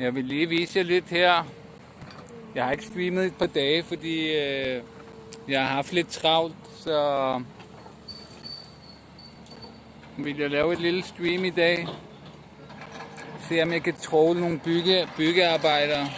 Jeg vil lige vise jer lidt her. Jeg har ikke streamet et par dage, fordi jeg har haft lidt travlt, så vil jeg lave et lille stream i dag. Se om jeg kan tråle nogle byggearbejdere.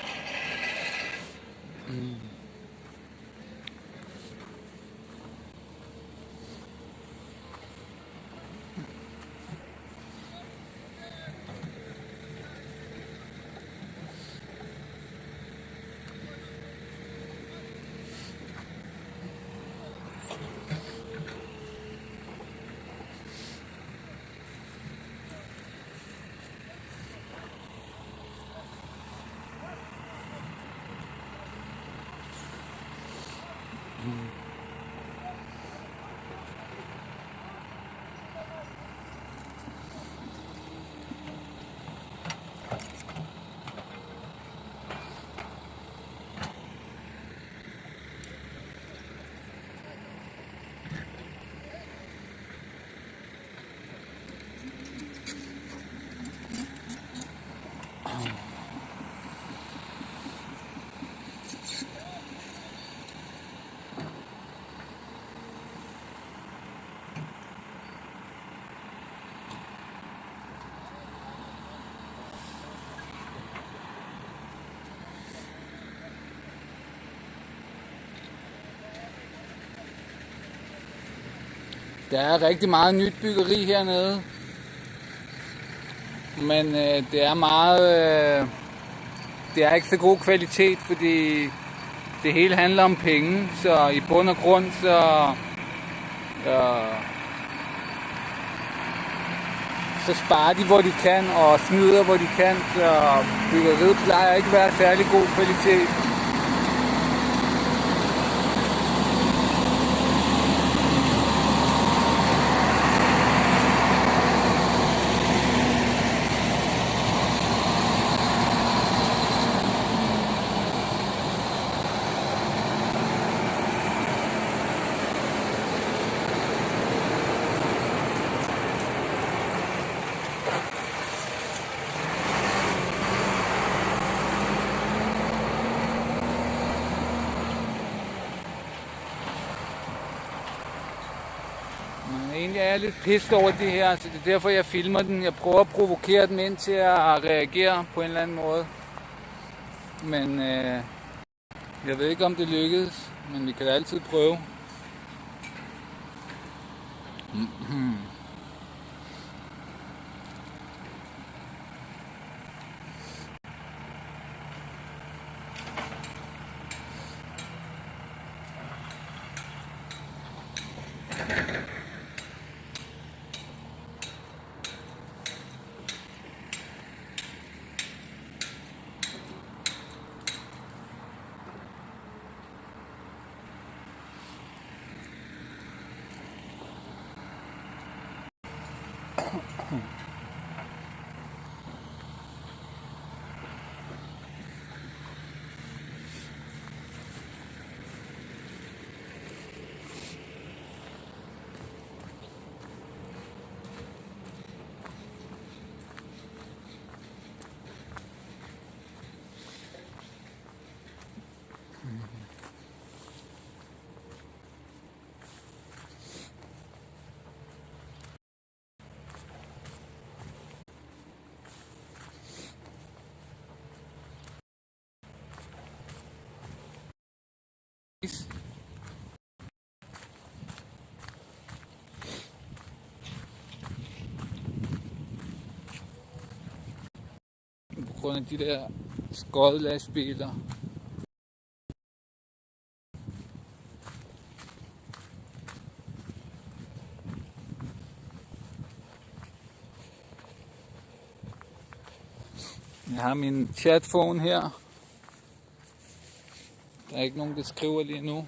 Der er rigtig meget nyt byggeri hernede, men det er meget, det er ikke så god kvalitet, fordi det hele handler om penge, så i bund og grund så sparer de hvor de kan og snyder hvor de kan, så byggeriet plejer ikke at være særlig god kvalitet. Egentlig er jeg lidt pissed over det her, så det er derfor jeg filmer den. Jeg prøver at provokere den ind til at reagere på en eller anden måde. Men jeg ved ikke om det lykkedes, men vi kan da altid prøve. På grund af de der skodlastbiler. Jeg har min chatphone her. Der er ikke nogen, der skriver lige nu.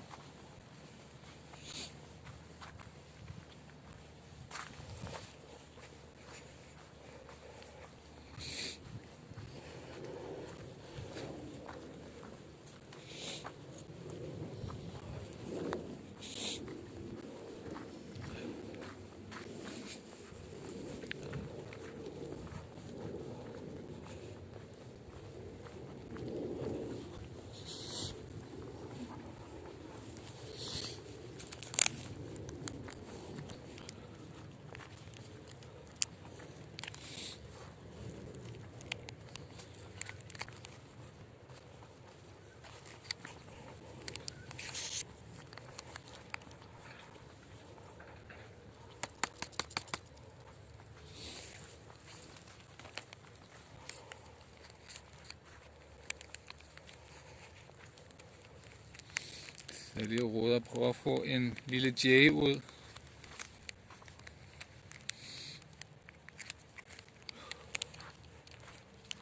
Så jeg lige råder og prøver at få en lille J ud.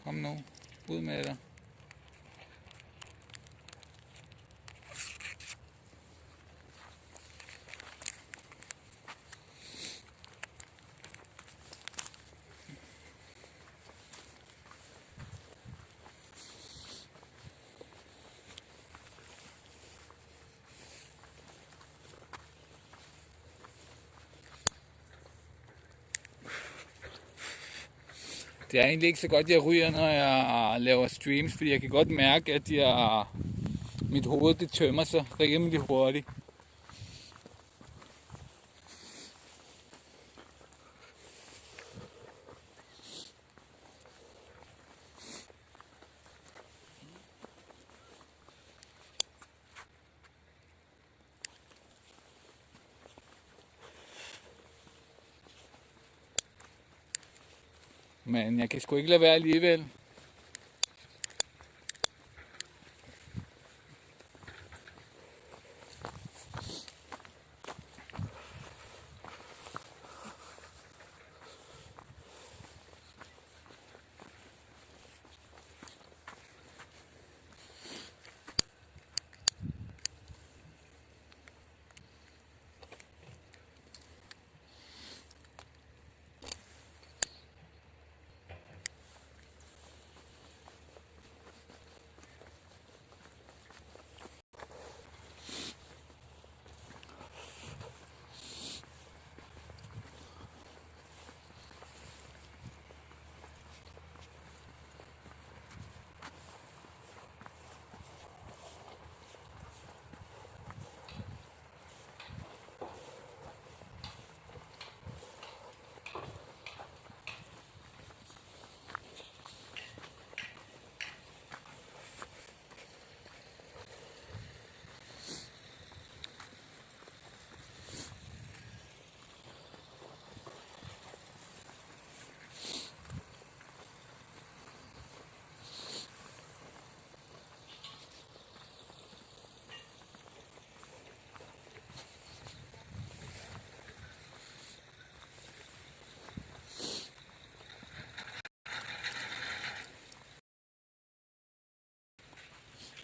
Kom nu, ud med dig. Det er egentlig ikke så godt, jeg ryger, når jeg laver streams, fordi jeg kan godt mærke, at mit hoved det tømmer sig rimelig hurtigt. Men jeg kan sgu ikke lade være alligevel.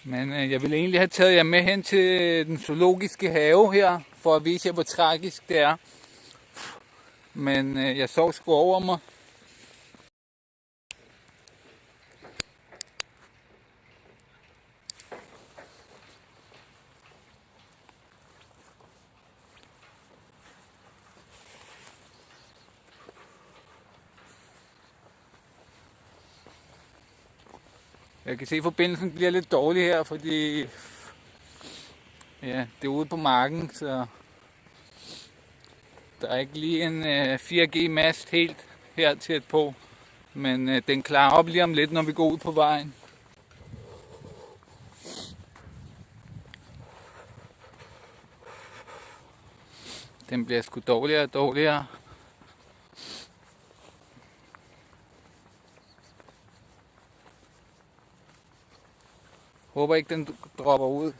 Men jeg ville egentlig have taget jer med hen til den zoologiske have her, for at vise jer, hvor tragisk det er. Men jeg sov sgu over mig. Jeg kan se, at forbindelsen bliver lidt dårlig her, fordi ja, det er ude på marken, så der er ikke lige en 4G-mast helt her tæt på. Men den klarer op lige om lidt, når vi går ud på vejen. Den bliver sgu dårligere og dårligere. Håber ikke, den dropper ud.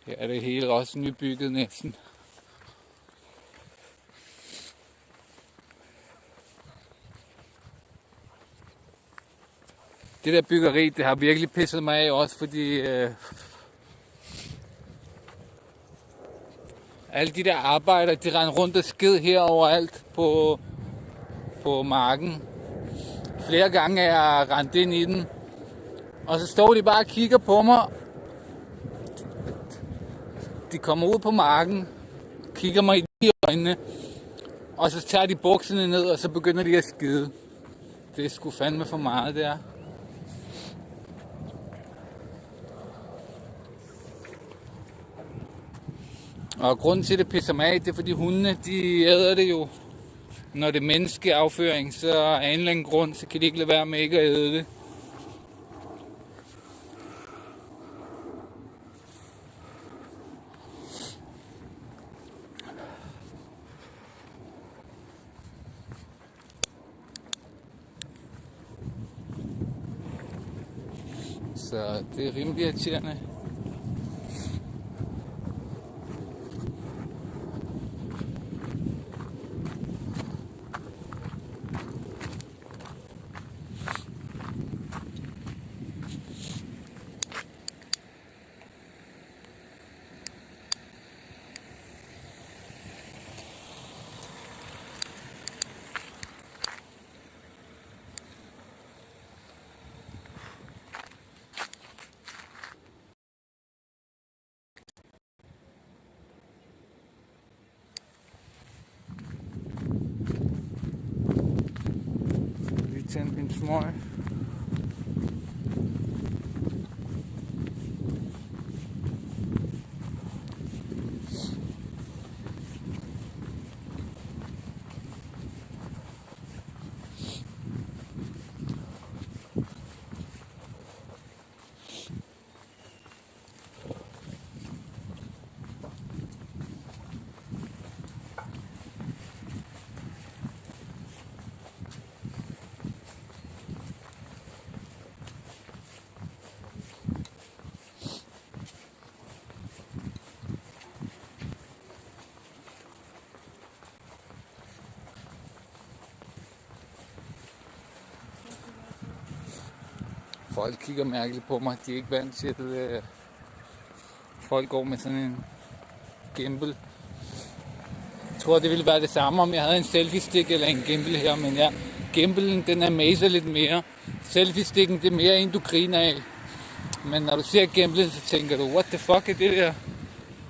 Her er det hele også nybygget næsten. Det der byggeri, det har virkelig pisset mig af også, fordi alle de der arbejdere, de render rundt og skid her overalt på marken. Flere gange er jeg rendt ind i den, og så står de bare og kigger på mig. De kommer ud på marken, kigger mig i øjnene, og så tager de bukserne ned, og så begynder de at skide. Det er sgu fandme for meget, det er. Og grunden til, at det pisser mig af, det er, fordi hundene, de æder det jo. Når det er menneskeafføring, så af en eller anden grund, så kan de ikke lade være med ikke at æde det. Så det er rimelig irriterende. Tændt min smøg. Folk kigger mærkeligt på mig. De er ikke vant til, at folk går med sådan en gimbal. Jeg tror, det ville være det samme, om jeg havde en selfie-stik eller en gimbal her. Men ja, gimbalen, den amazer lidt mere. Selfie-stikken, det er mere en, du griner af. Men når du ser gimbalen, så tænker du, what the fuck er det der?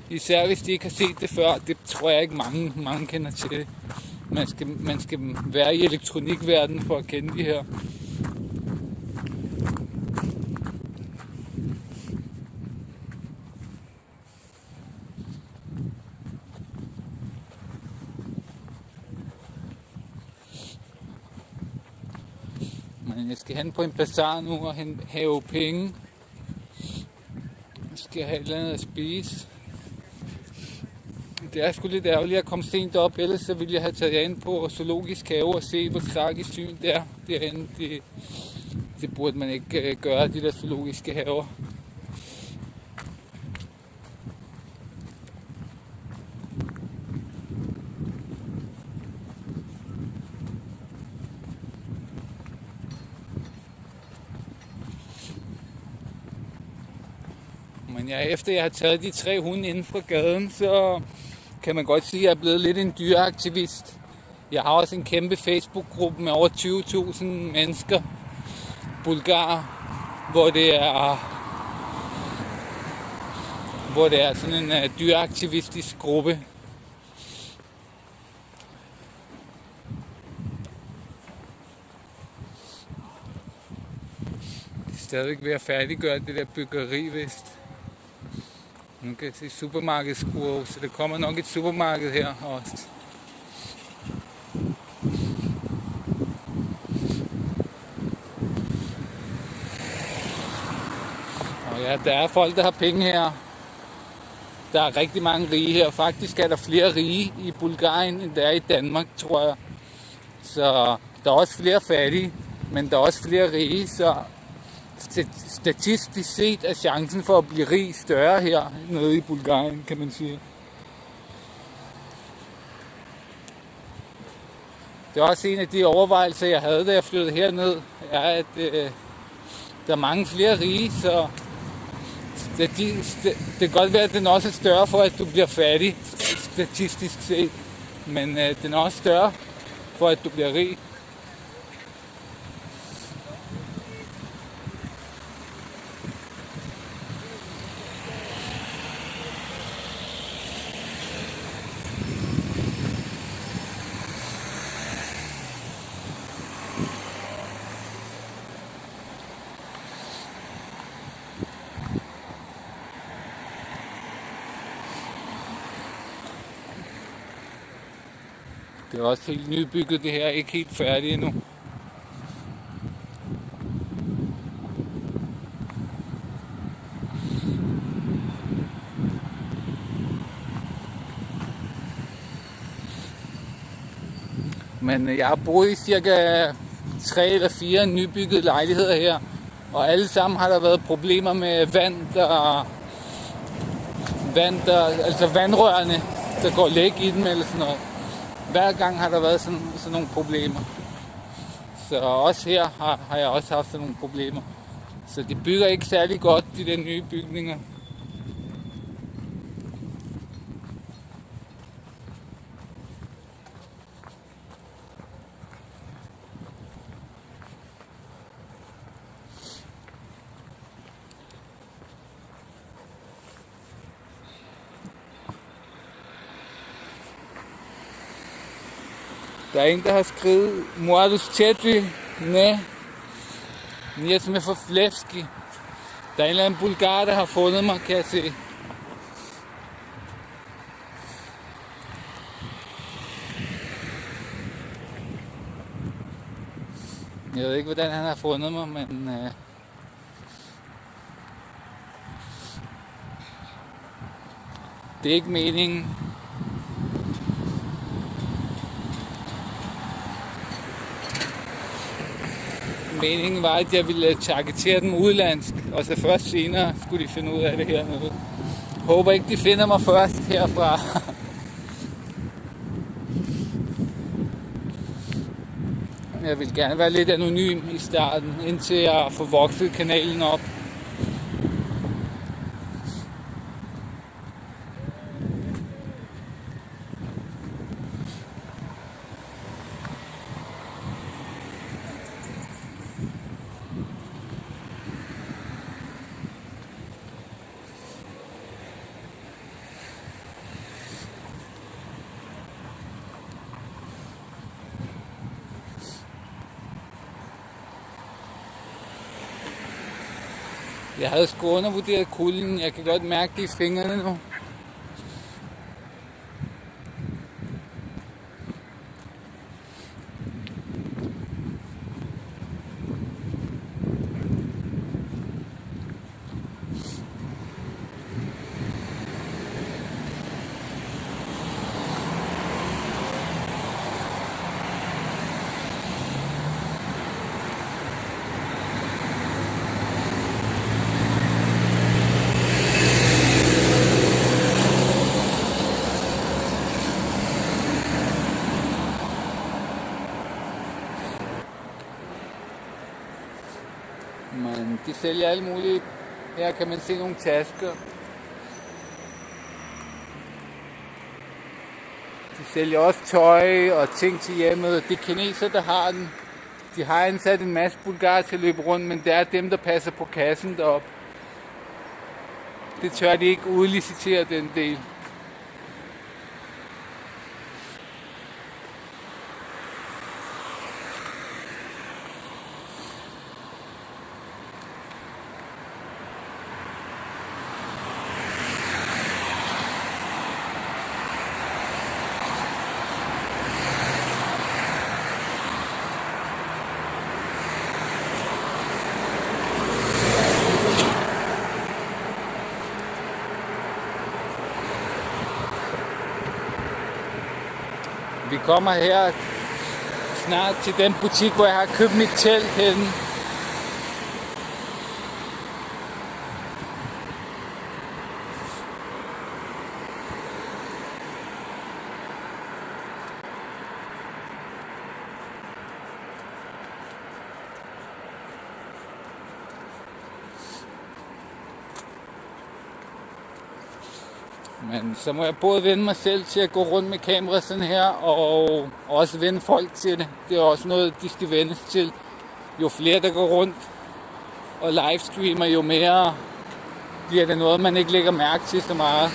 Især hvis de ikke har set det før. Det tror jeg ikke mange kender til. Man skal være i elektronikverdenen for at kende de her. Men jeg skal hen på en bazar nu og have penge. Jeg skal have et eller andet at spise. Det er sgu lidt ærgerligt at komme sent op, ellers så ville jeg have taget ind på zoologisk have og se, hvor tragisk syn det er derinde. Det burde man ikke gøre, de der zoologiske haver. Men ja, efter jeg har taget de 3 hunde inden fra gaden, så kan man godt sige, at jeg er blevet lidt en dyreaktivist. Jeg har også en kæmpe Facebook-gruppe med over 20.000 mennesker, bulgarer, hvor det er sådan en dyreaktivistisk gruppe. De er stadigvæk ved at færdiggøre det der byggeri, vist. Nu kan jeg se supermarkedskurve, så der kommer nok et supermarked her også. Og ja, der er folk, der har penge her. Der er rigtig mange rige her. Faktisk er der flere rige i Bulgarien, end der er i Danmark, tror jeg. Så der er også flere fattige, men der er også flere rige, så statistisk set er chancen for at blive rig større her nede i Bulgarien, kan man sige. Det er også en af de overvejelser, jeg havde, da jeg flyttede herned, er, at der er mange flere rige, så det kan godt være, at den også er større for, at du bliver fattig, statistisk set. Men den er også større for, at du bliver rig. Det er også helt nybygget, det her er ikke helt færdigt endnu. Men jeg har boet i cirka 3 eller 4 nybyggede lejligheder her, og alle sammen har der været problemer med altså vandrørene, der går læk i dem eller sådan noget. Hver gang har der været sådan nogle problemer. Så også her har jeg også haft sådan nogle problemer. Så de bygger ikke særlig godt, de der nye bygninger. Der er en, der har skrevet Mladus 4, ne, ние сме в Левски. Der er en eller anden bulgar, der har fundet mig, kan jeg se. Jeg ved ikke, hvordan han har fundet mig, men det er ikke meningen. Meningen var, at jeg ville targetere dem udlandsk, og så først senere skulle de finde ud af det hernede. Håber ikke, de finder mig først herfra. Jeg vil gerne være lidt anonym i starten, indtil jeg får vokset kanalen op. Jeg havde sgu undervurderet kulden. Jeg kan godt mærke det i fingrene nu. Men de sælger alle mulige. Her kan man se nogle tasker. De sælger også tøj og ting til hjemmet. Det er kineser, der har den. De har ansat en masse bulgarer til at løbe rundt, men det er dem, der passer på kassen deroppe. Det tør de ikke udlicitere, den del. Vi kommer her snart til den butik, hvor jeg har købt mit telt henne. Men så må jeg både vende mig selv til at gå rundt med kamera sådan her, og også vende folk til det. Det er også noget, de skal vendes til. Jo flere, der går rundt og livestreamer, jo mere bliver det noget, man ikke lægger mærke til så meget.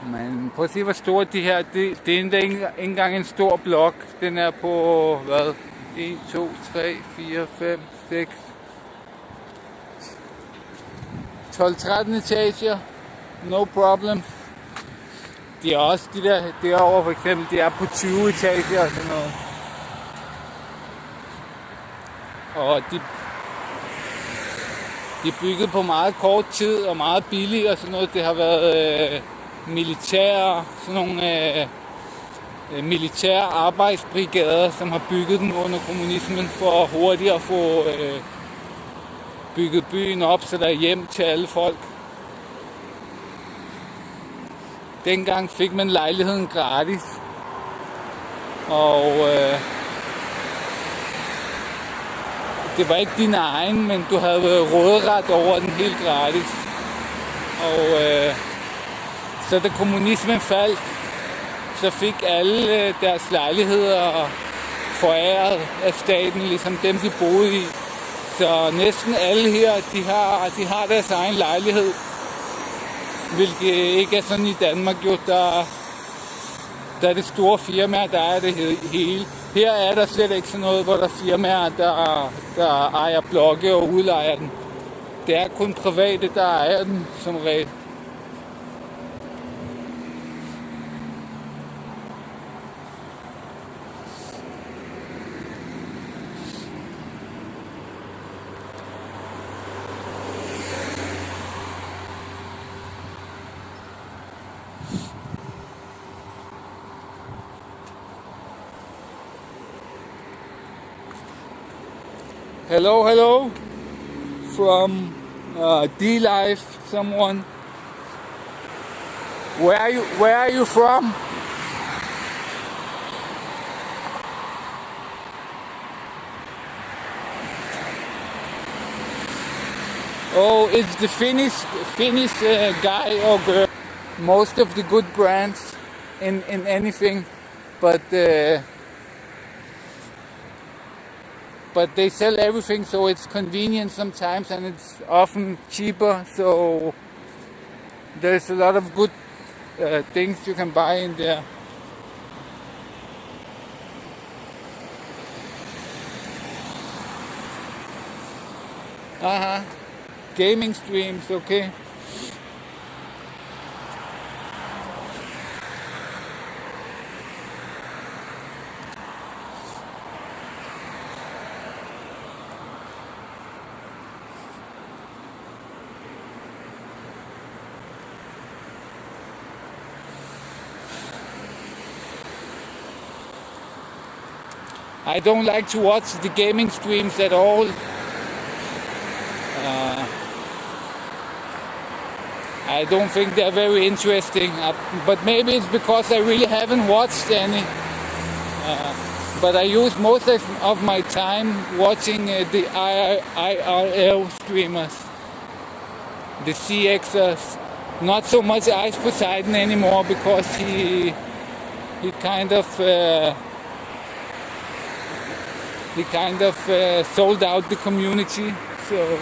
Men prøv at se, hvor stort de her. Det er ikke engang en stor blok. Den er på, hvad? 1, 2, 3, 4, 5, 6, 12-13 etager. No problem. De er også de der derovre for eksempel, de er på 20 etager og sådan noget. Og de er bygget på meget kort tid og meget billigt og sådan noget. Det har været militære arbejdsbrigader, som har bygget den under kommunismen for hurtigt at få bygget byen op, så der er hjem til alle folk. Dengang fik man lejligheden gratis, og det var ikke din egen, men du havde råderet over den helt gratis. Og så da kommunismen faldt, så fik alle deres lejligheder foræret af staten, ligesom dem de boede i. Så næsten alle her, de har deres egen lejlighed, hvilket ikke er sådan i Danmark jo. Der er det store firmaer, der er det hele. Her er der slet ikke sådan noget, hvor der er firmaer, der ejer blokke og udlejer den. Det er kun private, der ejer den som regel. Hello, from D-Life, someone. Where are you from? Oh, it's the Finnish guy or girl. Most of the good brands in anything, but they sell everything, so it's convenient sometimes and it's often cheaper, so there's a lot of good things you can buy in there. Gaming streams, okay. I don't like to watch the gaming streams at all. I don't think they're very interesting, but maybe it's because I really haven't watched any. But I use most of my time watching the IRL streamers, the CXers. Not so much Ice Poseidon anymore because he kind of sold out the community. So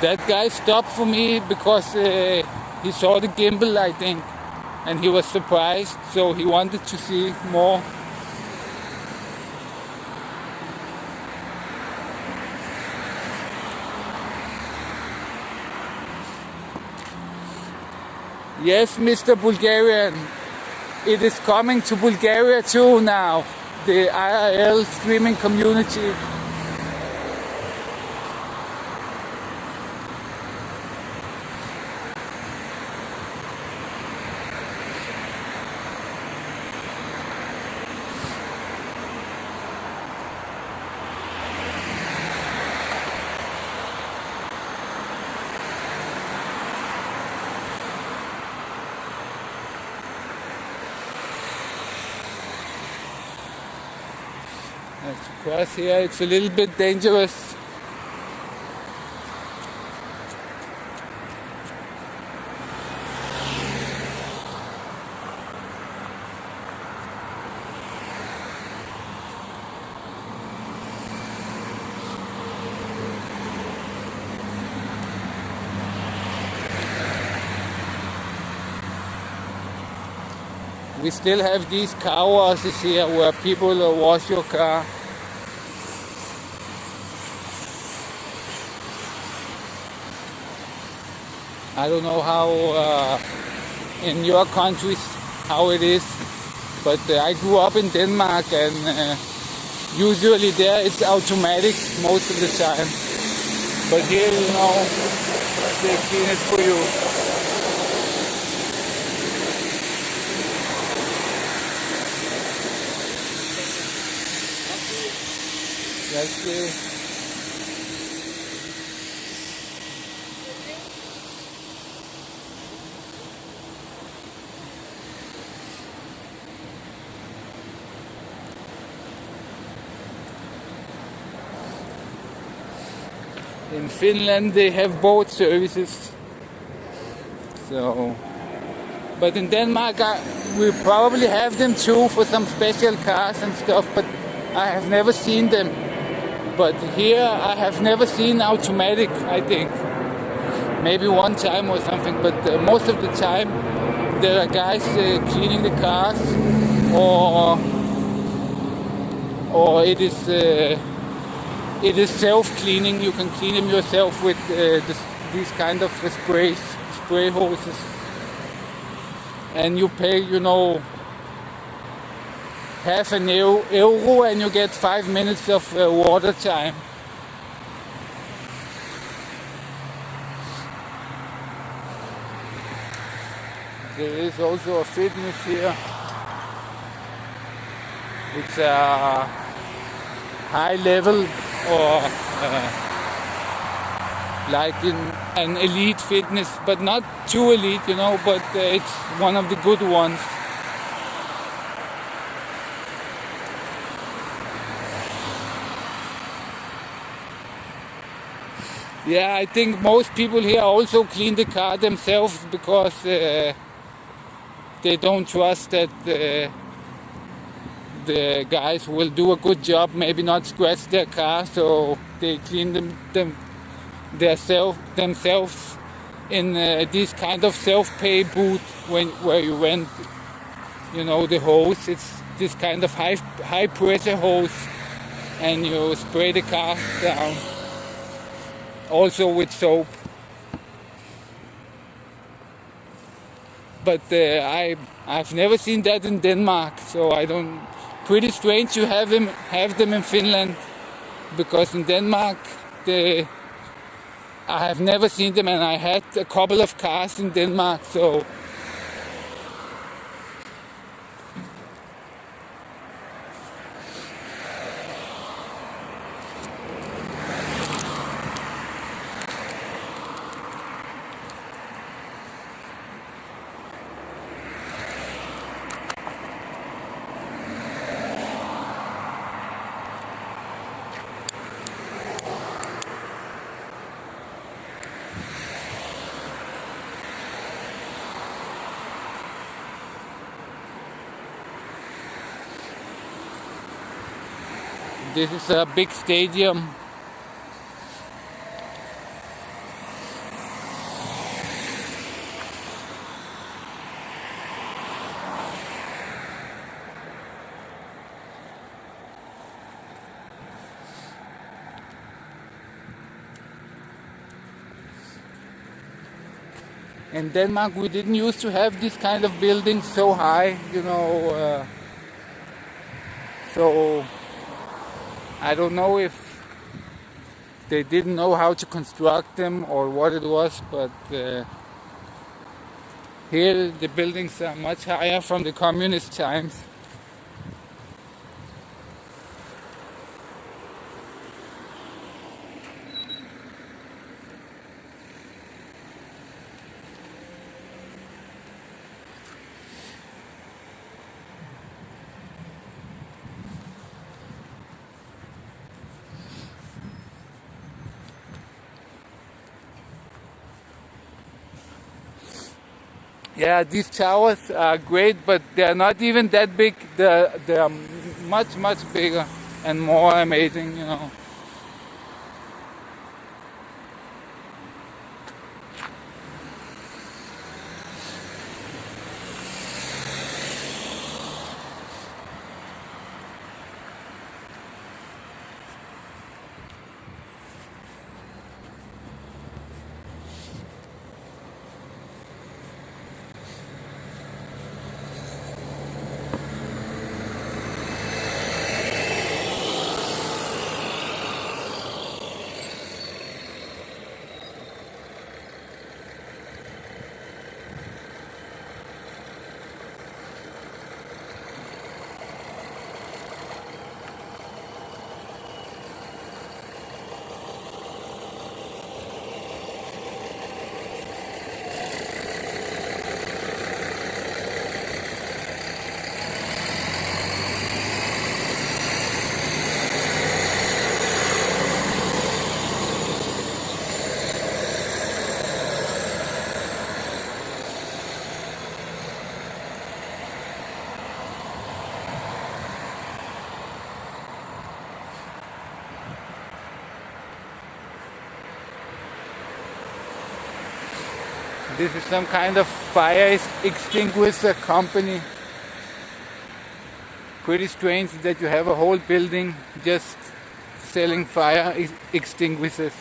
That guy stopped for me because he saw the gimbal, I think, and he was surprised, so he wanted to see more. Yes, Mr. Bulgarian, it is coming to Bulgaria too now, the IRL streaming community. Cross here, it's a little bit dangerous. We still have these car washes here where people wash your car. I don't know how in your countries how it is, but I grew up in Denmark, and usually there it's automatic most of the time. But here, you know, they clean it for you. That's it. In Finland they have both services. So, but in Denmark we probably have them too for some special cars and stuff, but I have never seen them. But here I have never seen automatic, I think. Maybe one time or something, but most of the time there are guys cleaning the cars, or it is self-cleaning. You can clean them yourself with these kind of spray hoses, and you pay, you know, half an euro, and you get 5 minutes of water time. There is also a fitness here. It's a high level, or like in an elite fitness, but not too elite, you know, but it's one of the good ones. Yeah, I think most people here also clean the car themselves because they don't trust that the guys will do a good job, maybe not scratch their car, so they clean themselves in this kind of self-pay booth where you rent, you know, the hose. It's this kind of high pressure hose, and you spray the car down, also with soap. But I've never seen that in Denmark, so I don't. Pretty strange you have them in Finland, because in Denmark I have never seen them, and I had a couple of cars in Denmark, so. This is a big stadium. In Denmark, we didn't used to have this kind of buildings so high, you know. So I don't know if they didn't know how to construct them or what it was, but here the buildings are much higher from the communist times. Yeah, these towers are great, but they're not even that big. They're much, much bigger and more amazing, you know. This is some kind of fire extinguisher company. Pretty strange that you have a whole building just selling fire extinguishers.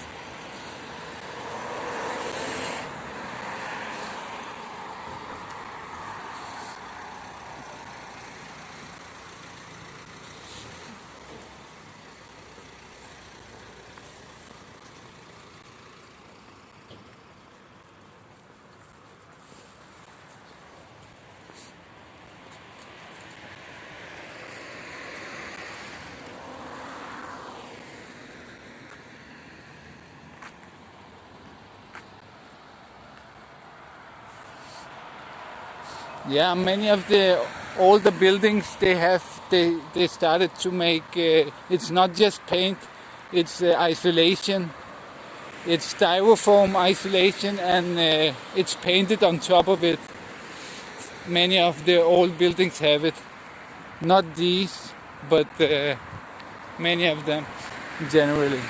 Yeah, many of the older buildings they started to make it's not just paint, it's isolation, it's styrofoam isolation, and it's painted on top of it. Many of the old buildings have it, not these, but many of them generally.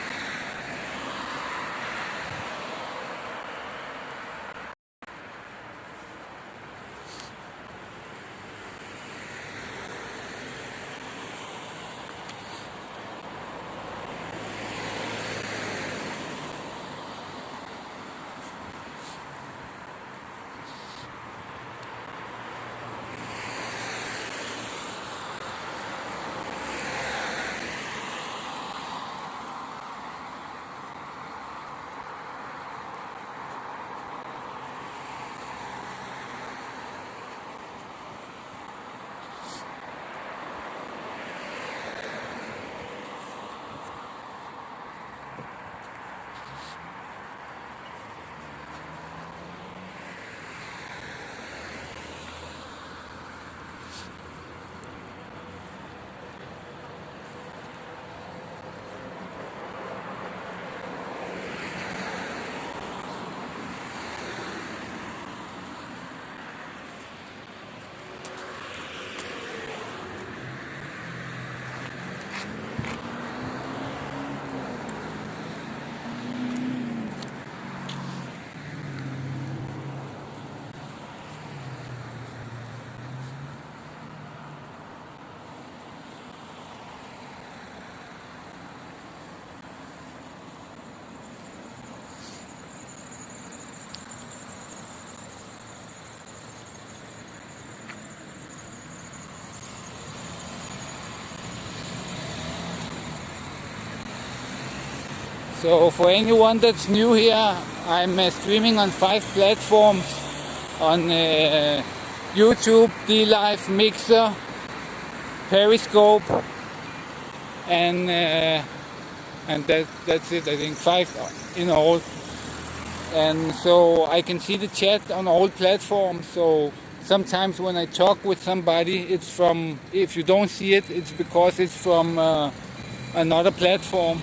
So for anyone that's new here, I'm streaming on 5 platforms, on YouTube, DLive, Mixer, Periscope, and that's it. I think 5 in all. And so I can see the chat on all platforms. So sometimes when I talk with somebody, it's from, if you don't see it, it's because it's from another platform.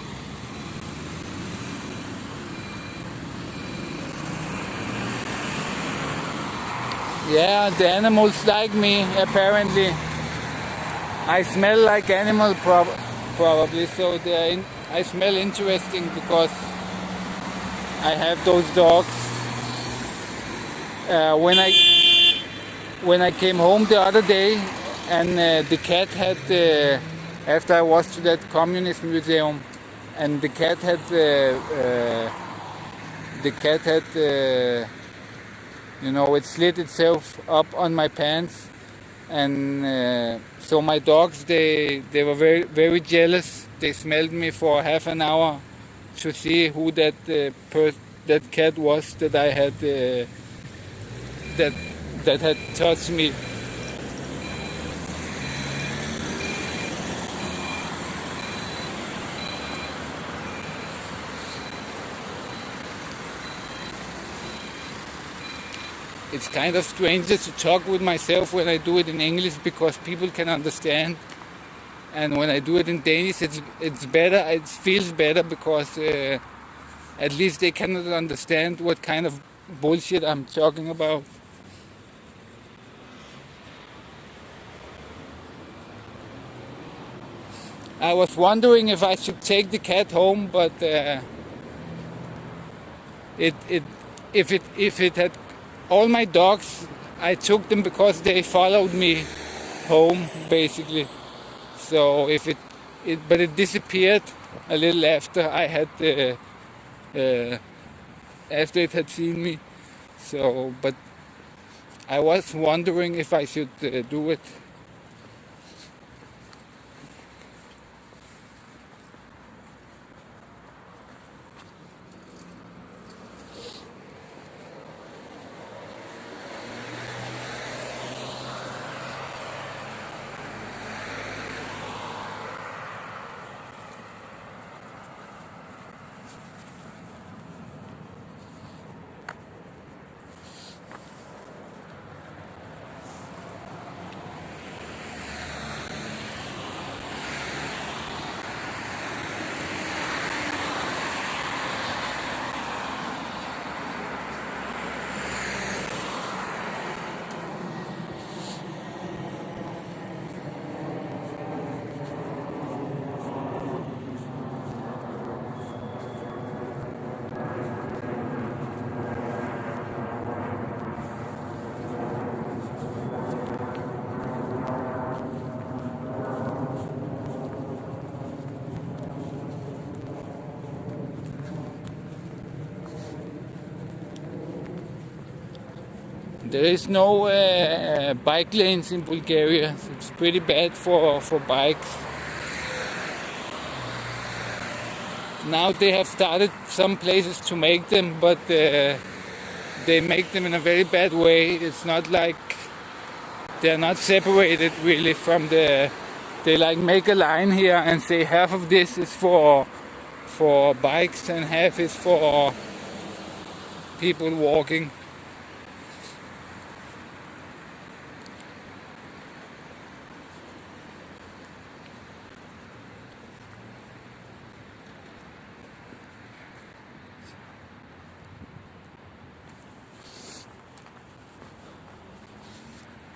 Yeah, the animals like me, apparently. I smell like animal probably, so I smell interesting because I have those dogs. When I came home the other day, and the cat had, after I was to that communist museum, and the cat had you know, it slid itself up on my pants, and so my dogs, they were very, very jealous. They smelled me for half an hour to see who that cat was that I had that had touched me. It's kind of strange to talk with myself when I do it in English because people can understand, and when I do it in Danish, it's better. It feels better because at least they cannot understand what kind of bullshit I'm talking about. I was wondering if I should take the cat home, but if it had all my dogs, I took them because they followed me home, basically. So but it disappeared a little after I had after it had seen me. So, but I was wondering if I should do it. There is no bike lanes in Bulgaria. It's pretty bad for bikes. Now they have started some places to make them, but they make them in a very bad way. It's not like they're not separated really from they like make a line here and say half of this is for bikes and half is for people walking.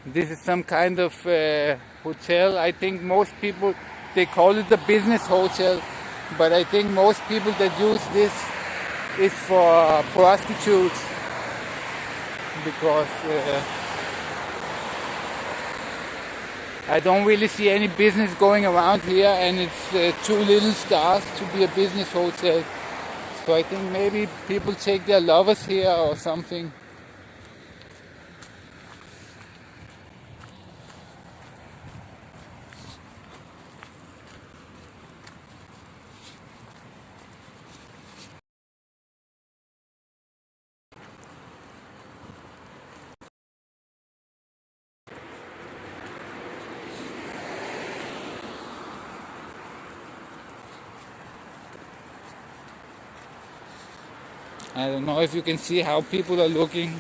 This is some kind of hotel. I think most people, they call it the business hotel, but I think most people that use this is for prostitutes, because I don't really see any business going around here, and it's 2 little stars to be a business hotel. So I think maybe people take their lovers here or something. I don't know if you can see how people are looking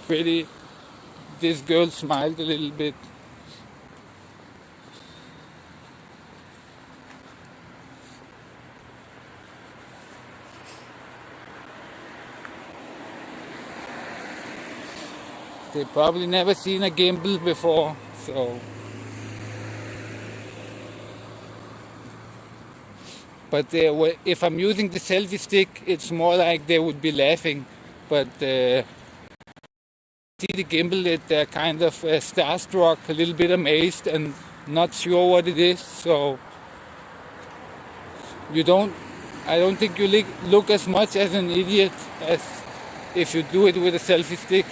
pretty. This girl smiled a little bit. They probably never seen a gimbal before, so. But if I'm using the selfie stick, it's more like they would be laughing. But see the gimbal, they're kind of starstruck, a little bit amazed, and not sure what it is. So I don't think you look as much as an idiot as if you do it with a selfie stick.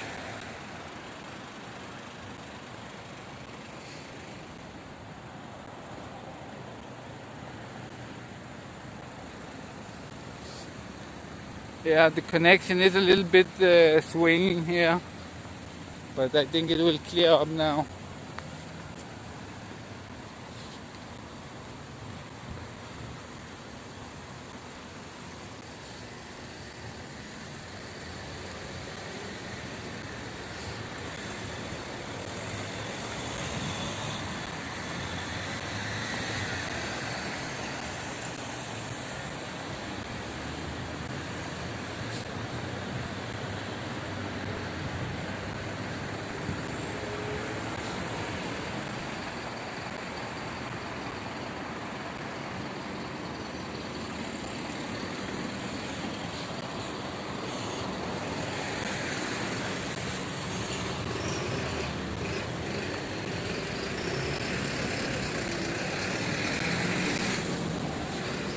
Yeah, the connection is a little bit swinging here, but I think it will clear up now.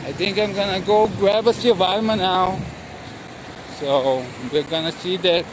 I think I'm gonna go grab a shawarma now. So we're gonna see that.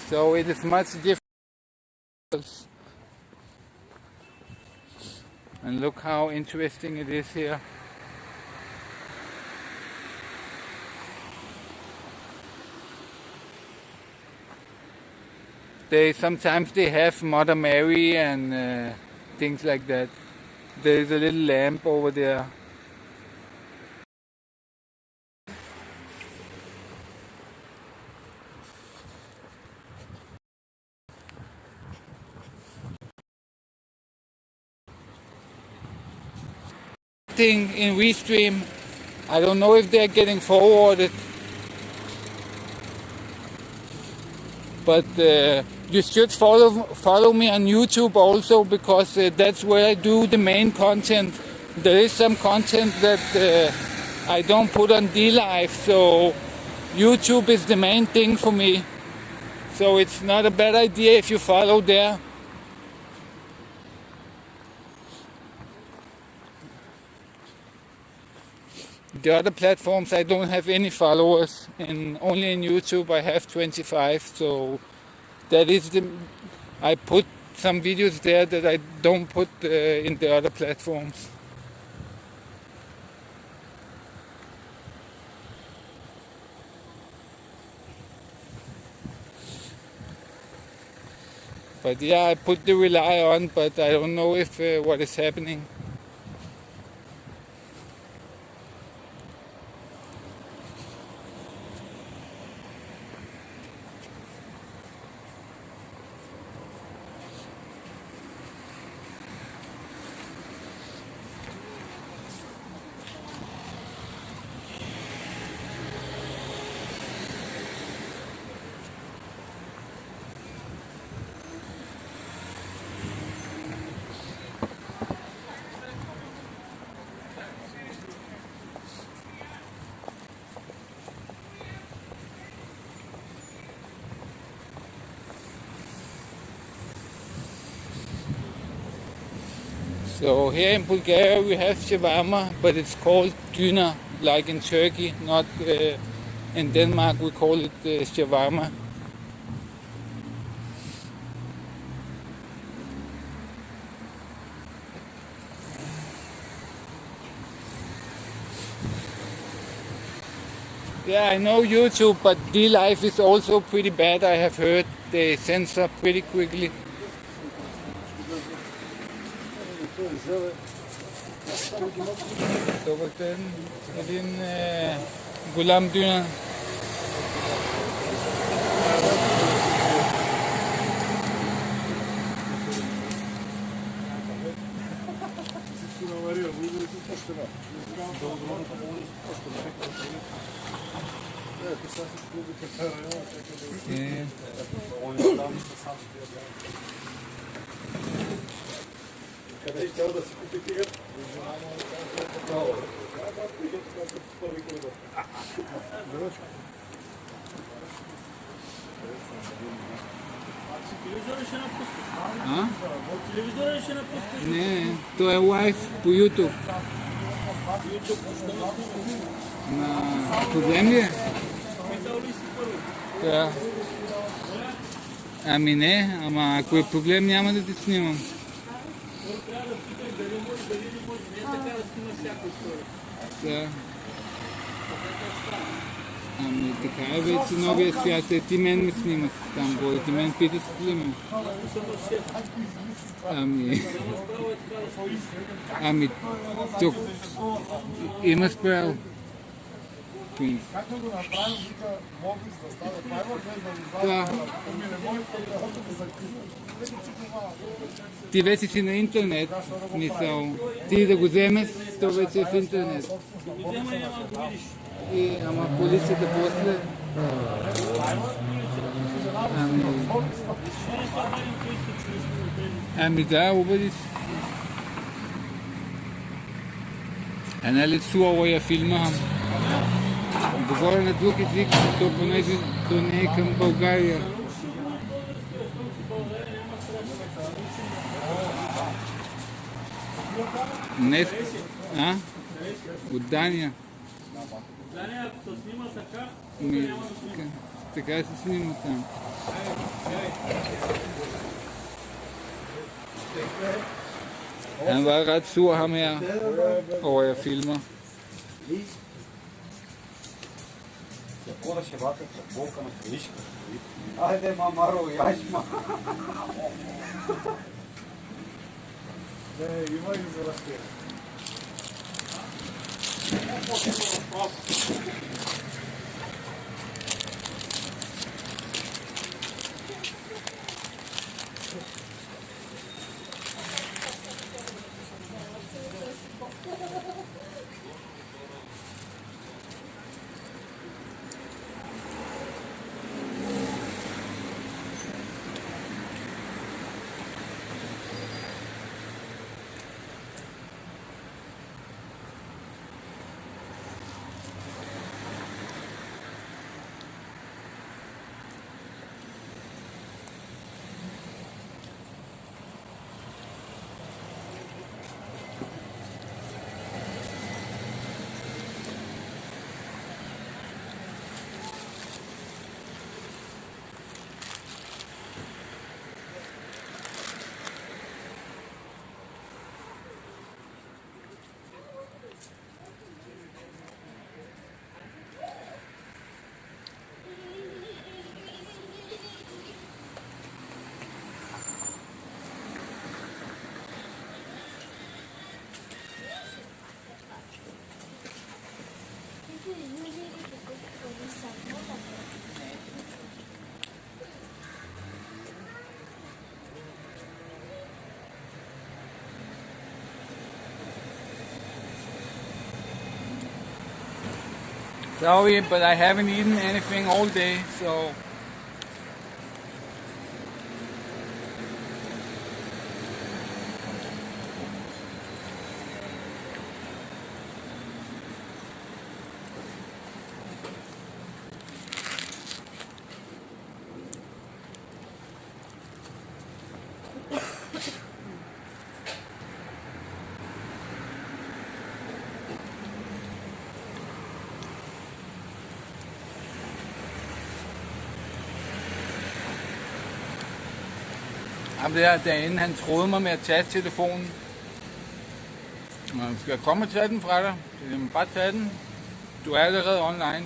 So it is much different. And look how interesting it is here. Sometimes they have Mother Mary and things like that. There is a little lamp over there. Thing in Restream, I don't know if they're getting forwarded, but you should follow me on YouTube also, because that's where I do the main content. There is some content that I don't put on DLive, so YouTube is the main thing for me. So it's not a bad idea if you follow there. The other platforms I don't have any followers, and only in YouTube I have 25, so that is I put some videos there that I don't put in the other platforms. But yeah, I put the relay on, but I don't know if what is happening. So here in Bulgaria we have shawarma, but it's called düner, like in Turkey, not in Denmark we call it shawarma. Yeah, I know YouTube, but D-Live is also pretty bad, I have heard. They censor pretty quickly. Добър ден, един голям дюна. Къде ще да си купи тигър? Телевизора ще напускаш. А? Телевизора ще напускаш. Не, то е лайв по YouTube. Проблем ли е? Питал ли си първо? Да. Ами не, ама ако е проблем няма да те снимам. Първо трябва да питаш дали може, дали не може. Не е така да снимаш всяка история. Да. Ами така е вече новия свят. Ти мен ме снимаш там, бой. Ти мен питаш снимам. Ами тук имаш право. Как да го направим, вика, мога да стане файлът, без да ви Да. извадя. Ти вече си на интернет, в смисъл. Ти да го вземеш, то вече е в интернет. Го взема и няма да го видиш. И, ама полицията после... Ами да, обади се. Han er lidt sur over, at jeg filmer ham. Говоря на друг език, то понеже то не е към България. Днес... А? От Дания. Дания, ако се снима така, Така се снима там. Han var ret sur, ham her, over jeg filmer. Кора шевата, болка на книжка. Айде, мамаро, яшма. Има и за разтея. Sorry, but I haven't eaten anything all day, so... Ham der derinde, han troede mig med at tage telefonen. Skal jeg komme og tage den fra dig? Jamen, bare tage den. Du er allerede online.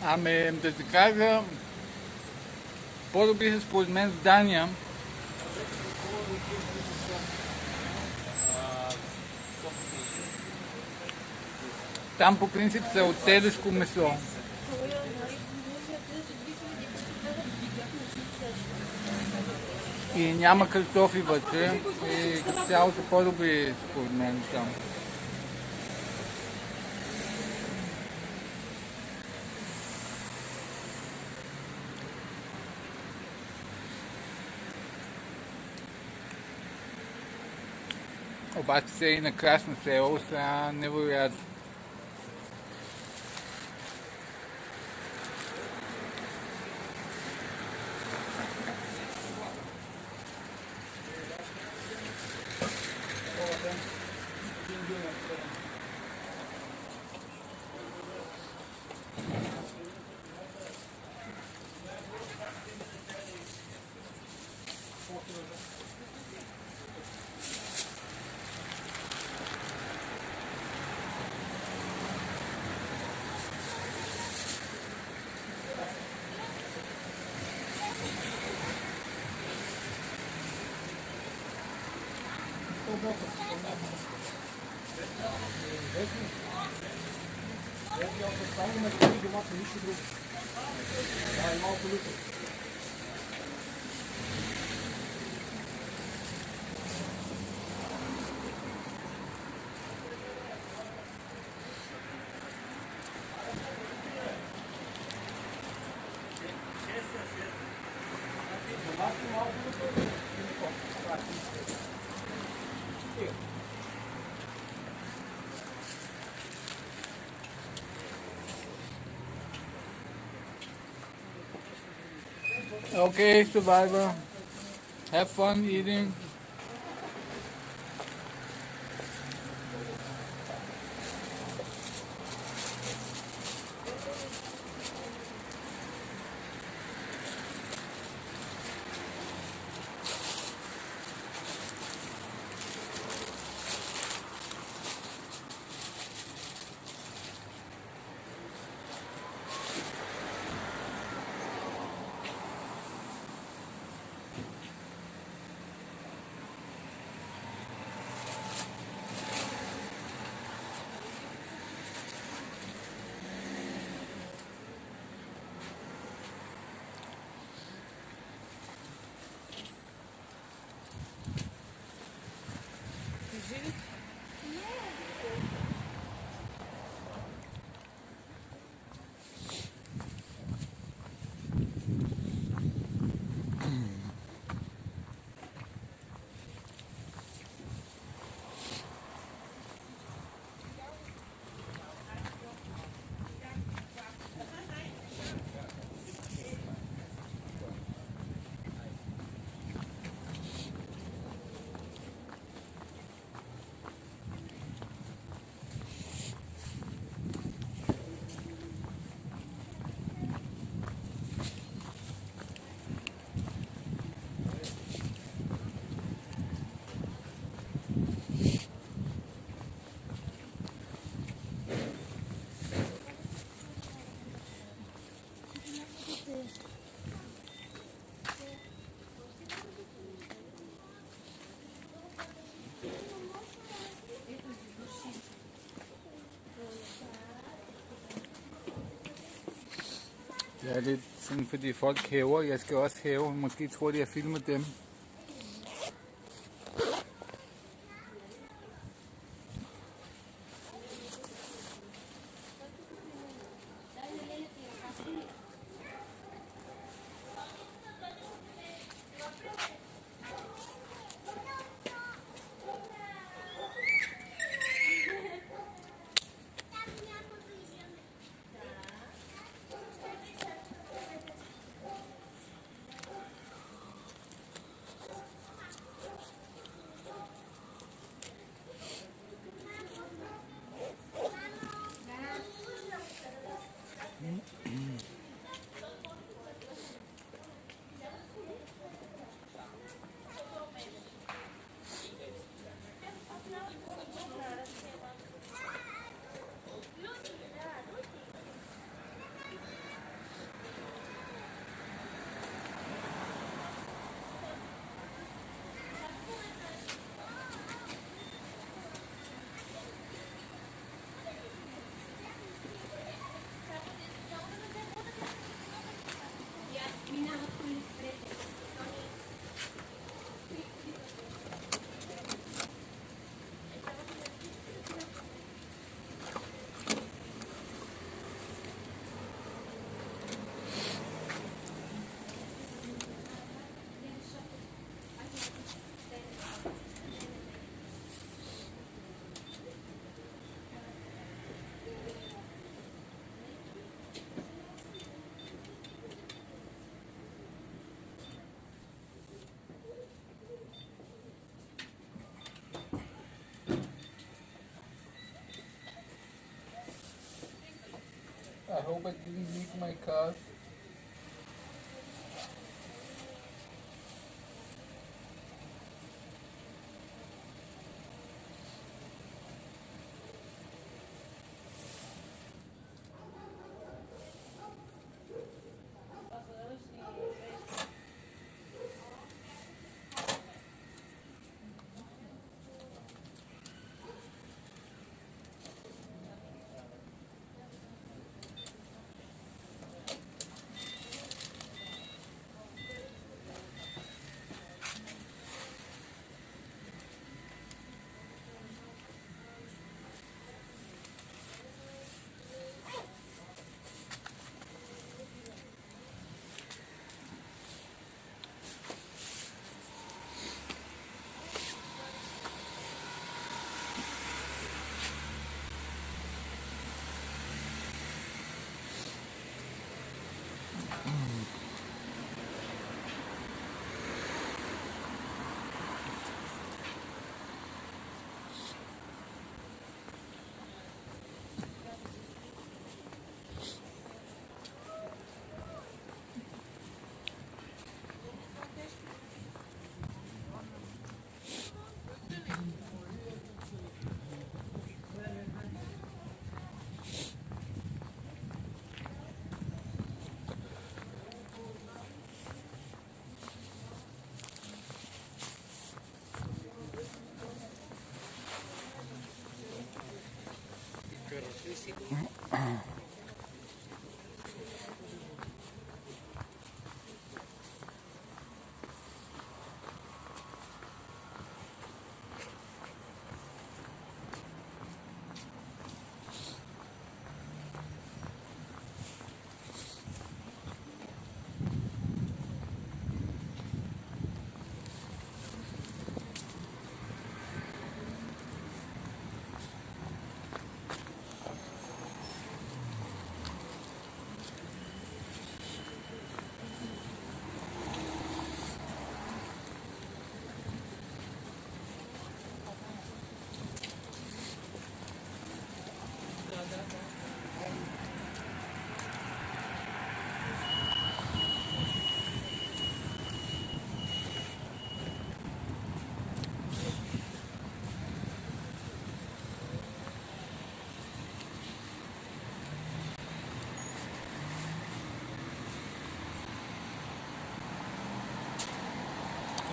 Ами, да ти кажа, по-добри са според мен в Дания. Там по принцип са от телешко месо. И няма картофи вътре. И като цяло са по-добри според мен там. Обаче се и на Красно село са невероятно. Okay, survivor. Have fun eating. Det er lidt sådan, fordi folk hæver. Jeg skal også hæve. Måske tror de, jeg filmer dem. I hope I didn't leave my car.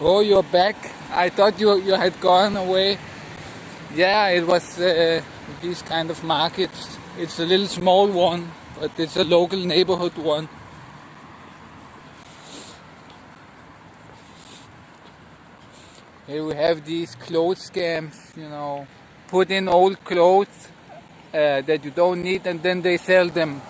Oh, you're back. I thought you had gone away. Yeah, it was these kind of markets. It's a little small one, but it's a local neighborhood one. Here we have these clothes scams, you know, put in old clothes that you don't need and then they sell them.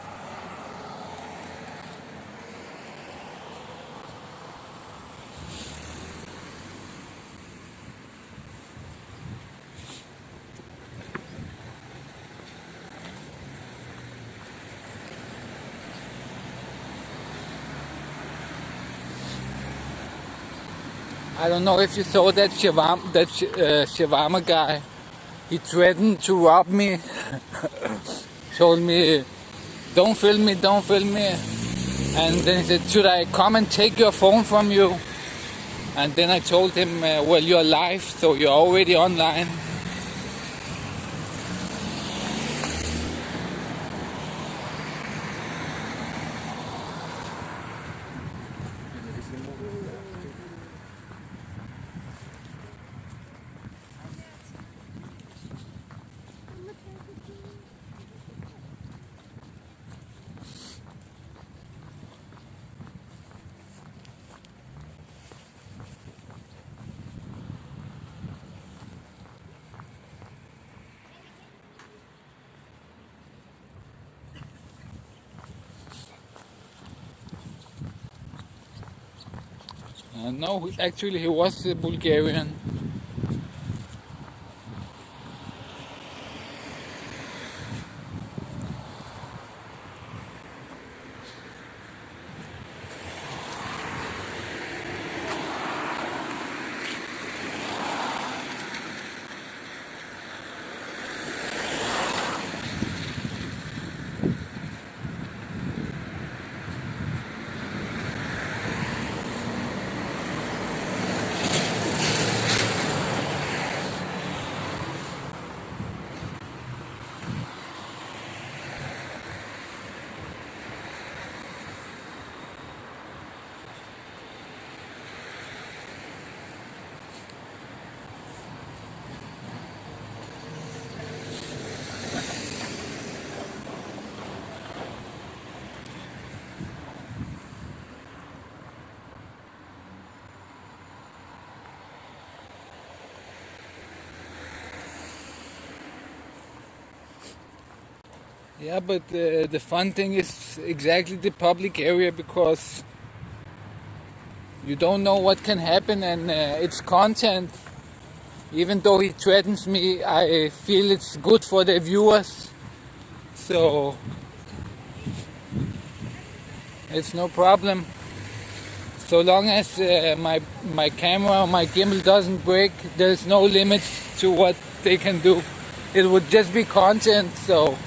I don't know if you saw that shawarma guy. He threatened to rob me. Told me, don't film me, don't film me. And then he said, should I come and take your phone from you? And then I told him, well, you're live, so you're already online. No, actually he was Bulgarian. Yeah, but the fun thing is exactly the public area, because you don't know what can happen, and it's content. Even though he threatens me, I feel it's good for the viewers. So it's no problem. So long as my camera or my gimbal doesn't break, there's no limits to what they can do. It would just be content, so.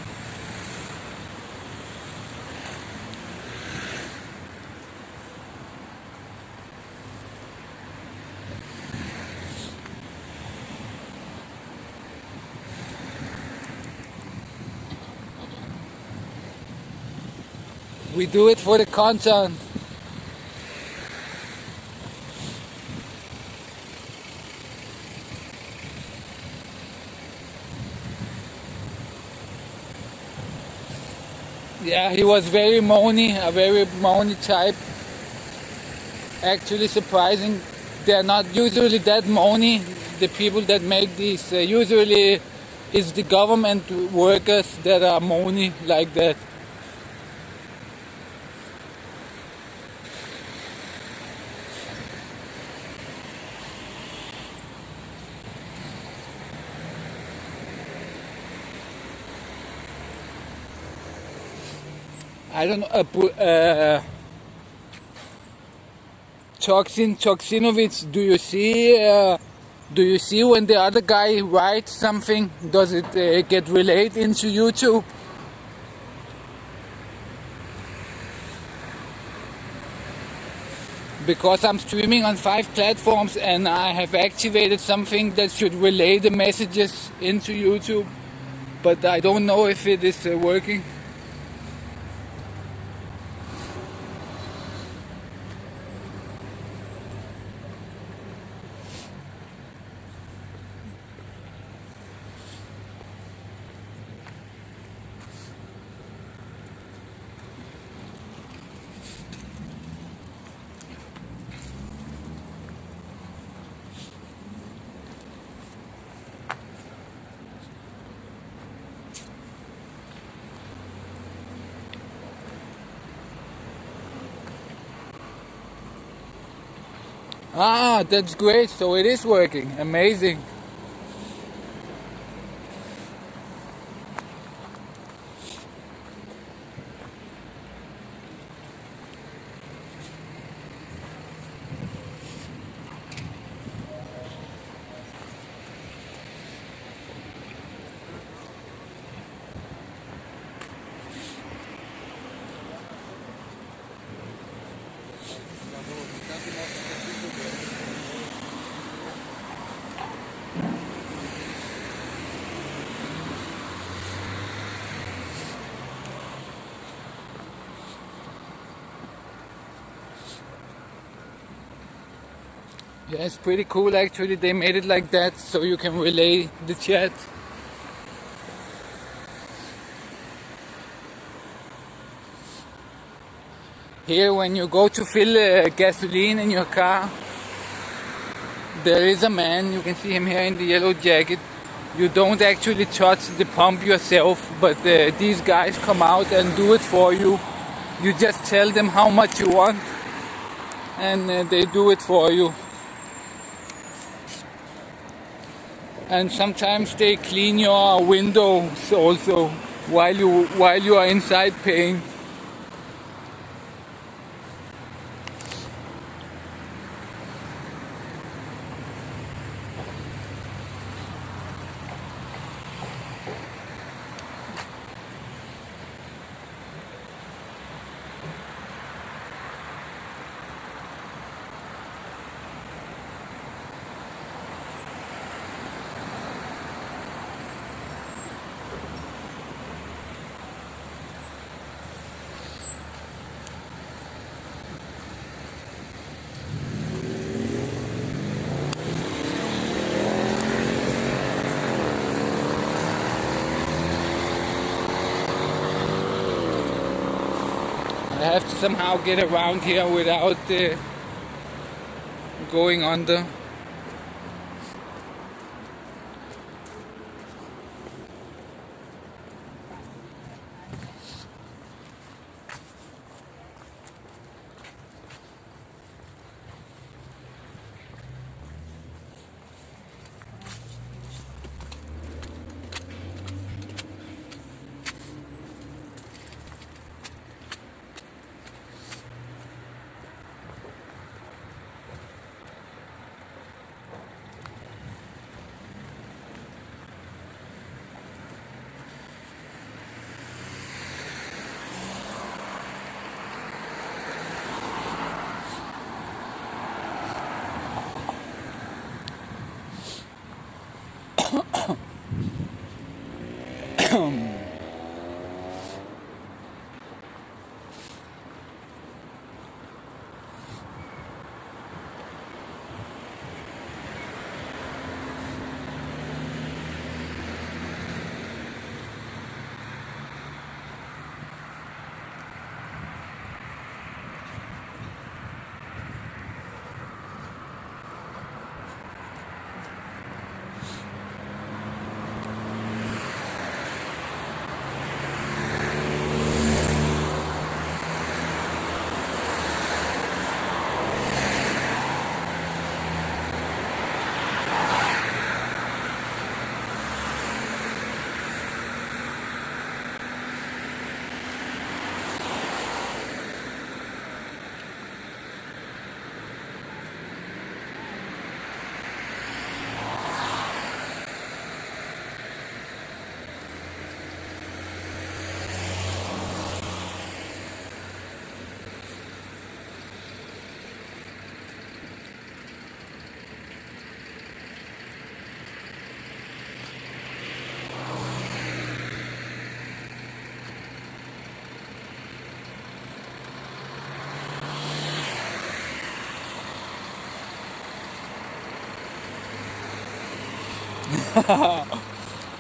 We do it for the content. Yeah, he was very moany, a very moany type. Actually surprising. They're not usually that moany. The people that make these usually is the government workers that are moany like that. I don't know. Toxinovich, do you see when the other guy writes something? Does it get relayed into YouTube? Because I'm streaming on 5 platforms and I have activated something that should relay the messages into YouTube, but I don't know if it is working. Ah, that's great. So it is working. Amazing. Yeah, it's pretty cool actually. They made it like that so you can relay the chat. Here, when you go to fill gasoline in your car, there is a man, you can see him here in the yellow jacket. You don't actually touch the pump yourself, but these guys come out and do it for you. You just tell them how much you want, and they do it for you. And sometimes they clean your windows also while you are inside paying. I have to somehow get around here without going under.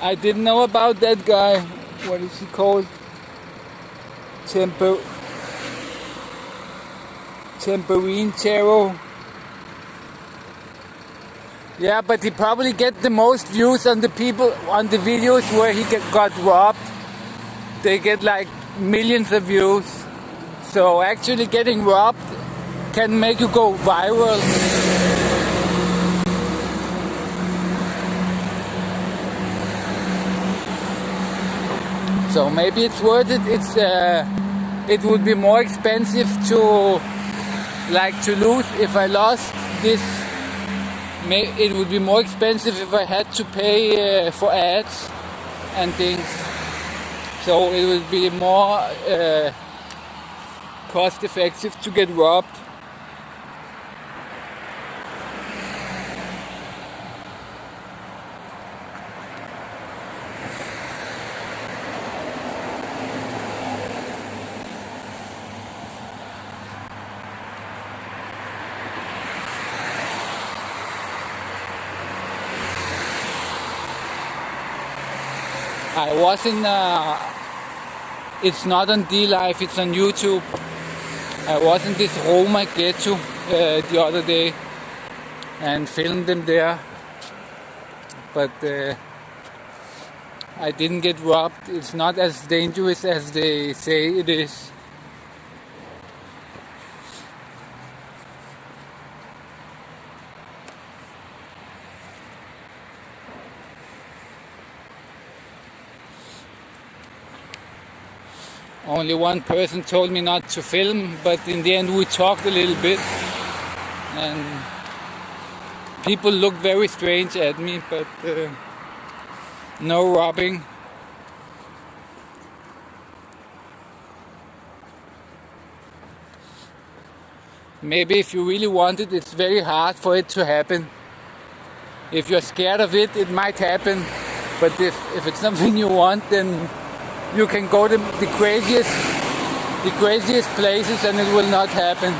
I didn't know about that guy. What is he called? Temporine Chero. Yeah, but he probably get the most views on the videos where he got robbed. They get like millions of views. So actually getting robbed can make you go viral. So maybe it's worth it. It would be more expensive to lose if I lost this. It would be more expensive if I had to pay for ads and things. So it would be more cost effective to get robbed. I was in, it's not on D-Live, it's on YouTube. I was in this Roma ghetto the other day and filmed them there. But I didn't get robbed. It's not as dangerous as they say it is. Only one person told me not to film, but in the end we talked a little bit and people looked very strange at me, but no robbing. Maybe if you really want it, it's very hard for it to happen. If you're scared of it, it might happen, but if it's something you want, then you can go to the craziest places and it will not happen.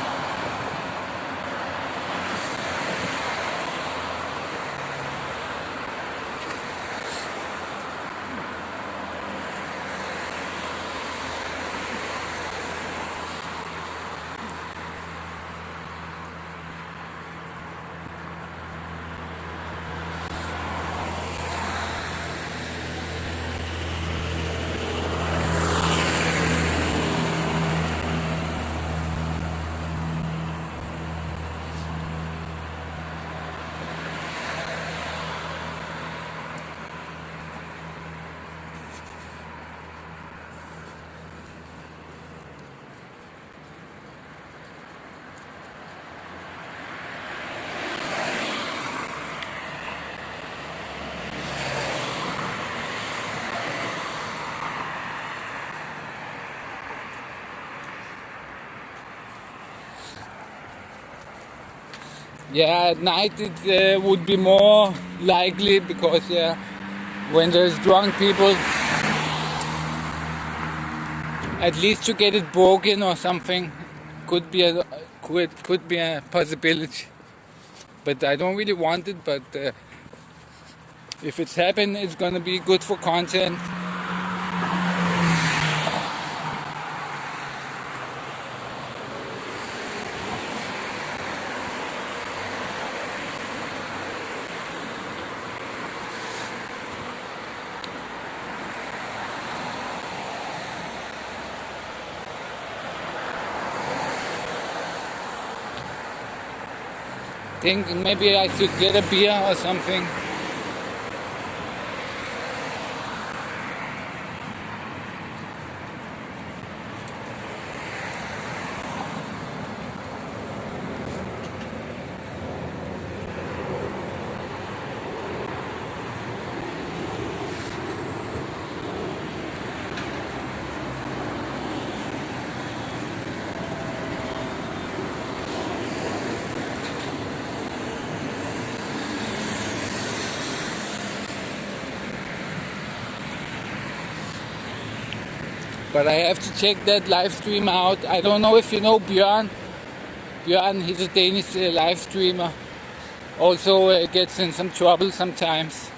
Yeah, at night it would be more likely because when there's drunk people, at least to get it broken or something could be a possibility. But I don't really want it. But if it's happened, it's gonna be good for content. Think maybe I should get a beer or something. But I have to check that live stream out. I don't know if you know Bjørn. Bjørn, he's a Danish live streamer. Also gets in some trouble sometimes.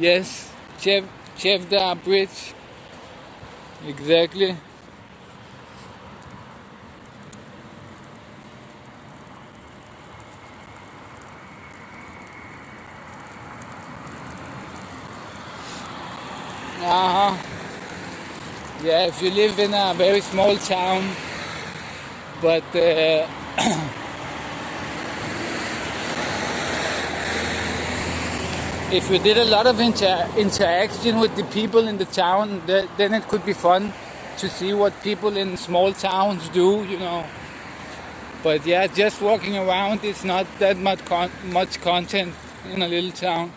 Yes, Chevda Bridge. Exactly. Yeah, if you live in a very small town, but if you did a lot of interaction with the people in the town, then it could be fun to see what people in small towns do, you know. But yeah, just walking around is not that much content in a little town.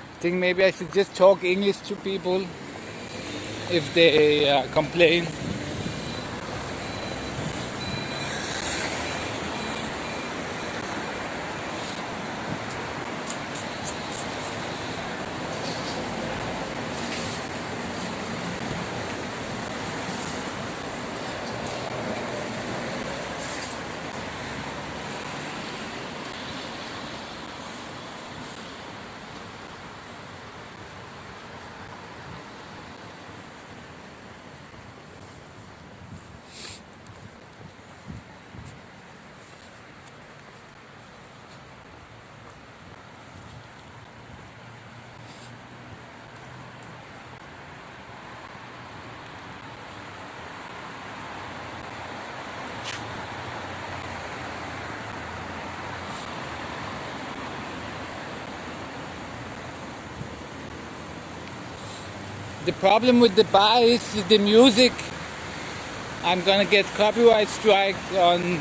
I think maybe I should just talk English to people if they complain. The problem with the bar is the music. I'm gonna get copyright strike on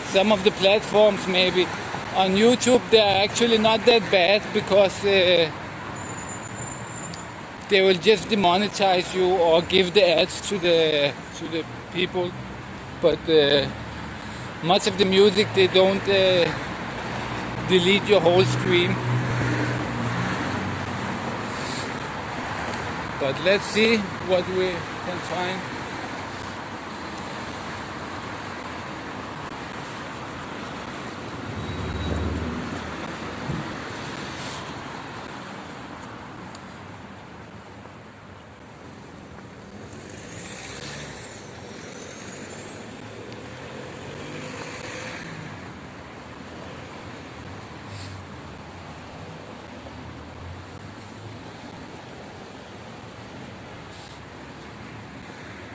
some of the platforms maybe. On YouTube they're actually not that bad because they will just demonetize you or give the ads to the people. But much of the music they don't delete your whole stream. But let's see what we can find.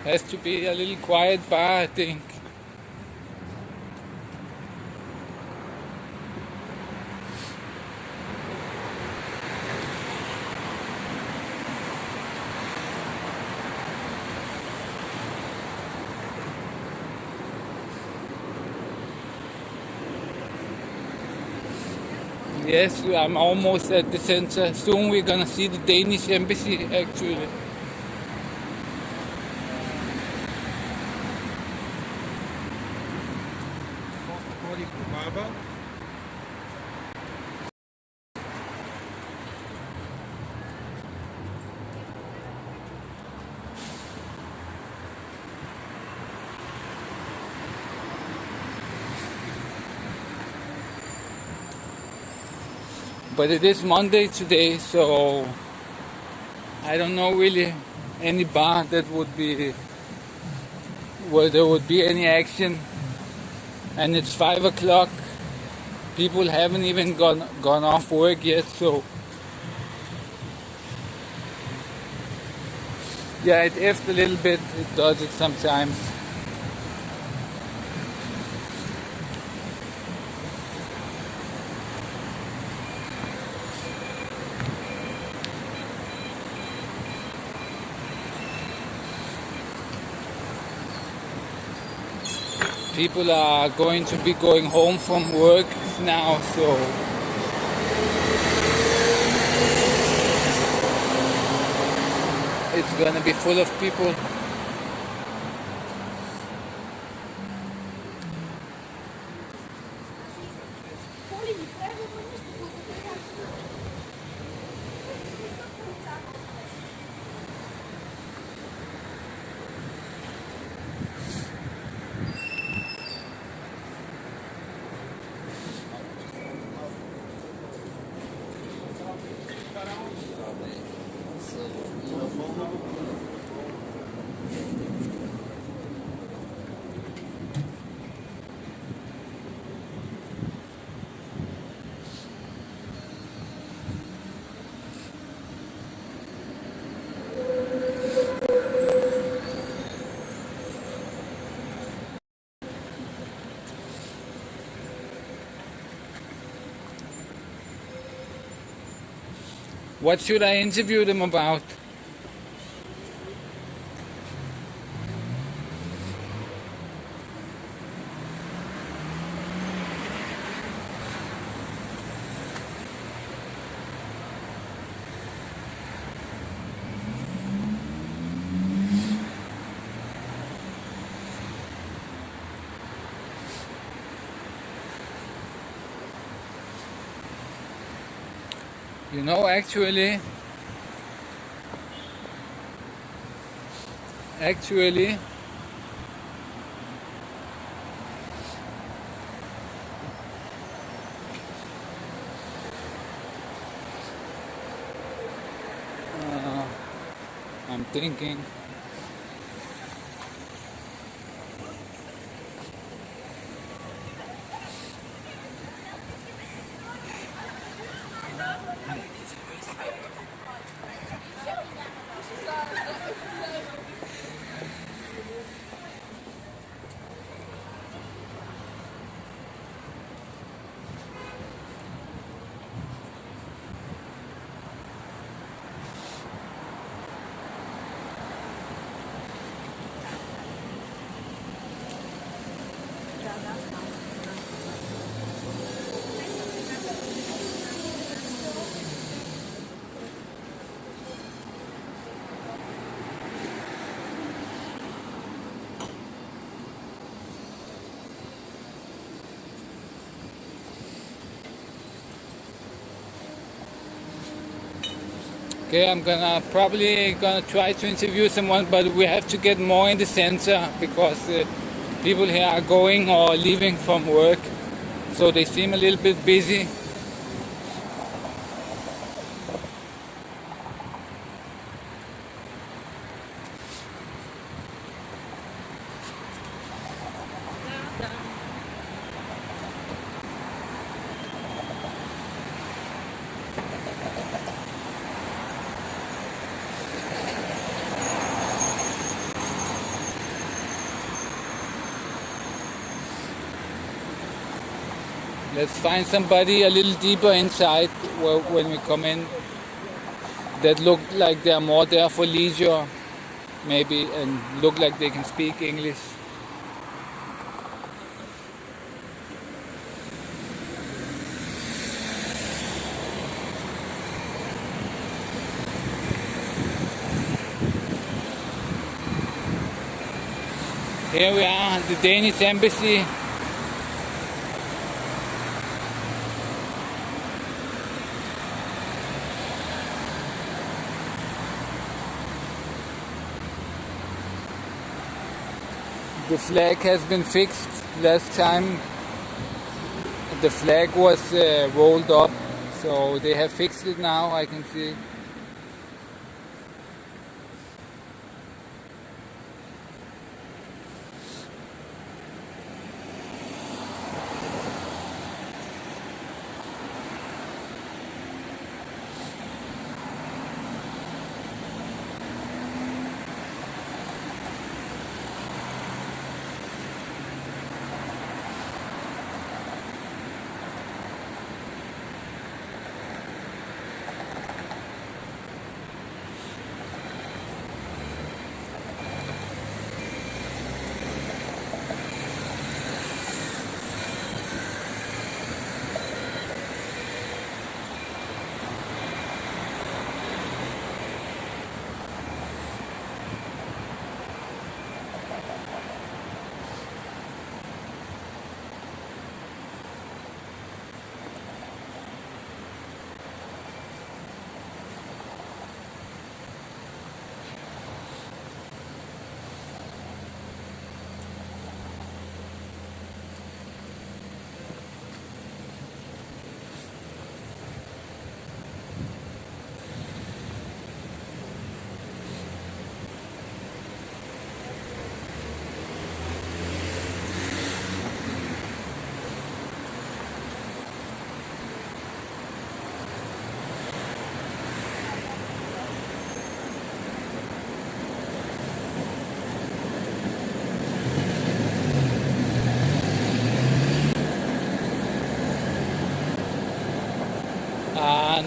Has to be a little quiet bar, I think. Yes, I'm almost at the center. Soon we're gonna see the Danish embassy actually. But it is Monday today, so I don't know really any bar that would be where there would be any action. And it's 5 o'clock. People haven't even gone off work yet, so yeah, it effed a little bit. It does it sometimes. People are going to be going home from work now, so it's gonna be full of people. What should I interview them about? You know, actually, I'm thinking. Okay, I'm probably gonna try to interview someone, but we have to get more in the center because people here are going or leaving from work, so they seem a little bit busy. Let's find somebody a little deeper inside when we come in that look like they're more there for leisure, maybe, and look like they can speak English. Here we are at the Danish embassy. The flag has been fixed. Last time the flag was rolled up, so they have fixed it now, I can see.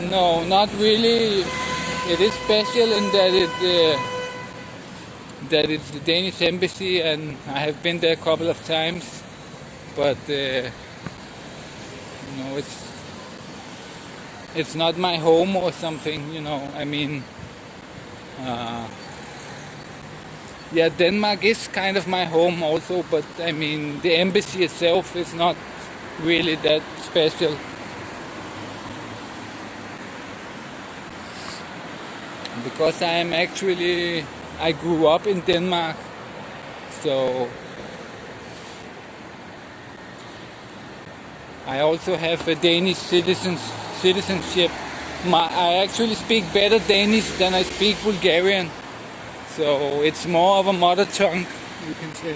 No, not really. It is special in that it's the Danish embassy, and I have been there a couple of times. But it's not my home or something. I mean, yeah, Denmark is kind of my home also, but I mean, the embassy itself is not really that special. Because I grew up in Denmark, so I also have a Danish citizenship. I actually speak better Danish than I speak Bulgarian, so it's more of a mother tongue, you can say.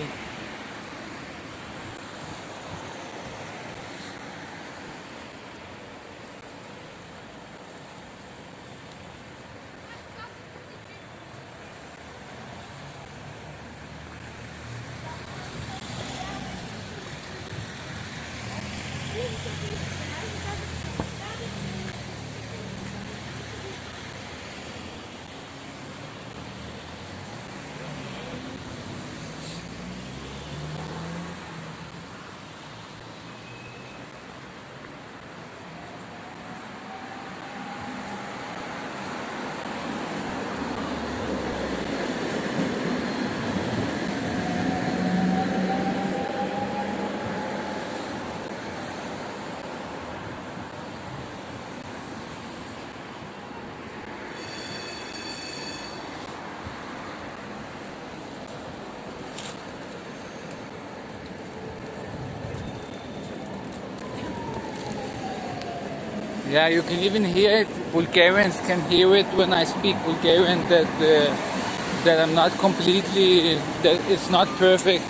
Yeah, you can even hear it. Bulgarians can hear it when I speak Bulgarian that I'm not completely, that it's not perfect.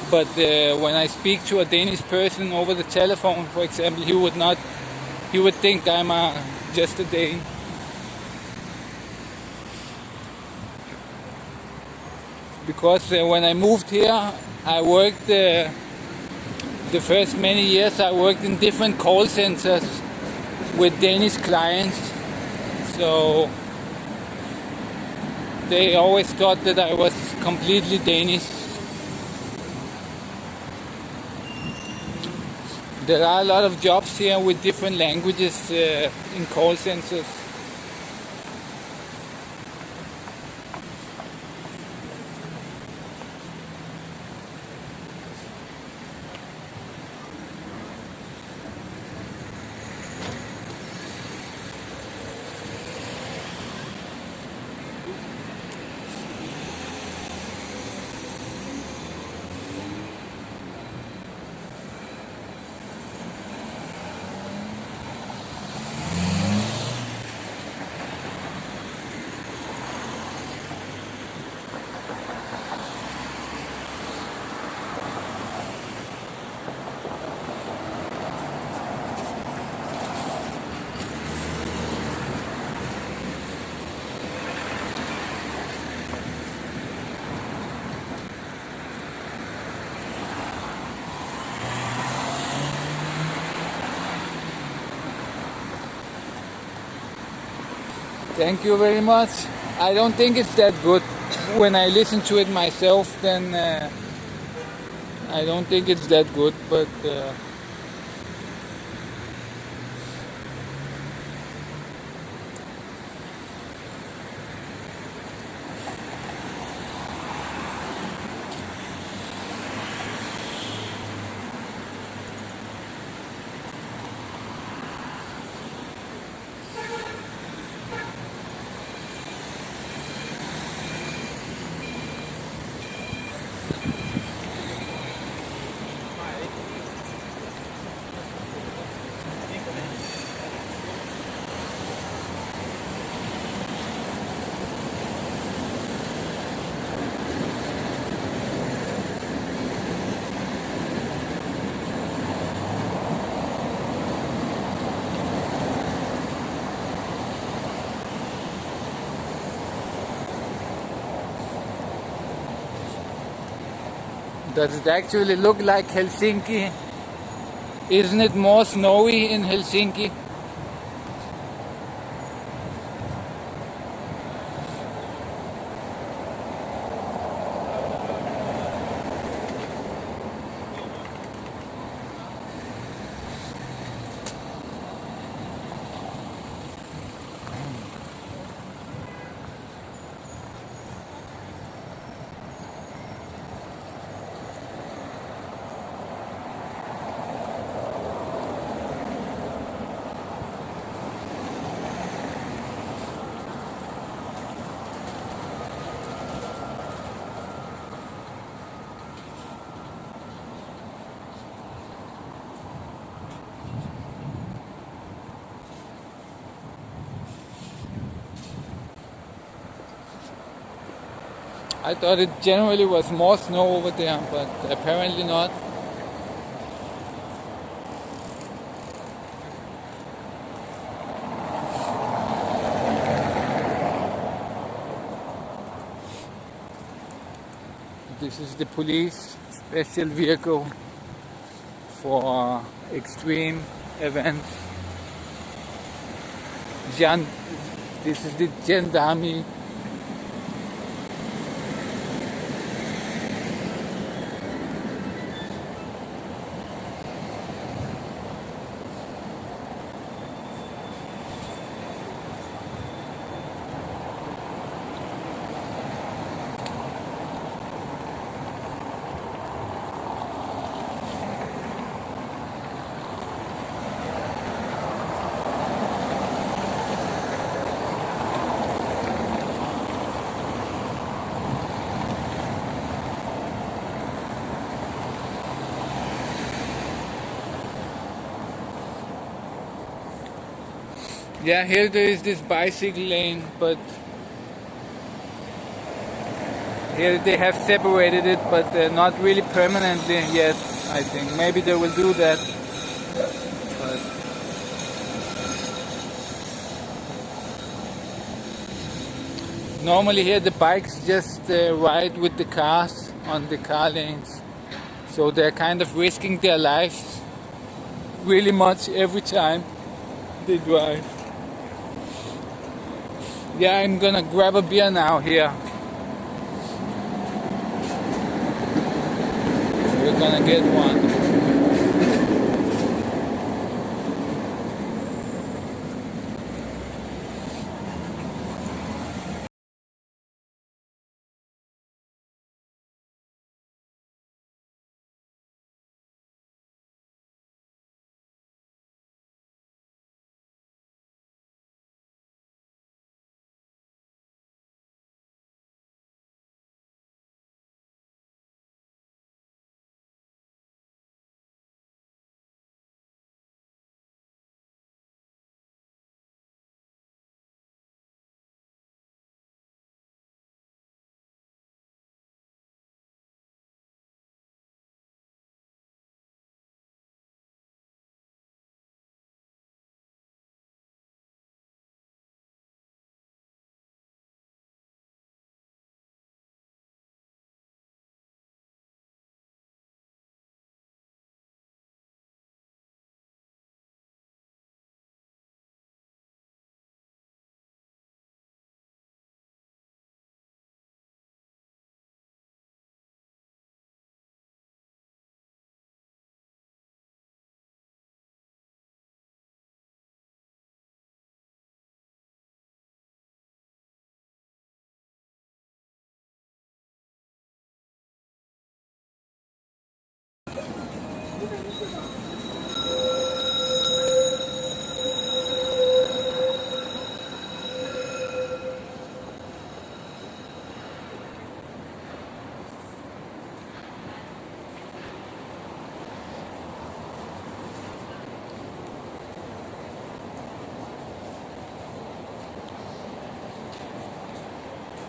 But when I speak to a Danish person over the telephone, for example, he would think I'm just a Dane. Because when I moved here, I worked the first many years I worked in different call centers with Danish clients, so they always thought that I was completely Danish. There are a lot of jobs here with different languages in call centers. Thank you very much. I don't think it's that good. When I listen to it myself, then I don't think it's that good, but does it actually look like Helsinki? Isn't it more snowy in Helsinki? I thought it generally was more snow over there, but apparently not. This is the police special vehicle for extreme events. This is the gendarmerie. Yeah, here there is this bicycle lane, but here they have separated it, but not really permanently yet, I think. Maybe they will do that. But normally here the bikes just ride with the cars on the car lanes. So they're kind of risking their lives really much every time they drive. Yeah, I'm gonna grab a beer now here. We're gonna get one.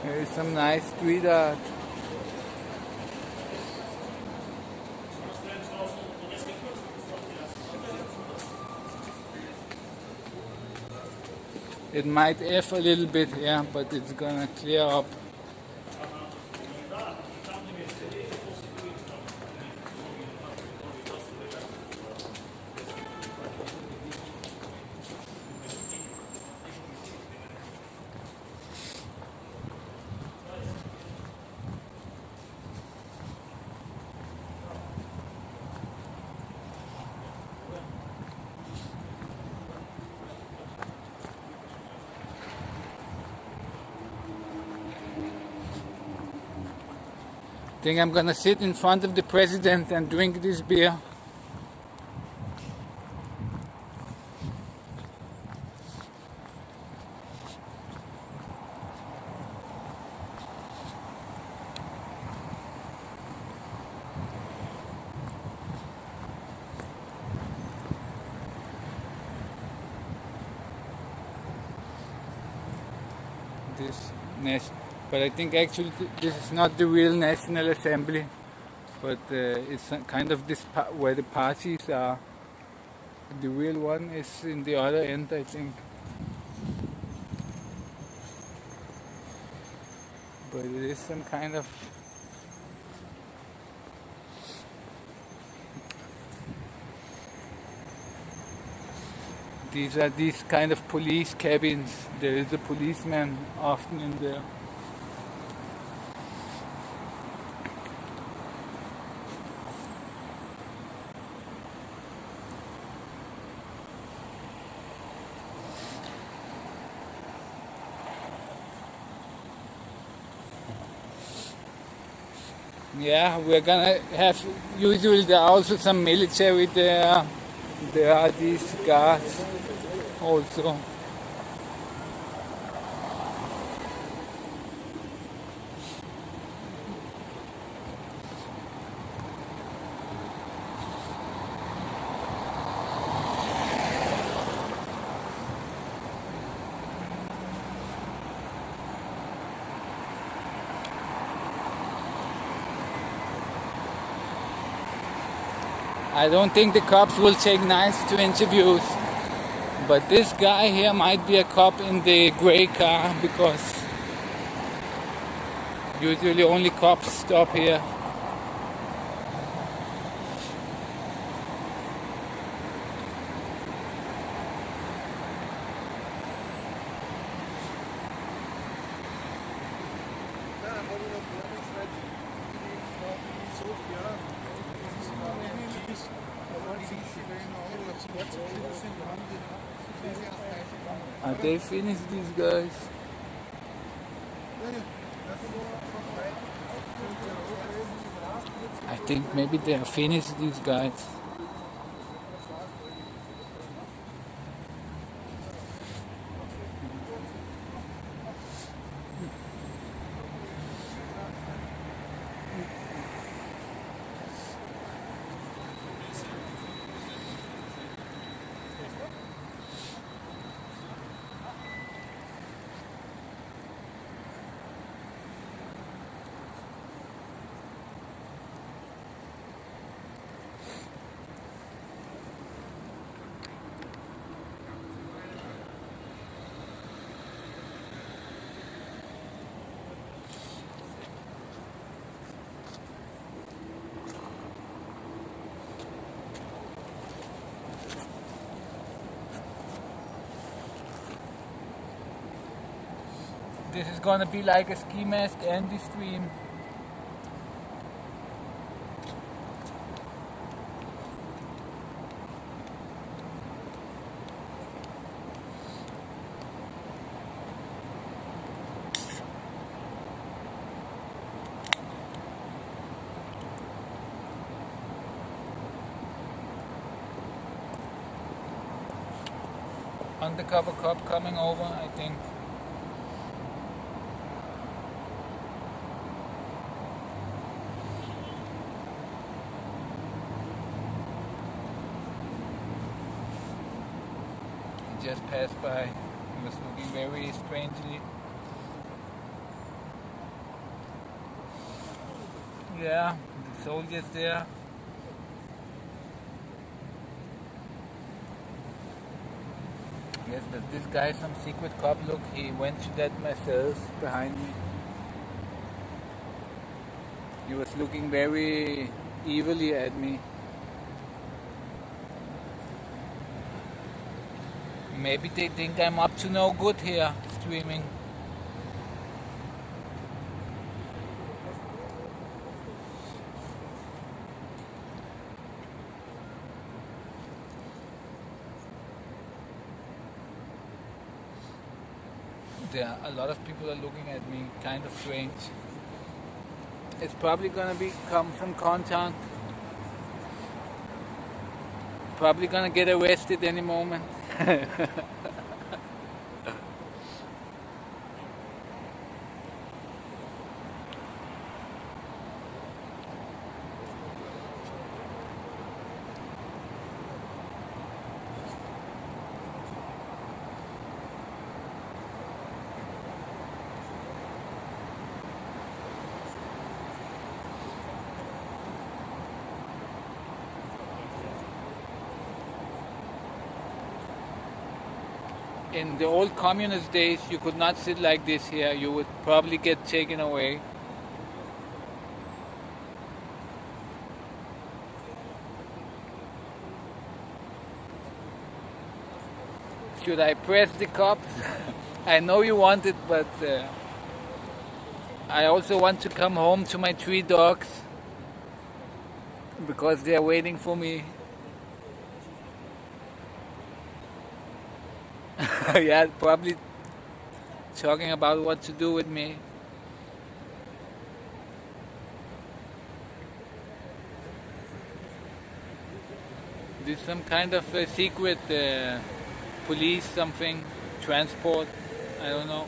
There is some nice street art. It might F a little bit here, but it's gonna clear up. I think I'm gonna sit in front of the president and drink this beer. This But I think actually this is not the real National Assembly, but it's kind of this where the parties are. The real one is in the other end, I think. But it is some kind of... These are these kind of police cabins. There is a policeman often in there. Yeah, we're gonna have, usually there are also some military there. There are these guards also. I don't think the cops will take nice to interviews, but this guy here might be a cop in the gray car, because usually only cops stop here. Are they finished, these guys? I think maybe they are finished, these guys. This is gonna be like a ski mask and the stream. Undercover cop coming over, I think. He just passed by. He was looking very strangely. Yeah, the soldiers there. Yes, but this guy, some secret cop, look, he went to that Mercedes behind me. He was looking very evilly at me. Maybe they think I'm up to no good here, streaming. There, a lot of people are looking at me, kind of strange. It's probably gonna come some contact. Probably gonna get arrested any moment. in the old communist days, you could not sit like this here. You would probably get taken away. Should I press the cops? I know you want it, but I also want to come home to my 3 dogs because they are waiting for me. Yeah, probably talking about what to do with me. This some kind of a secret police something, transport, I don't know.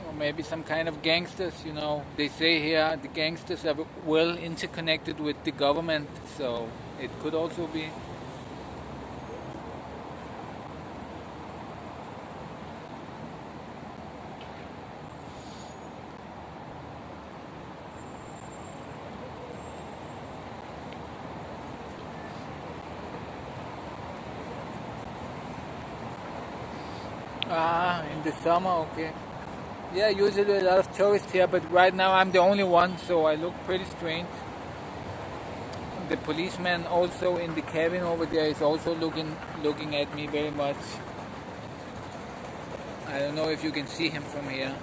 Or maybe some kind of gangsters, you know. They say here the gangsters are well interconnected with the government, so it could also be. Ah, in the summer, okay. Yeah, usually a lot of tourists here, but right now I'm the only one, so I look pretty strange. The policeman also in the cabin over there is also looking at me very much. I don't know if you can see him from here.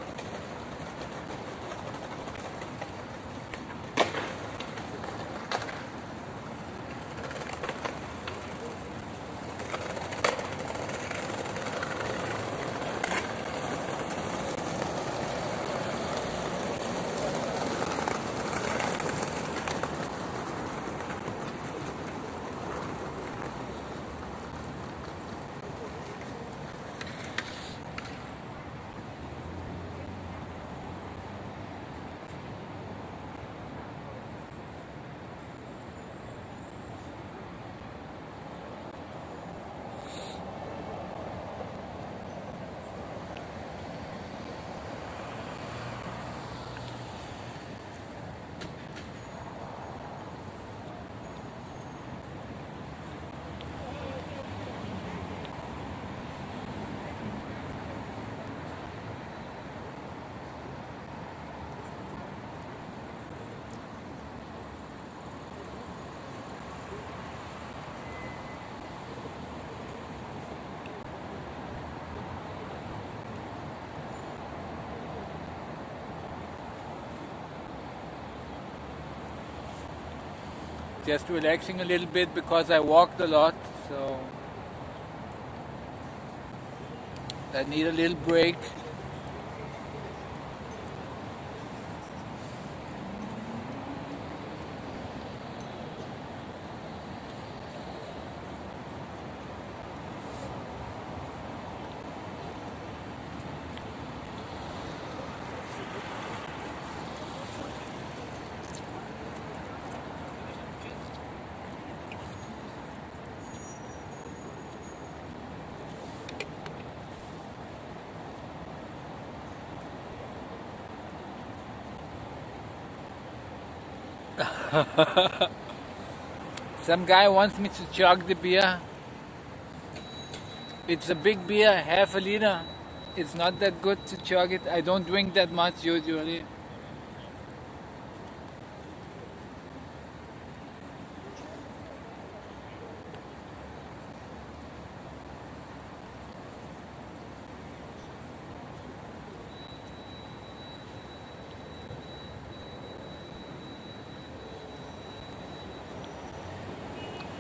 Just relaxing a little bit because I walked a lot, so I need a little break. Some guy wants me to chug the beer. It's a big beer, half a liter. It's not that good to chug it. I don't drink that much usually.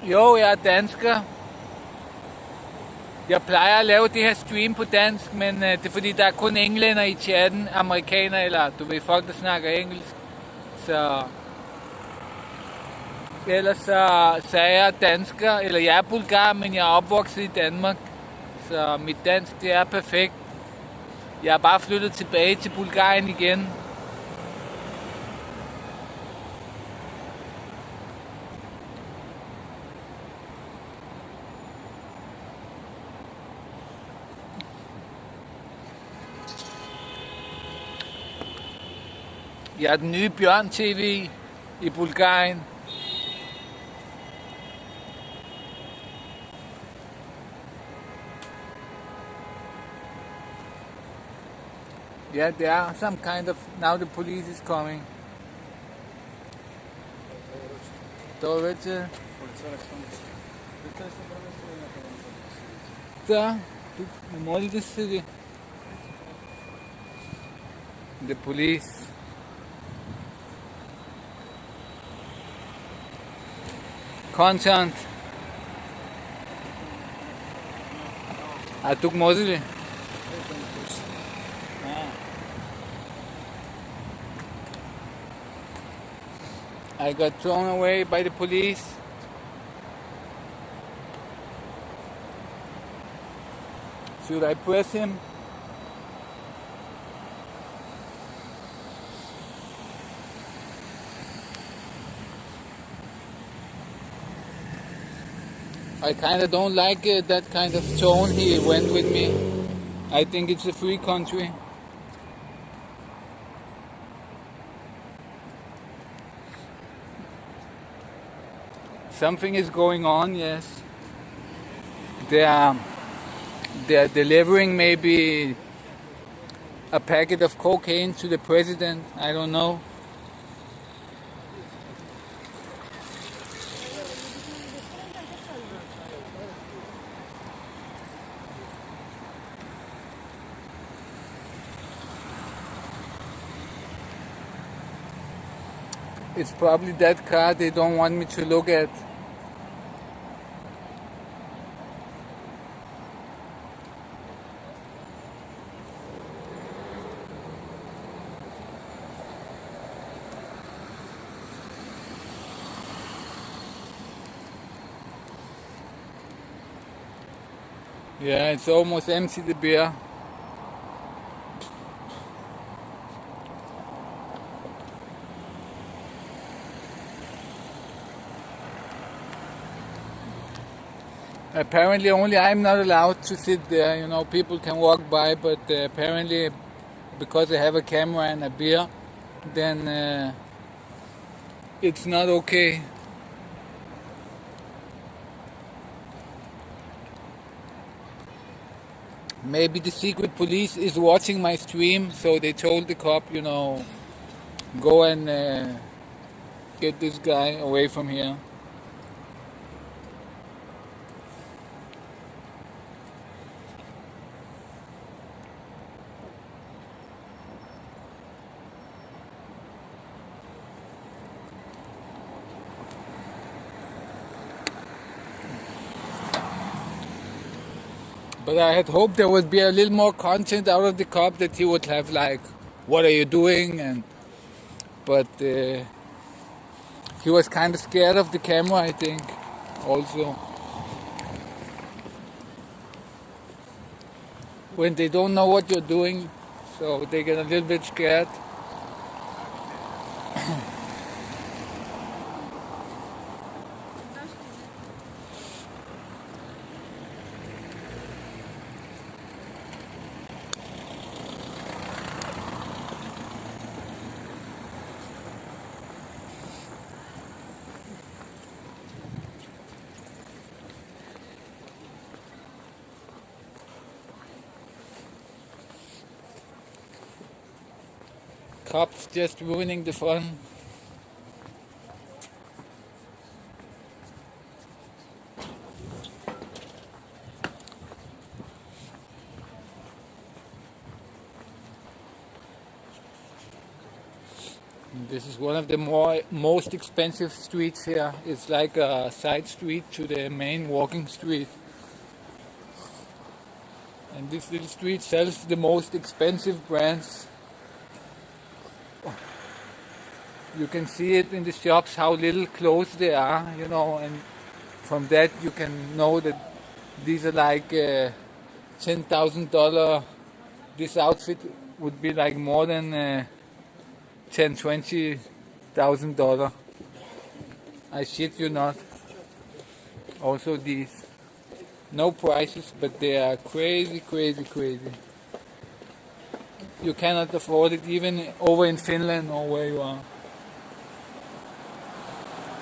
Jo, jeg er dansker. Jeg plejer at lave det her stream på dansk, men det er fordi, der er kun englænder i chatten, amerikanere eller du ved, folk, der snakker engelsk. Så ellers så er jeg dansker, eller jeg er bulgar, men jeg er opvokset i Danmark. Så mit dansk, det er perfekt. Jeg er bare flyttet tilbage til Bulgarien igen. Jeg er den nye bjørn-tv i Bulgarien. Yeah, there are some kind of... Now the police is coming. Добре, че... Да, тук не може да се седи. The police. Content. А тук може ли? I got thrown away by the police. Should I press him? I kind of don't like that kind of tone he went with me. I think it's a free country. Something is going on, yes. They are delivering maybe a packet of cocaine to the president. I don't know. It's probably that car they don't want me to look at. Yeah, it's almost empty, the beer. Apparently only I'm not allowed to sit there, you know, people can walk by, but apparently because I have a camera and a beer, then it's not okay. Maybe the secret police is watching my stream, so they told the cop, you know, go and get this guy away from here. But I had hoped there would be a little more content out of the cop, that he would have like, what are you doing? But he was kind of scared of the camera, I think, also. When they don't know what you're doing, so they get a little bit scared. Cops just ruining the fun. This is one of the most expensive streets here. It's like a side street to the main walking street. And this little street sells the most expensive brands. You can see it in the shops how little clothes they are, you know, and from that you can know that these are like $10,000. This outfit would be like more than $20,000. I shit you not. Also these. No prices, but they are crazy, crazy, crazy. you cannot afford it even over in Finland or where you are.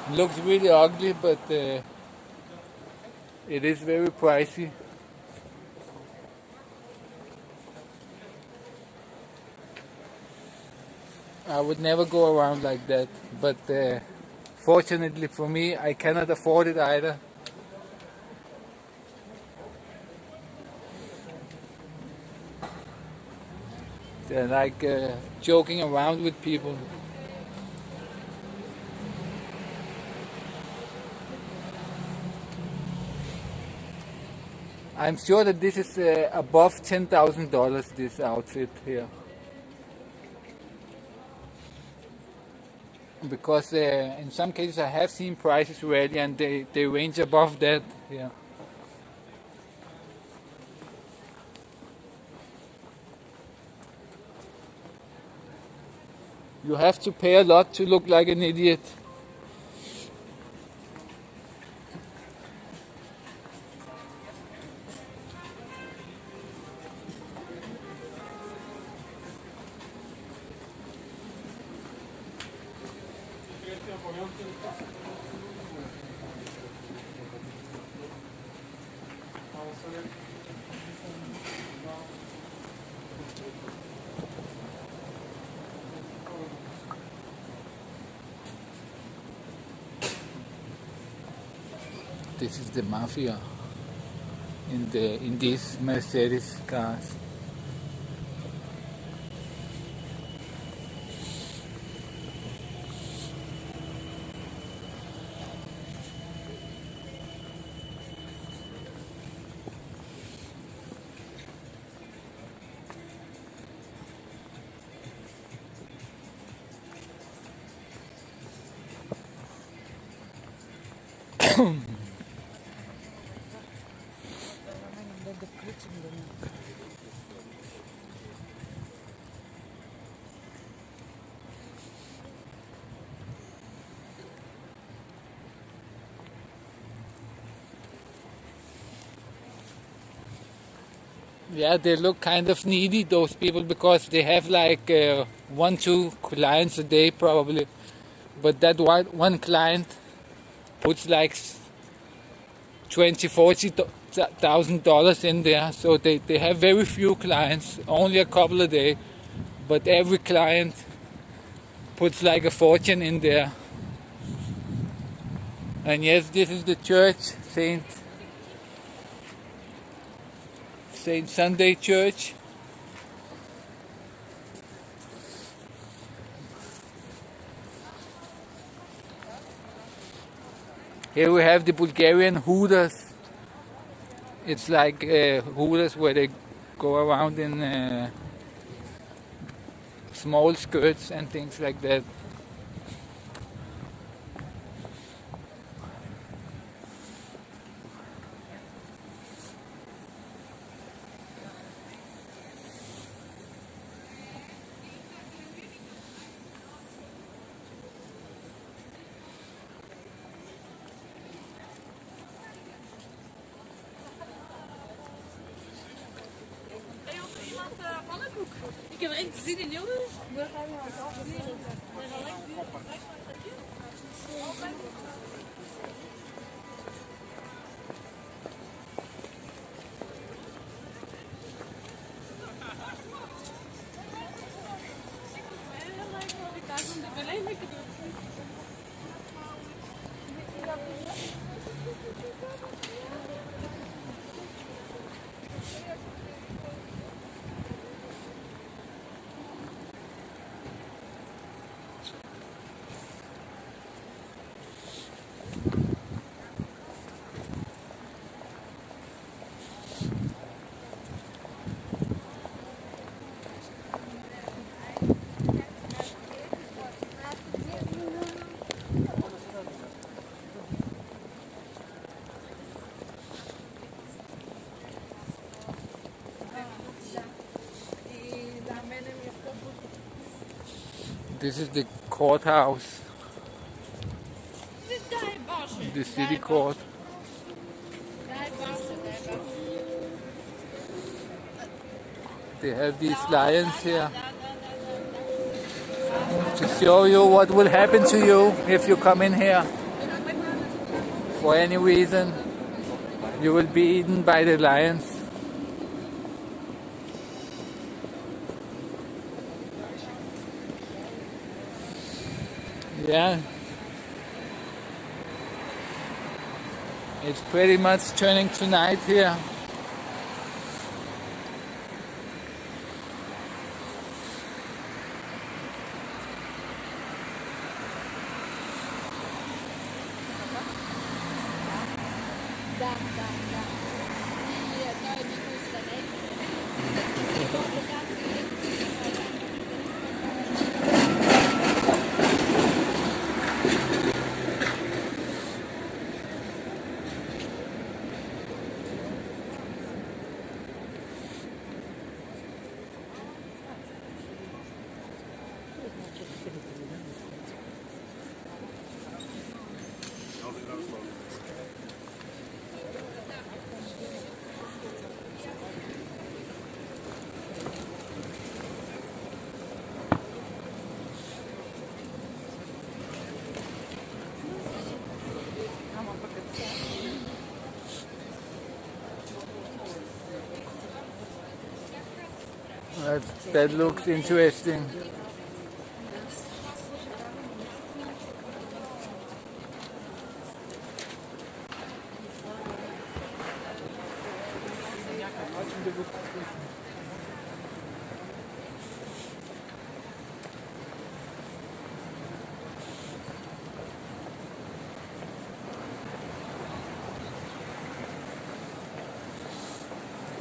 It looks really ugly, but it is very pricey. I would never go around like that, but fortunately for me, I cannot afford it either. They're like joking around with people. I'm sure that this is above $10,000, this outfit here. Because in some cases I have seen prices already and they range above that. Yeah. You have to pay a lot to look like an idiot. This is the mafia in these Mercedes cars. Yeah, they look kind of needy, those people, because they have like 1-2 clients a day probably. But that one client puts like $20,000-$40,000 in there, so they have very few clients, only a couple a day, but every client puts like a fortune in there. And yes, this is the church, Saint Sunday Church. Here we have the Bulgarian Hooters. It's like Hooters where they go around in small skirts and things like that. Ik heb echt zin in jongens. This is the courthouse, the city court. They have these lions here to show you what will happen to you if you come in here for any reason. You will be eaten by the lions. Yeah, it's pretty much turning to night here. That looks interesting.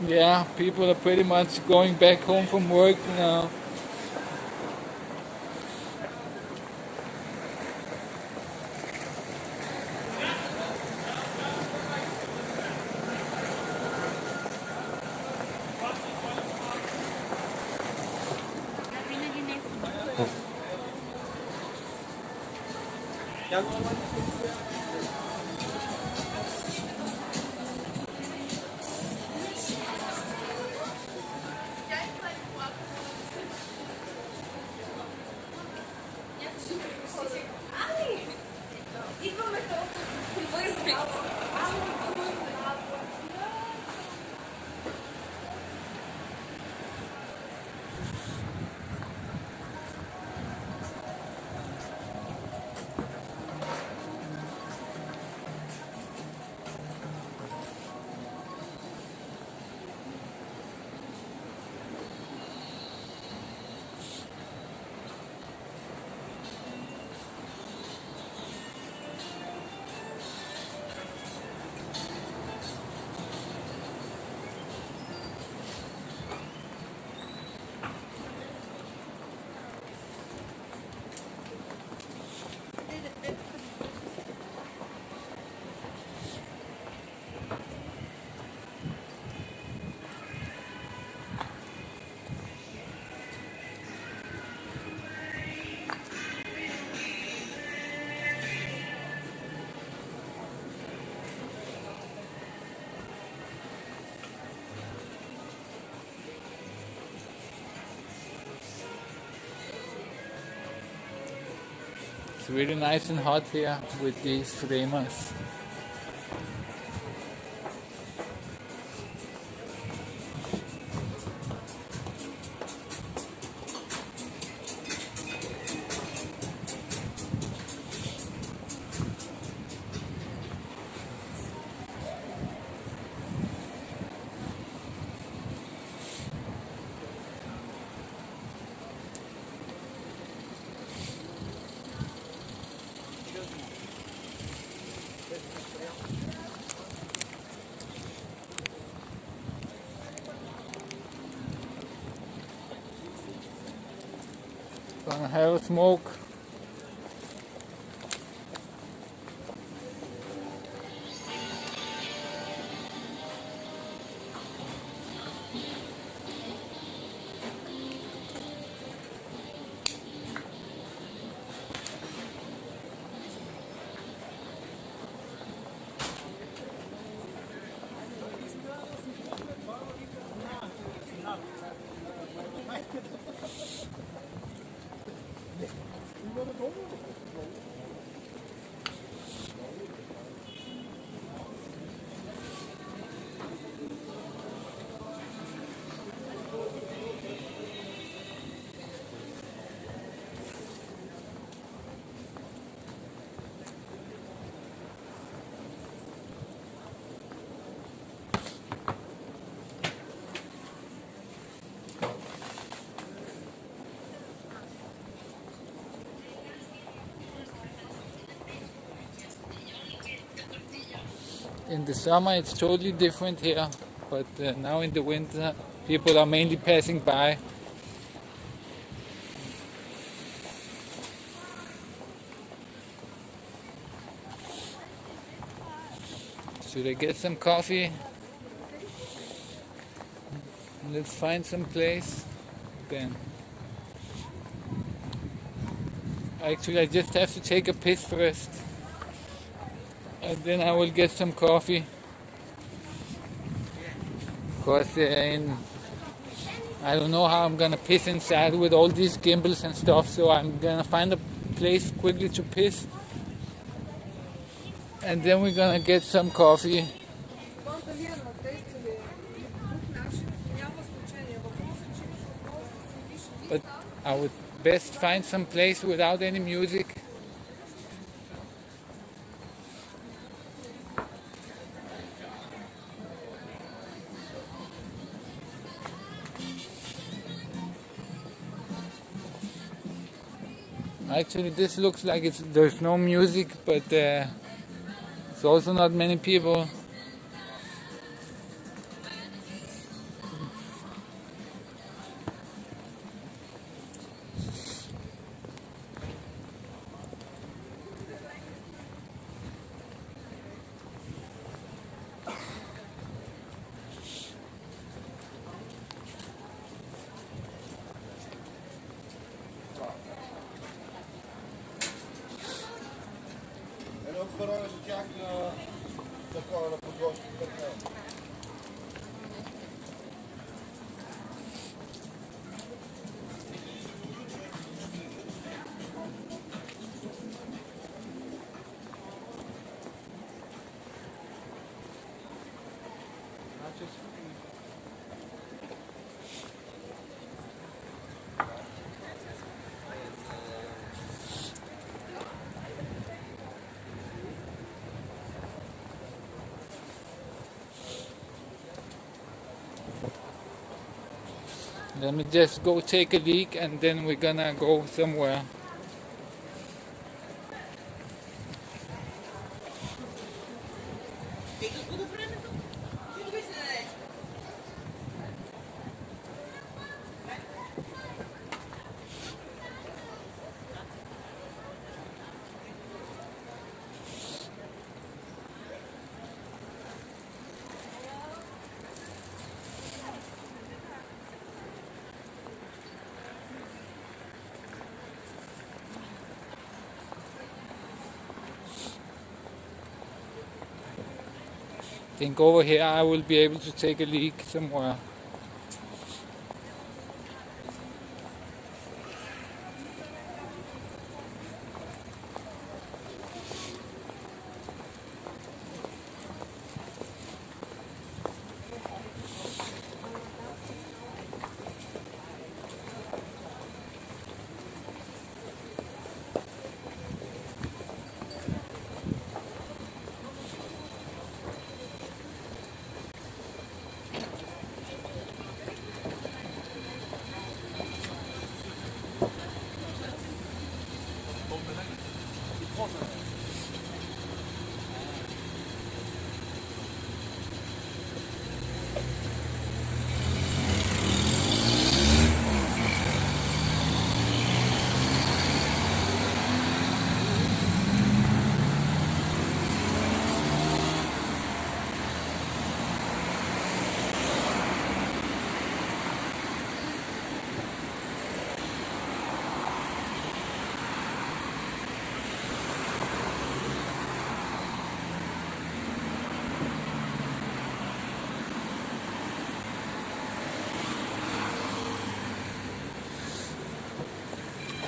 Yeah, people are pretty much going back home from work now. It's really nice and hot here with these flamers. Gonna have a smoke. In the summer it's totally different here, but now in the winter people are mainly passing by. Should I get some coffee? Let's find some place then. Actually, I just have to take a piss first, and then I will get some coffee. Because I don't know how I'm gonna piss inside with all these gimbals and stuff, so I'm gonna find a place quickly to piss, and then we're gonna get some coffee. But I would best find some place without any music. Actually, this looks like there's no music, but it's also not many people. Едно хора от тях на такова на подготвка. Let me just go take a leak, and then we're gonna go somewhere. I think over here I will be able to take a leak somewhere.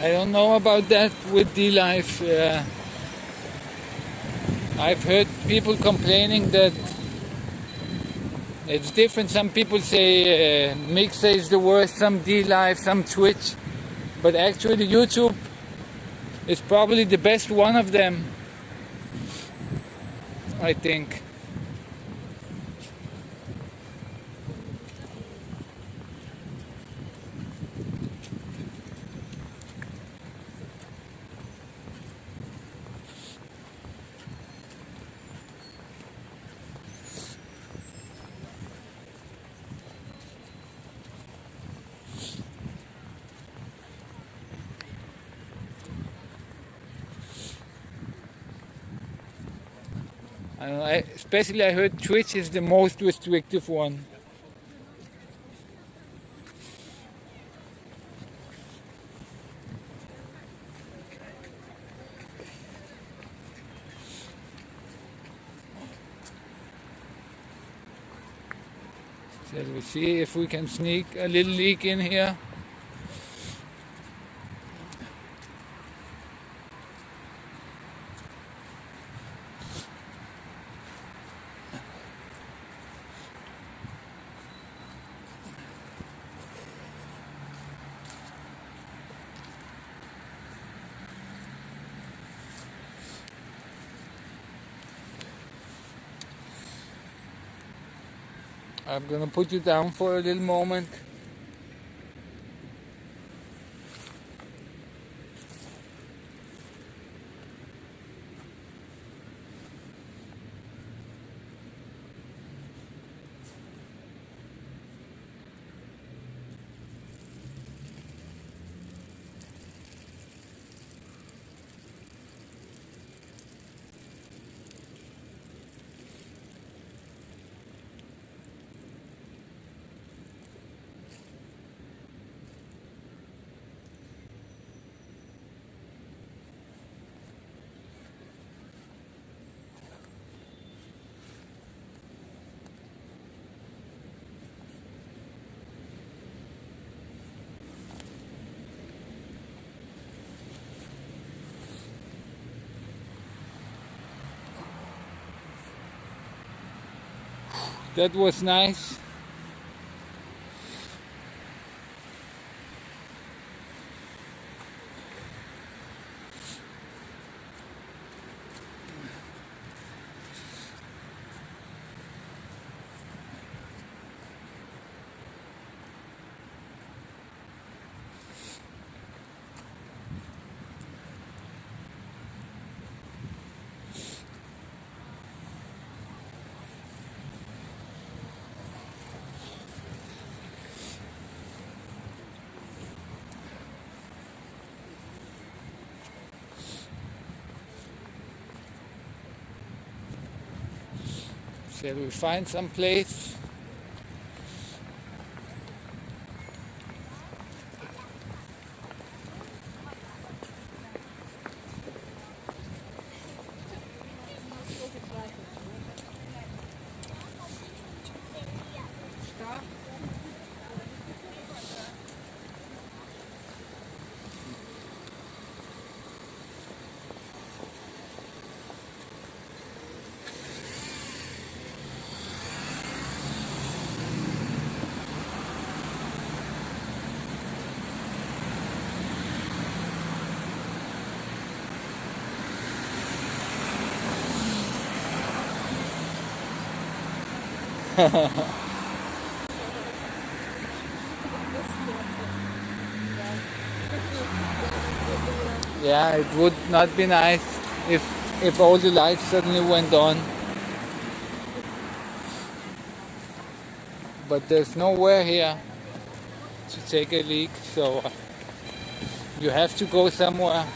I don't know about that with D-Live. I've heard people complaining that it's different. Some people say Mixer is the worst, some D-Live, some Twitch. But actually YouTube is probably the best one of them, I think. I don't know, especially I heard Twitch is the most restrictive one. Shall we see if we can sneak a little leak in here? I'm gonna put you down for a little moment. That was nice. Shall we find some place? Yeah, it would not be nice if all the lights suddenly went on. But there's nowhere here to take a leak, so you have to go somewhere.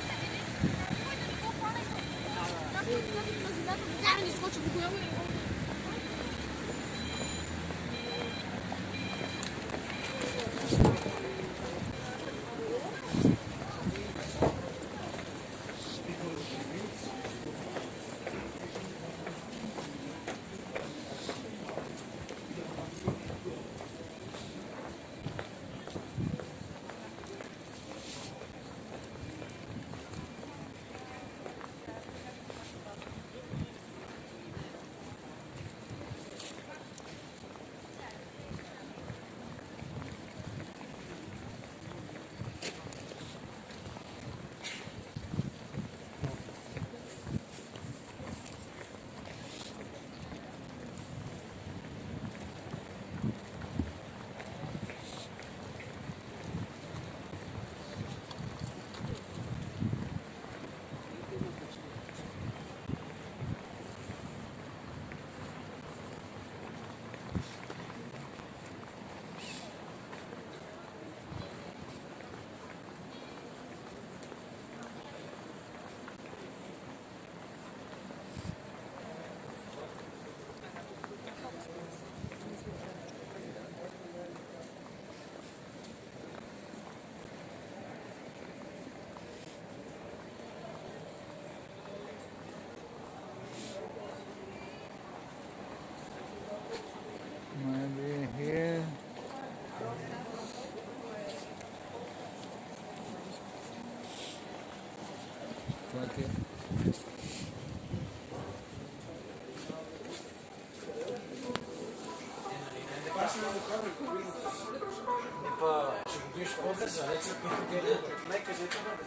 това е. Ще го биеш по-бързо, не се опитате. Не кажете бъде.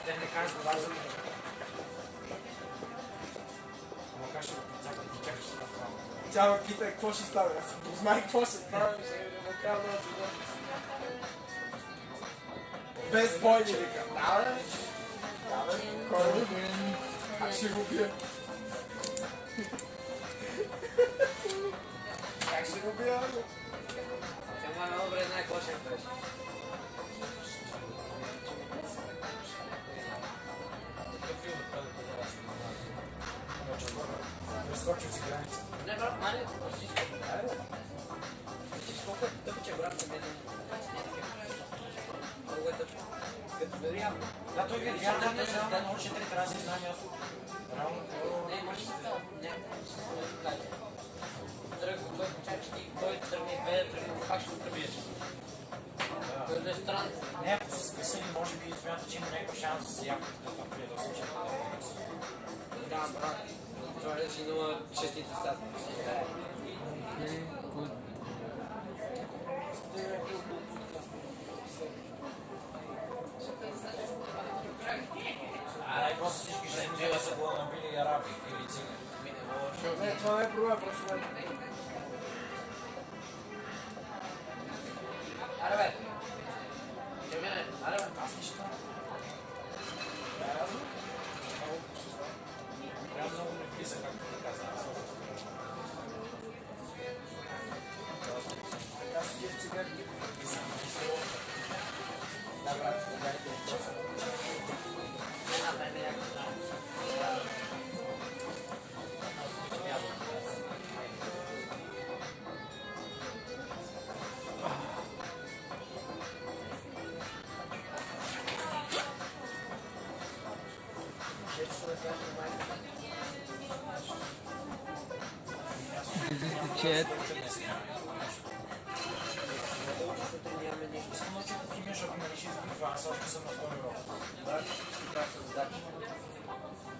Те не кажеш да важно. Как ще го прицакат и чакаш да става? Тя ме пита какво ще става. Аз се познай какво ще става. Не трябва да се без бойни вика. Да, бе. Да, бе. Кой бе? Как ще го бия? Как ще го бия? Тя много добре знае какво ще правиш. Прескочил си границата. Не, брат, мали, всичко. Вижте колко е тъпиче, брат, на мен. Много е тъпче. Като дори явно. Да, той ви вярно, да научи трети раз и знам ясно. Не, може да става. Не, тръгва, той тръгне бе, тръгне, пак ще го пребиеш. Който е странно. Не, ако се скъсали, може би смята, че има някакъв шанс да се явкат да това приятел случай. Да, брат. Това е, че има честите стати. Ай, просто всички ще им дела са го набили араби или цигани. Не, това не е проблем, просто не. Аре, бе. Ще мине. Аре, бе. Аз не ще това. Трябва много не писа, както ти каза. Аз си тия цигарки. Да, брат, цигарите. Не направи някакво знае. Chat. Искам да чуя какви между, ако ме реши избива, аз още съм на втори рок. Брат, ще трябва да се задачи.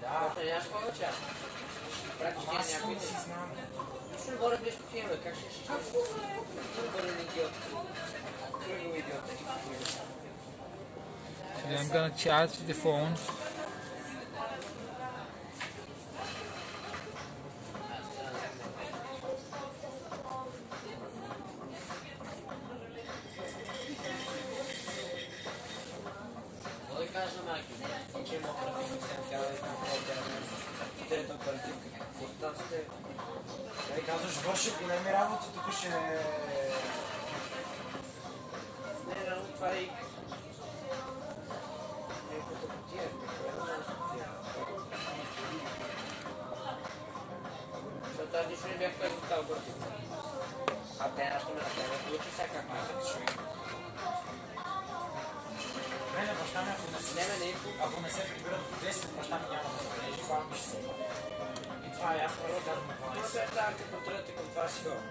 Да, Да, нямаш повече. Практически аз някой не си знам. ще говоря нещо в име, как ще бъде идиот. Кръгови идиот. So I'm gonna charge the phone. Да кажа на майки, че има оперативник, цяла и там трета оперативка. Константите... Те казваш, върши големи работи, тук ще... Не, рано това е и... Като потия. Защото аз нищо не бях казал за тази оперативка. А те нещо ме направи, получи всякак майката човек. Мене баща ми, ако не се прибират до 10, баща ми няма да забележи, баба ми ще се. И това е аз първо казвам на това. Това се става като тръгнете към това си хора.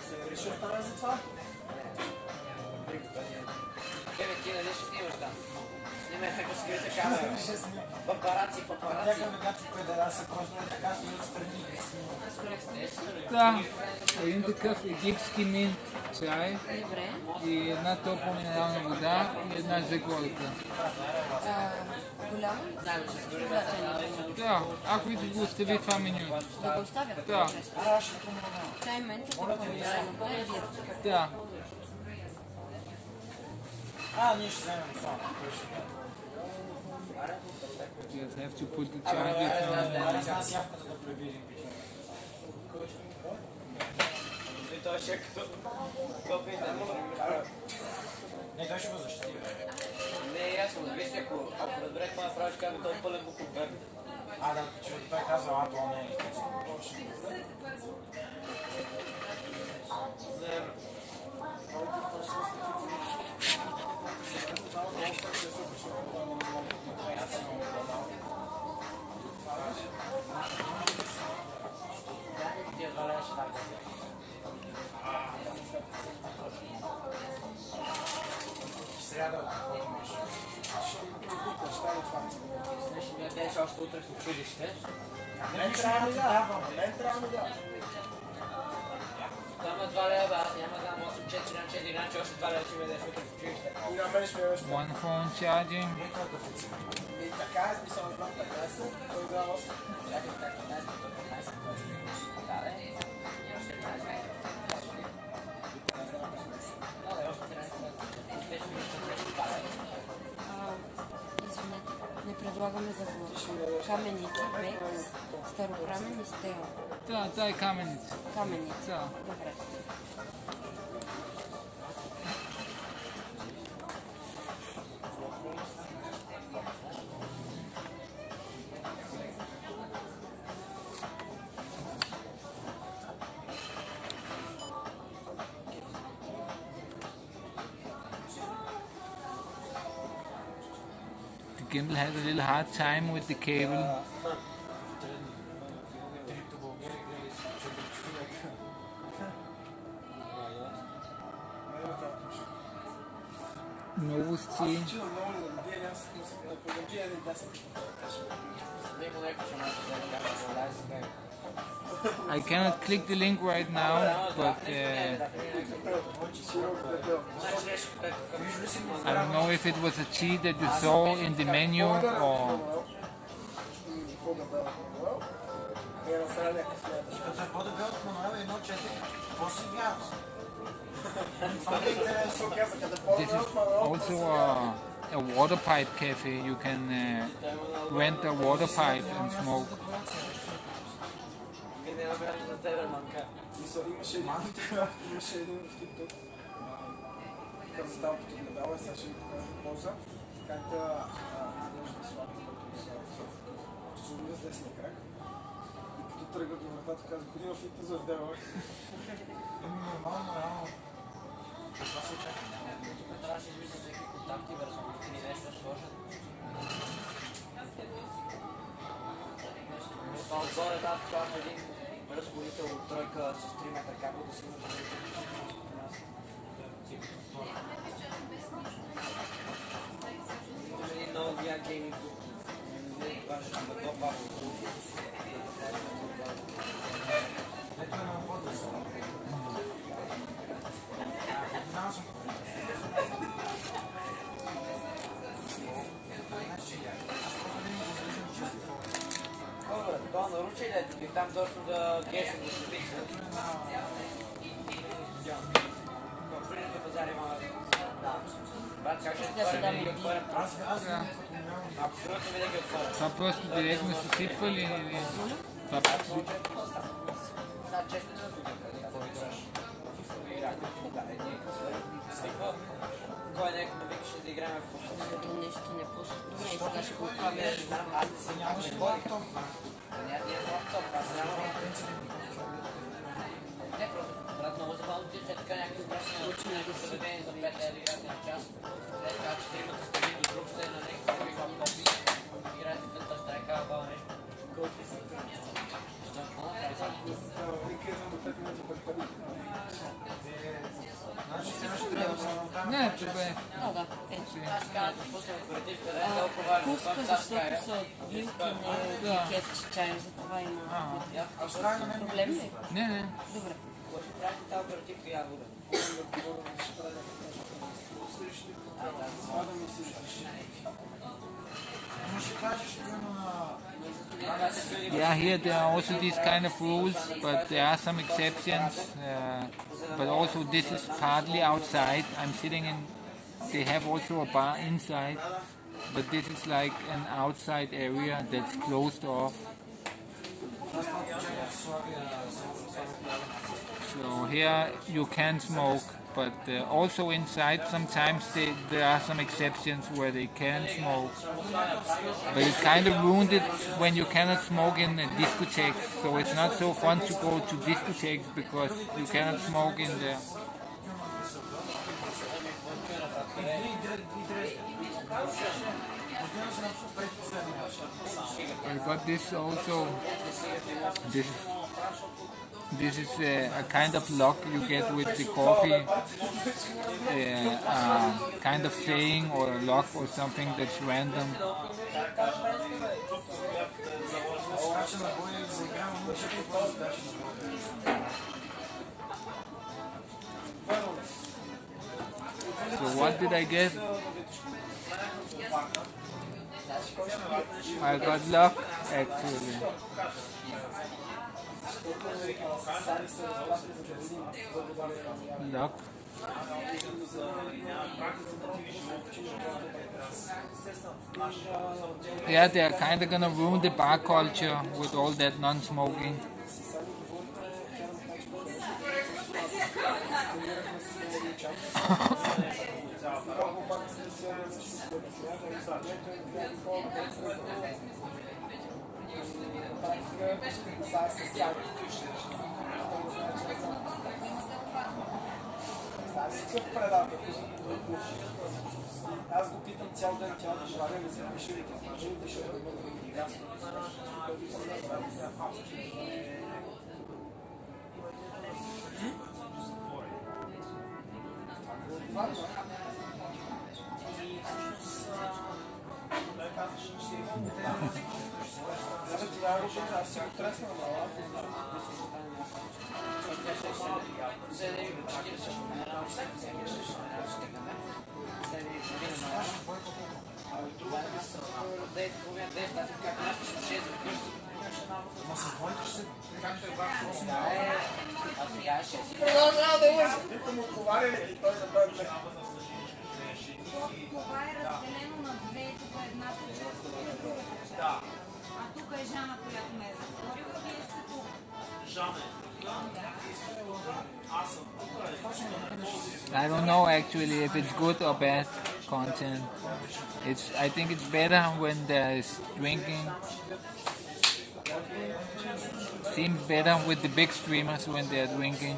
Се реши остане за това? Кеве, ти нали ще снимаш там? Снимай така скрита камера. Ще снимам. Папараци, папараци. Някакъв гати педераси, просто е така стои отстрани и снимам. Да, един такъв египски минт чай и една топла минерална вода и една зегорка. Голямо? Да, ако ви да го остави това меню. Да го оставя? Да, Чай, мента, минерална вода и бира. да. Ние ще вземем това. Just have to put the charger Аз знам явката да пребирим. И той ще е като... Копи, не мога. Не, той ще го защити. Не е ясно, виж ако разбере какво направиш, казва той пълен буков верн. Да, че той казва, това не е естествено. Сряда ходимеш. Днешния ден ще още утре в училище. Мен трябва ми да. Мен трябва ми да. Там е 2 лева, аз няма да дам 8-4 на 4, значи още 2 лева ще ме дадеш утре в училище. И на мен ще ме имаш. One phone charging. И така е смисъл на знам 15, той за 8. Чакай, как 15, 15, 15. Да, бе. Още 15. Да, бе, още 13. Извинете, не предлагаме за глас. Каменици, Бекс, Старокамен и Стела. Да, дай каменица. Каменици. Да. Добре. The gimbal has a little hard time with the cable. Новости. I cannot click the link right now, but I don't know if it was a cheat that you saw in the menu or... Като е по-добре от Мануел 1.4, какво си вярва? Това не е интересно. This is also a water pipe cafe. You can rent a water pipe and smoke. Имаше един в TikTok, който става като медала и сега ще ви покажа полза, как да изглежда сладко, като се умия с десния крак. И като тръгва до вратата, казва, ходи в фитнес за отдела. Нормално, реално. Това се очаква. Тук трябва да се измислят всеки контакти, вързаните или нещо да сложат. Това отгоре, да, това е един разходител от тройка с 3 метра кабел да си имаш. Има един много VR гейминг клуб. Не кажеш, ама то баба. Ето е на вода са. Знам съм. Добре, това наручи ли ето? И там точно да гешно да се писне. Преди да пазари има... Брат, как ще отворим и да ги отворим? Абсолютно винаги отворим. Това просто директно се сипва ли? Това Сега честно не да какво ви дръж. Да, Стихва, кой някой ме викаше да играем в футбол. Като нещо не пусна. Добре, и сега ще го оправя. Аз не си нямаше лаптоп. Нямам лаптоп, аз нямам не, просто, брат, много забавно ти, че така някакви брашни наручни съведени за 5 играти на час. След така, че тримата стои до друг сте на някакви лаптопи. Играете в кънта страйка, баба нещо. Кълпи се. Що? Какво направи сега? Не, добре. А, да, ето. Аз казвам, да пуснем оперативка, да е толкова важно. Пуска, защото са вилки, не кефчи чай, затова има проблем ли? Не. Добре. Какво ще правите тази оперативка, я вода? Yeah, here there are also these kind of rules, but there are some exceptions. But also this is partly outside. I'm sitting in. They have also a bar inside, but this is like an outside area that's closed off. So here you can smoke, but also inside sometimes there are some exceptions where they can smoke. But it's kind of ruined it when you cannot smoke in discotheques, so it's not so fun to go to discotheques because you cannot smoke in there. I got this also. This This is a kind of luck you get with the coffee, kind of saying or luck or something that's random. So what did I get? I got luck actually. Luck. Yeah, they're kind of gonna ruin the bar culture with all that non-smoking. Аз го питам цял ден, тя желая да се пише и да кажа, защото да бъде ясно. Аз си го треснал малко. Продължава да лъжи. Викам отговаряли и той забърне. Това е разделено на две, тук е едната част, тук е другата част. А тук е Жана, която ме е затворила, вие сте тук. Жана? I don't know actually if it's good or bad content. I think it's better when there is drinking. Seems better with the big streamers when they are drinking.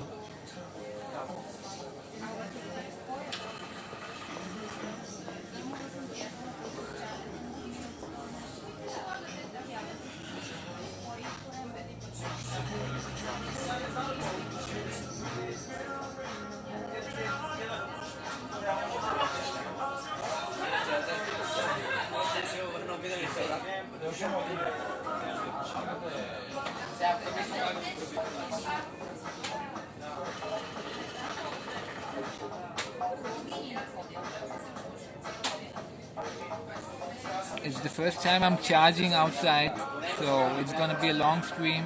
It's the first time I'm charging outside, so it's gonna be a long stream.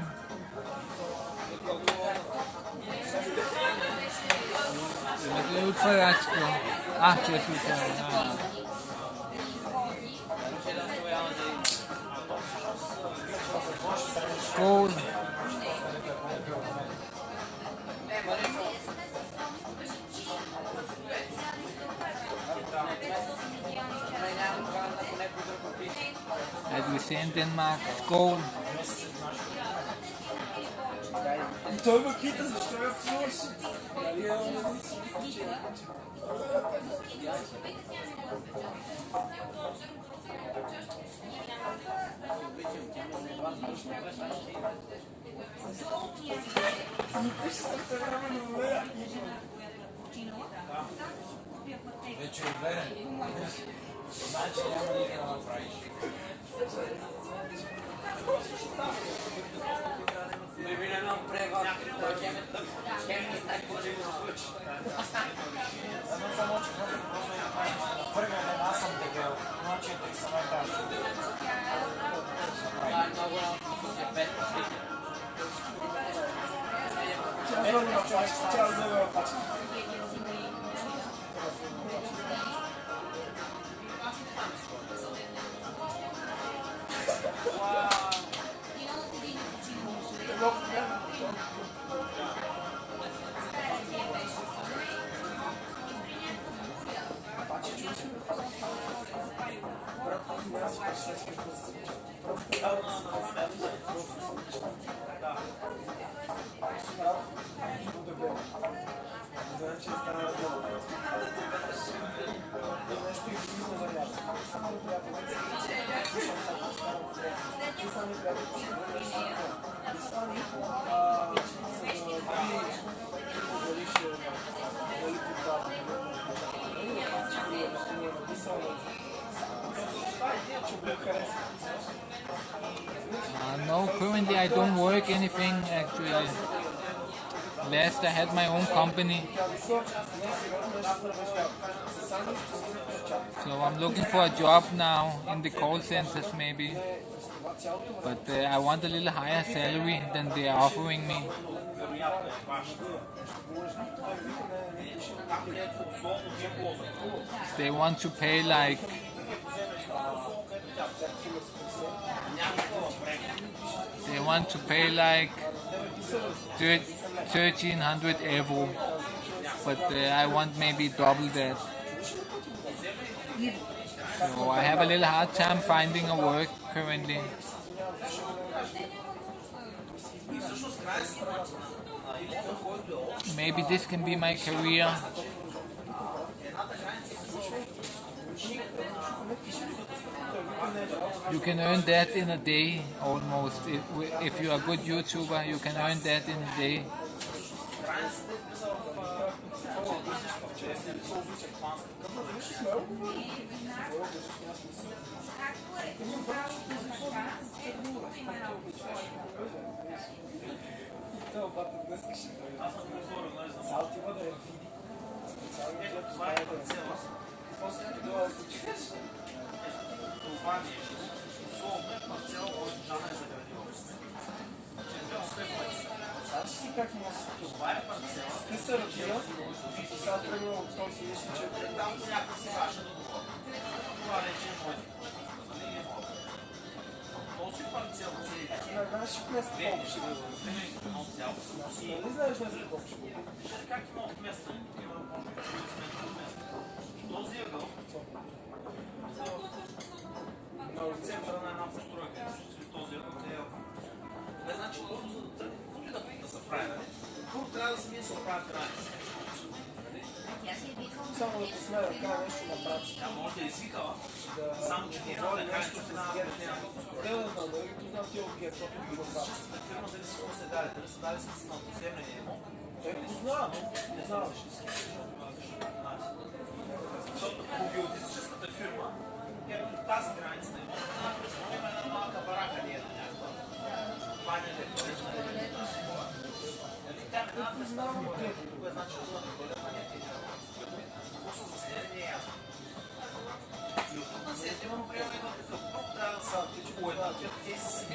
Skål. As we say in Denmark, skål. Той ме пита защо я слуши. Вече е уверен. Значи няма да я направиш. Преминем превод. Първо на аз съм дебел, но 4 са най-важни. Тя взема пачка. Currently I don't work anything actually. Last I had my own company. So I'm looking for a job now in the call centers maybe. But I want a little higher salary than they are offering me. They want to pay like €1,300, but I want maybe double that. So I have a little hard time finding a work currently. Maybe this can be my career. You can earn that in a day almost. If you are a good YouTuber, you can earn that in a day. Само да посмея да кажа нещо на брат си. Само, че не води нещо с герб. Те да знам, дали ги познам тия от герб, защото ги познавам. Чистата фирма, дали са се дали, дали са дали с на поземление имо. Познавам, не знам. Защото по геодезическата фирма, ето тази граница на имота, има една малка барака, не е на някаква. Баня не поречна, не е на школа. Тя не знам, не знам, кога значи да бъде поделят на някакви.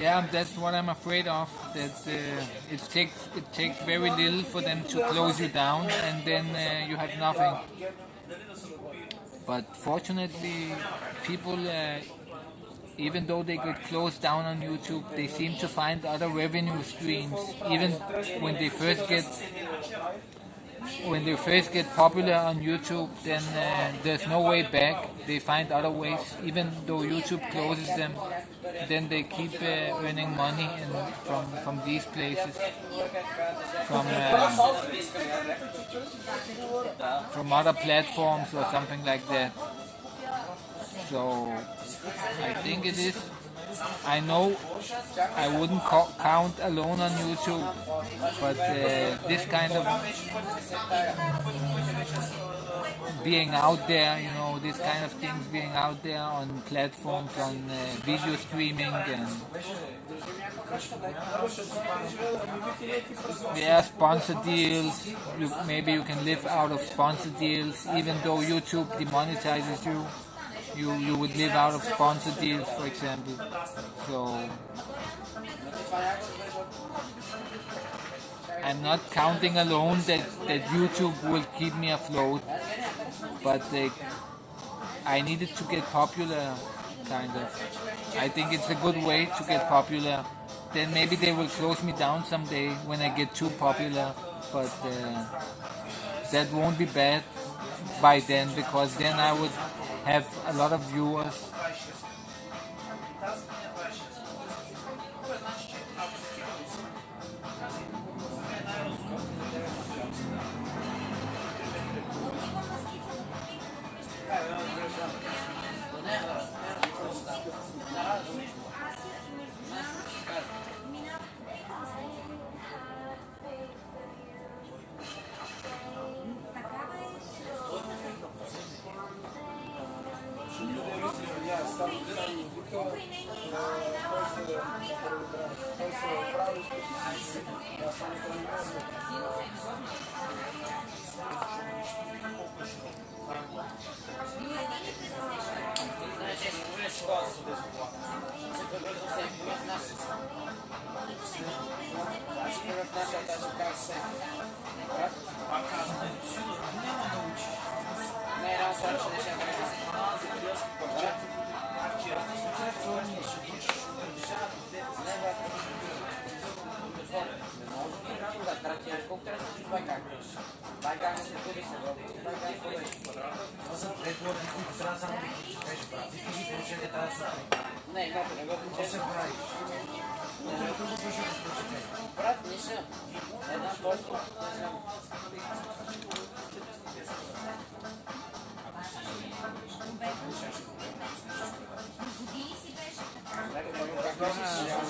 Yeah, that's what I'm afraid of. That it takes very little for them to close you down, and then you have nothing. But fortunately, people, even though they get closed down on YouTube, they seem to find other revenue streams. Even when they first get popular on YouTube, then there's no way back. They find other ways. Even though YouTube closes them, then they keep earning money from these places, from other platforms or something like that. So I think it is. I know I wouldn't count alone on YouTube, but this kind of being out there, you know, this kind of things being out there on platforms, on video streaming, and there are sponsor deals. Maybe you can live out of sponsor deals, even though YouTube demonetizes you. You would live out of sponsor deals, for example. So I'm not counting alone that YouTube will keep me afloat, but I needed to get popular, kind of. I think it's a good way to get popular. Then maybe they will close me down someday when I get too popular, but that won't be bad by then, because then I would have a lot of viewers.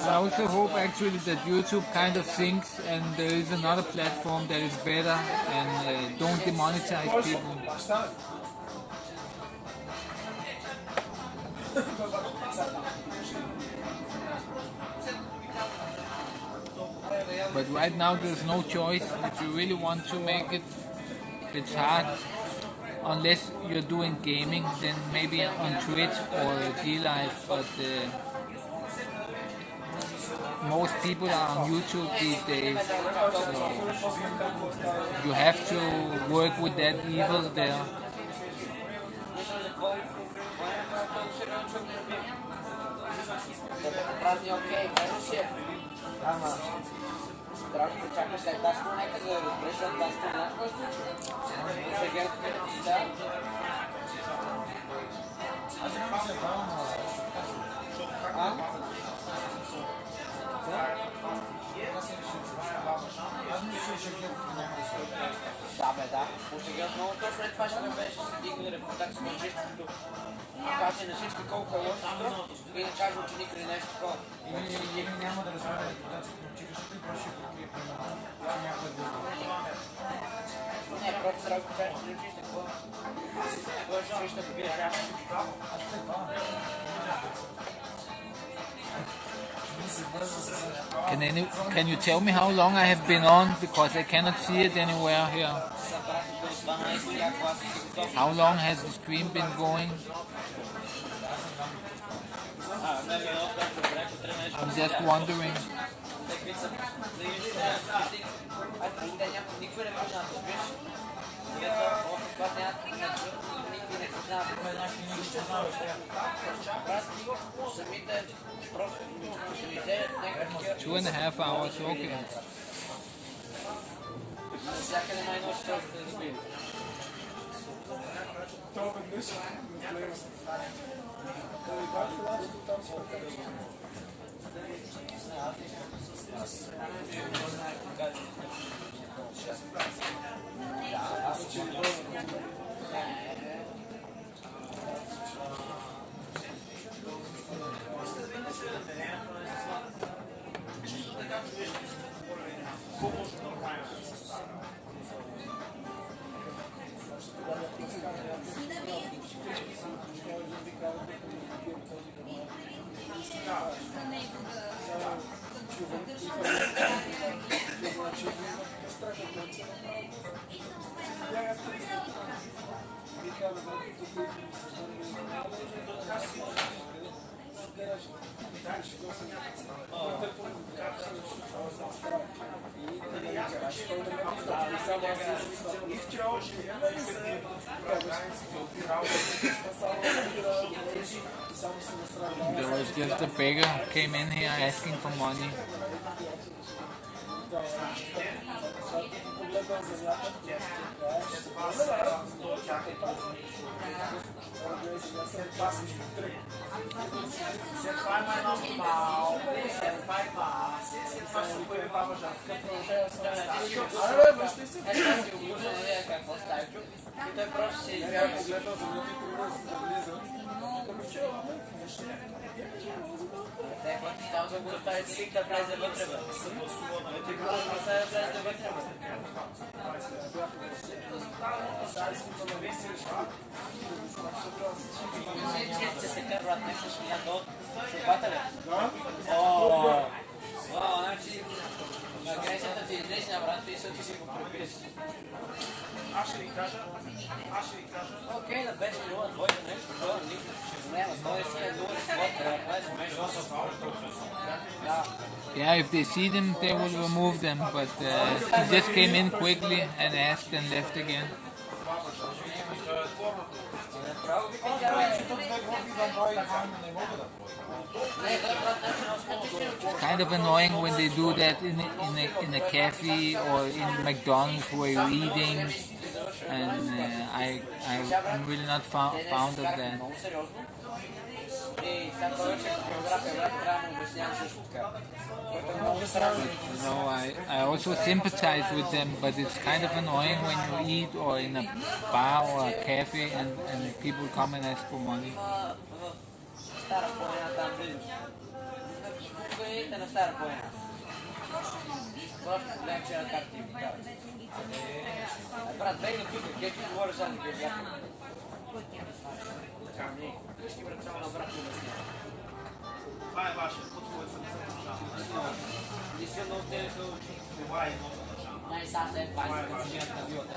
I also hope actually that YouTube kind of thinks and there is another platform that is better and don't demonetize people. But right now there's no choice. If you really want to make it, it's hard. Unless you're doing gaming, then maybe on Twitch or D-Live, but most people are on YouTube these days, so you have to work with that evil there. Да. Очевидно много точно това ще беше стигнали репутация на чистото. Каже на всички колко е лошо и да каже ученик или нещо такова. Или няма да разбере репутацията на учителя, защото и просто ще покрие примерно някой друг. Не, просто трябва да кажеш, че учиш такова. Кой ще учиш да покриеш? Аз това. Can you tell me how long I have been on, because I cannot see it anywhere here? How long has the stream been going? I'm just wondering. Two and a half hours, okay. There was just a beggar who came in here asking for money. брат, ти си го припис. Аз ще ви кажа. Окей, да беше 0-2 нещо, това нищо ще го няма. Той си е 0-2, Yeah, if they see them, they will remove them, but he just came in quickly and asked and left again. Kind of annoying when they do that in a cafe or in McDonald's where you're eating, and I'm really not fond of that. I also sympathize with them, but it's kind of annoying when you eat or in a bar or a cafe and people come and ask for money. Това е ваше. Това е едно държава. Най-саса е 20 години на вилата.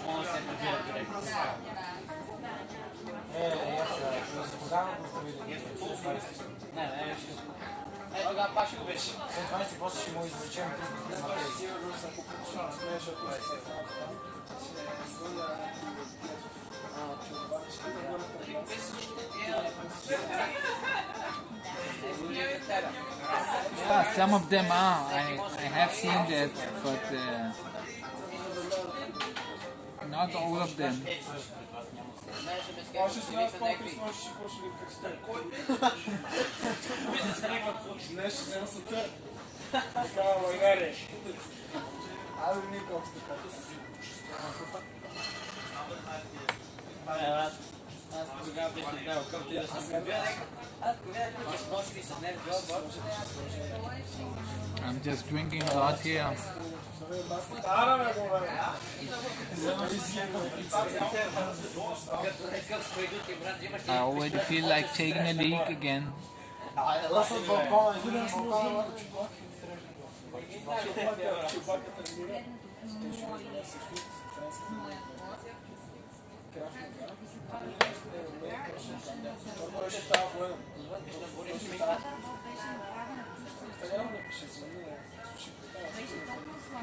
Може да се прибира директно. Не, тогава пак ще го беше. След 20 после ще му извлечем Yeah, some of them are. I have seen that, but not all of them. I'm just drinking a lot here. I already feel like taking a leak again.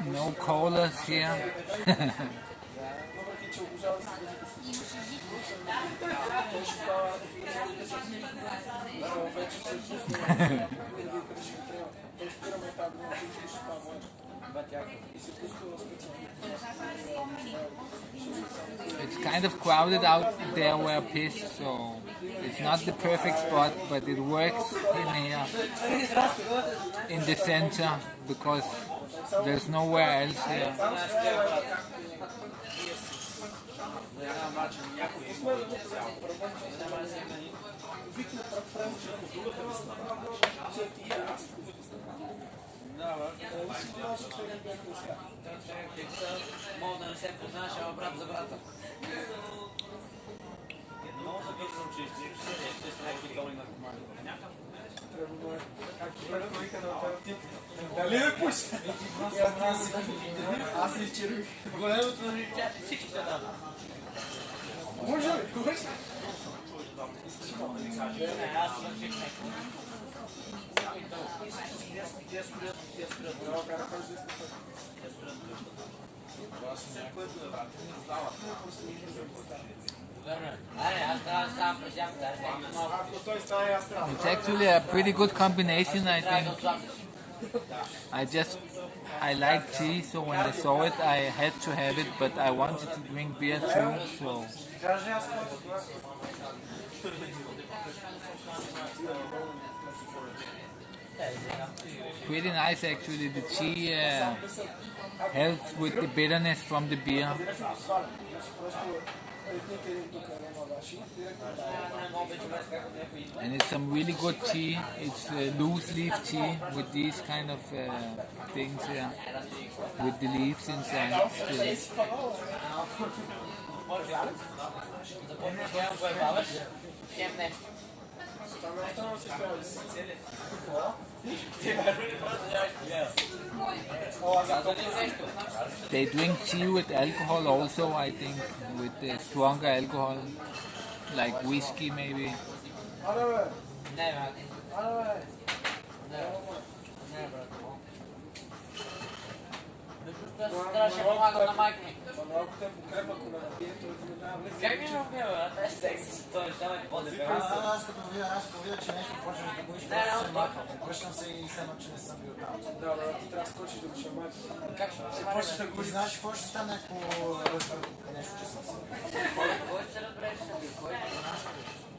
No colas here. It's kind of crowded out there where I pissed, so it's not the perfect spot, but it works in here, in the center, because there's nowhere else here. Мога да не се познаеш, ама брат за брата. Много за бързо училище, ще са някакви голи на команди. Дали ме пуш? Аз ли изчервих? Големото на ричата, всички са там. Може ли? Може? Не, аз съм всички. It's actually a pretty good combination, I think. I like tea, so when I saw it, I had to have it, but I wanted to drink beer too, so. Pretty nice actually. The tea helps with the bitterness from the beer. And it's some really good tea. It's loose leaf tea with these kind of things here, with the leaves inside still. Това не остана си това си. They drink tea with alcohol also, I think, with stronger alcohol, like whiskey maybe. Аре бе, Не, брат. аре бе. Не, брат. Трябваше да помагам на майка ми. Малко те покрепа, ако ме набие, той да ми дава влезе. Как ми набия, брат? Аз текст, той ще ме по-дебел. Аз като видя, че нещо почваш да го Не, не, се махам. Обръщам се и все едно, че не съм бил там. Да, бе, ти трябва да скочиш да го шамариш. Как ще се Почваш да мари, го И знаеш какво ще стане, ако разбера нещо, че съм си. Кой се разбере, че съм бил? Кой?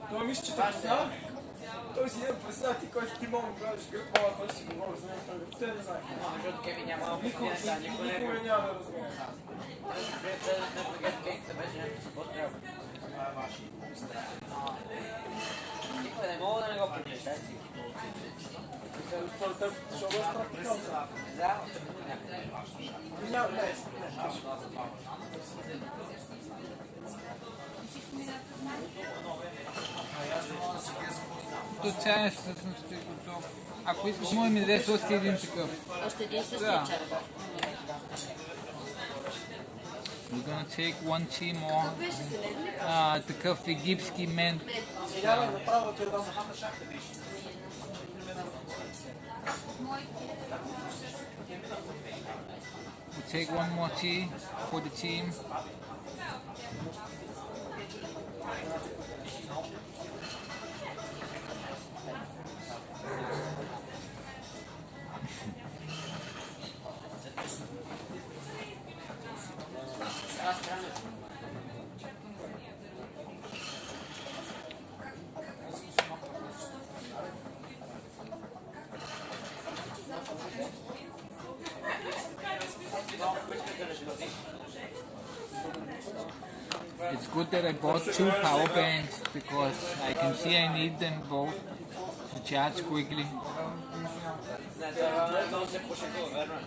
Той мисля, че те познава. Той си имам представа ти, който ти мога да правиш гръб, мога да ходиш си говориш за него, той не знае. Защото Кеви няма Никога никой не е никога бил. няма да разбере. Следващата гет кейката беше някакво събот трябва. Никой не мога да не го прочеш. Според теб, ще бъде практикал. Да, Няма, не. То чай всъщност е готов. Ако искаш, може ми дадеш още един такъв. Още един същия Да. чай. We're gonna take one tea more. Беше зелен ли? Такъв египски мент. Сега бе, направо да ти дам. We'll take one more tea for the team. It's good that I bought two power banks because I can see I need them both to charge quickly. не, това се пошегува, верно е.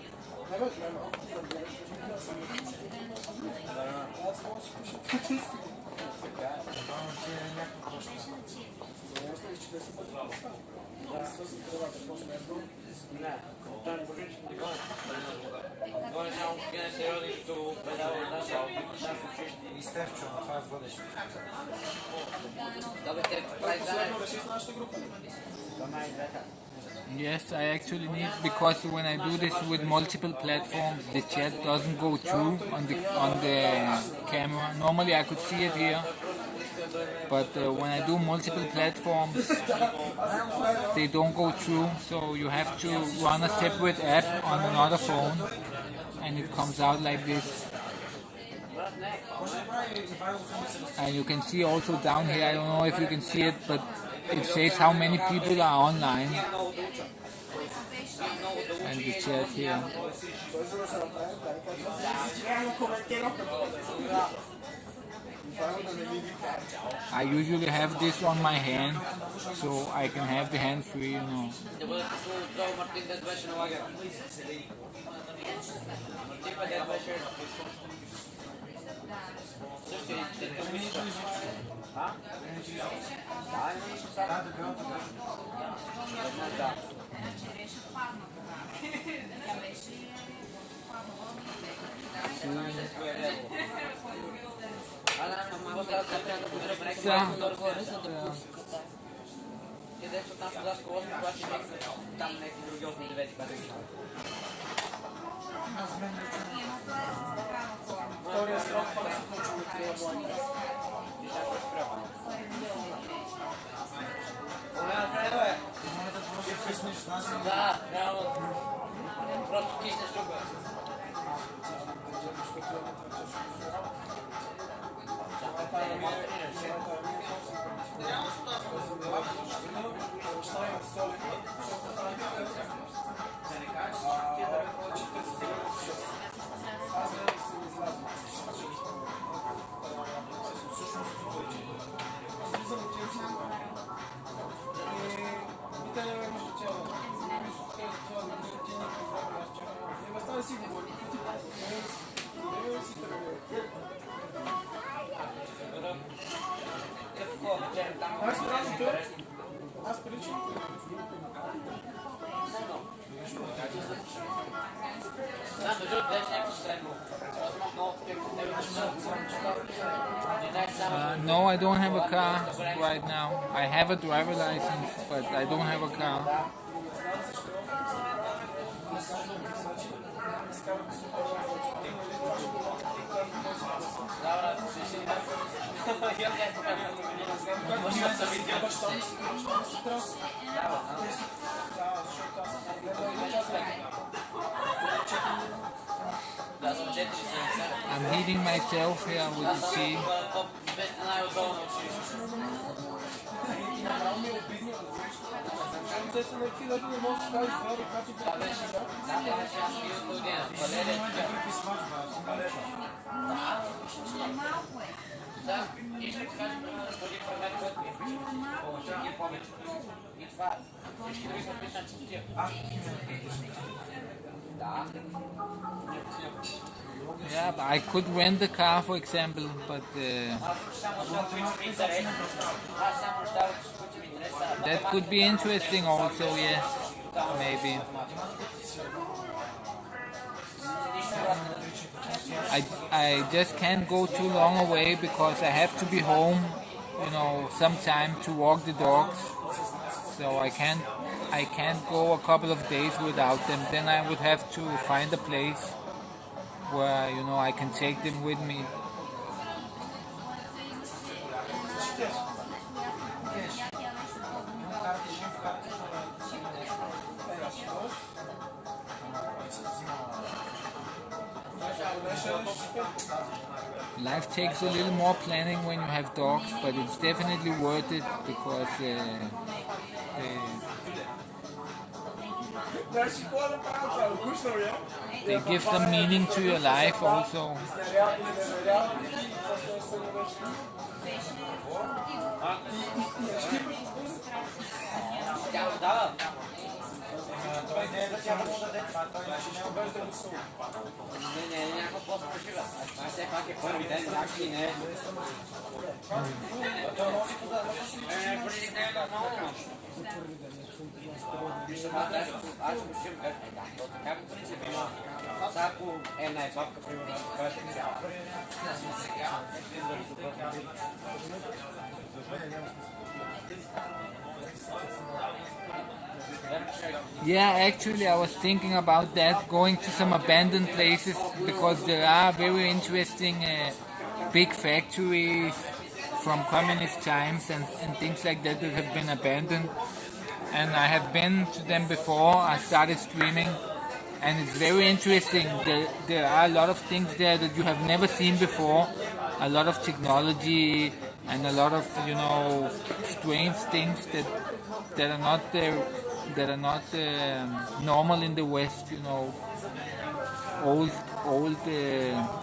Не бе, не, аз мога да си пиша потиски. Не, той не божи, че не гони. Гони само такива сериозни, като предава наша учещи. И Стефчо, на това е в бъдеще. Да бе, те прави Последно реши с нашата група. Това най-двета. Yes, I actually need, because when I do this with multiple platforms, the chat doesn't go through on the camera. Normally I could see it here, but when I do multiple platforms, they don't go through. So you have to run a separate app on another phone, and it comes out like this. And you can see also down here, I don't know if you can see it, but it says how many people are online. And the chat here. I usually have this on my hand, so I can have the hand free, you know. Да бъде това Мартин дед беше на лагер. Мартин дед беше... Също и те мисля. А? Да, не мисля сега. Да, дебелата беше. Да. Горе, за да пускат. Където там с колосно, когато ще някакви там някакви други 8-9 класи. Втория срок пак се почва да крия блоки. Да, реално. Просто киснеш тук. Аз приличам. No, I don't have a car right now. I have a driver license, but I don't have a car. I'm heating myself here with the tea. Yeah, but I could rent a car, for example, but that could be interesting also, yes, maybe. I just can't go too long away because I have to be home, sometime to walk the dogs. So I can't go a couple of days without them. Then I would have to find a place where I can take them with me. Life takes a little more planning when you have dogs, but it's definitely worth it because they give some meaning to your life also. Yeah, actually I was thinking about that, going to some abandoned places, because there are very interesting big factories from communist times and things like that that have been abandoned. And I have been to them before. I started streaming and it's very interesting. There are a lot of things there that you have never seen before. A lot of technology and a lot of strange things that are not there, that are not normal in the West.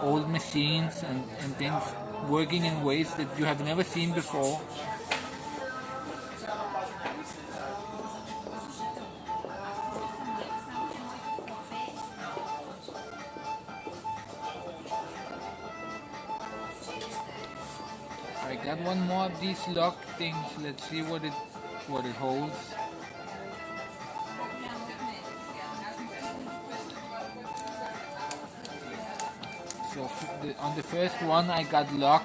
Old machines and things working in ways that you have never seen before. I got one more of these lock things. Let's see what it holds. So on the first one I got lock.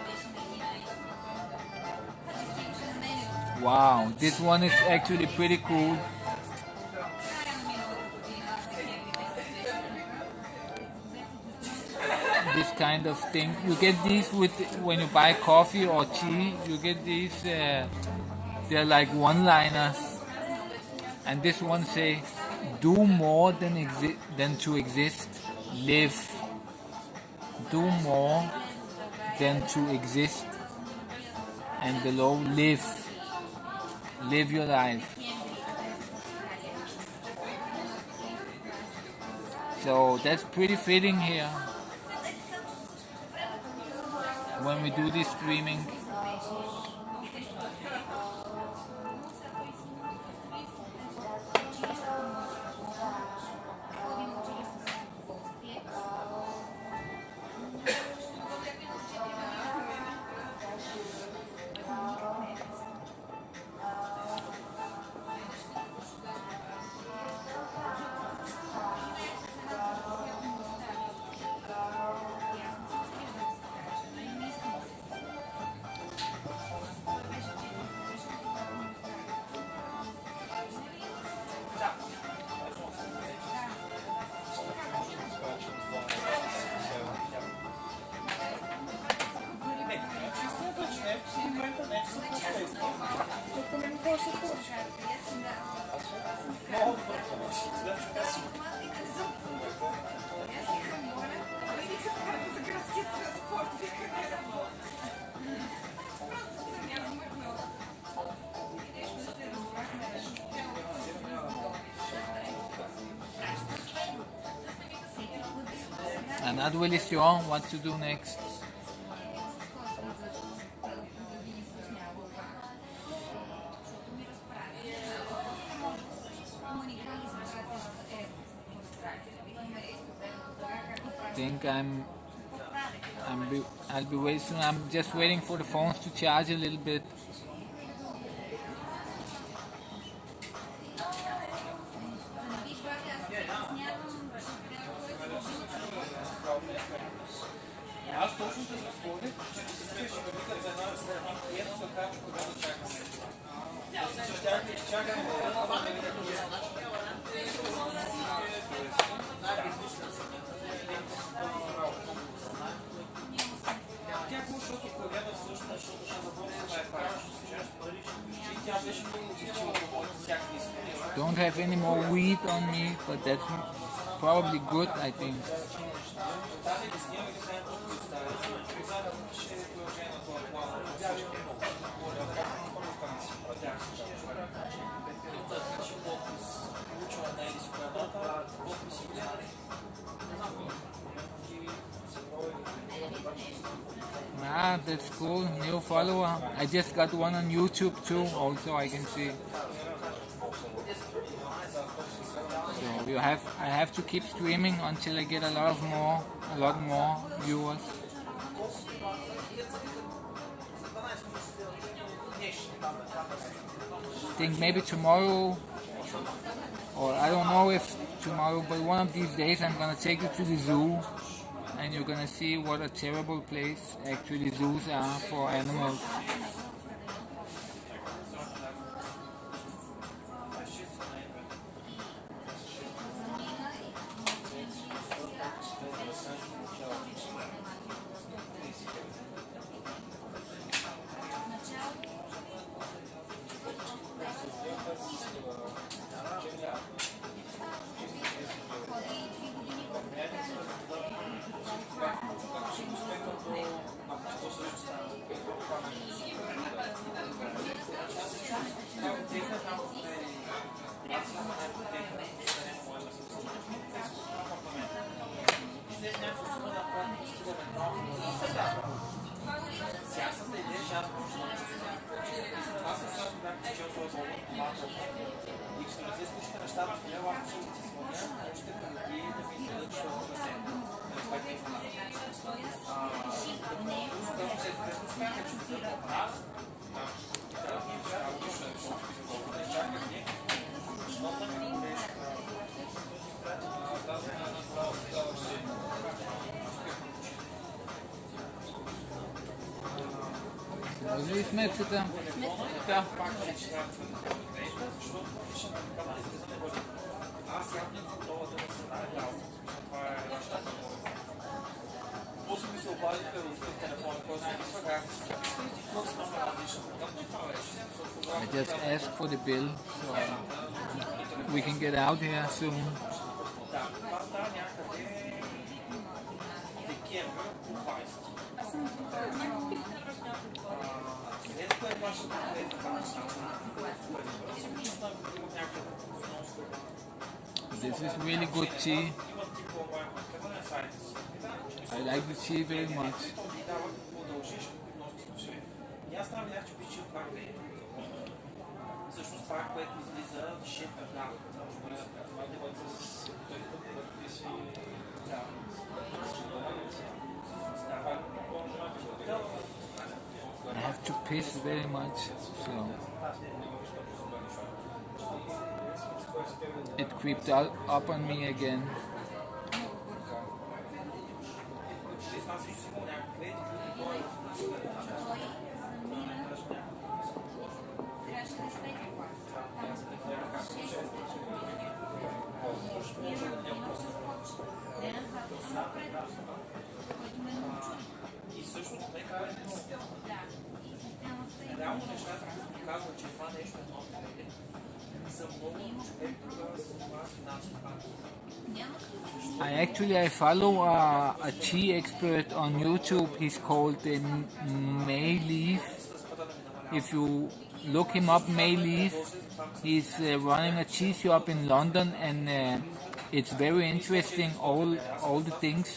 Wow, this one is actually pretty cool. This kind of thing. You get these when you buy coffee or tea. You get these. They're like one-liners, and this one say, "Do more than to exist. Live. Do more than to exist." And below, live. Live your life. So that's pretty fitting here when we do this streaming. още хубаво. Много добър помощ. I'm not really sure what to do next. I think I'll be waiting soon. I'm just waiting for the phones to charge a little bit. Аз точно ще се отворя, че ще викат за една клиент, да кажа, когато чакаме. Чакаме тя защото колега всъщност, защото ще запомня да е правилно, и тя беше много отзичила по моите всякакви искания. Don't have any more weed on me, but that's probably good, I think. Тази обяснява ги сега тук представя. Ще е приложение на това плана. Всички Ah, that's cool. New follower. I just got one on YouTube too, also I can see. So I have to keep streaming until I get a lot more viewers. I think maybe tomorrow, or I don't know if tomorrow, but one of these days I'm gonna take you to the zoo, and you're gonna see what a terrible place actually zoos are for animals. Възли сметката? Да. I just asked for the bill, so we can get out here soon. This is really good tea. I like the tea very much. I have to piss very much, so it creeped up on me again. казва, че това нещо е много добре. За много човек тогава се занимава финансово. I follow a tea expert on YouTube. He's called May Leaf. If you look him up, May Leaf, he's running a tea shop in London, and it's very interesting. All the things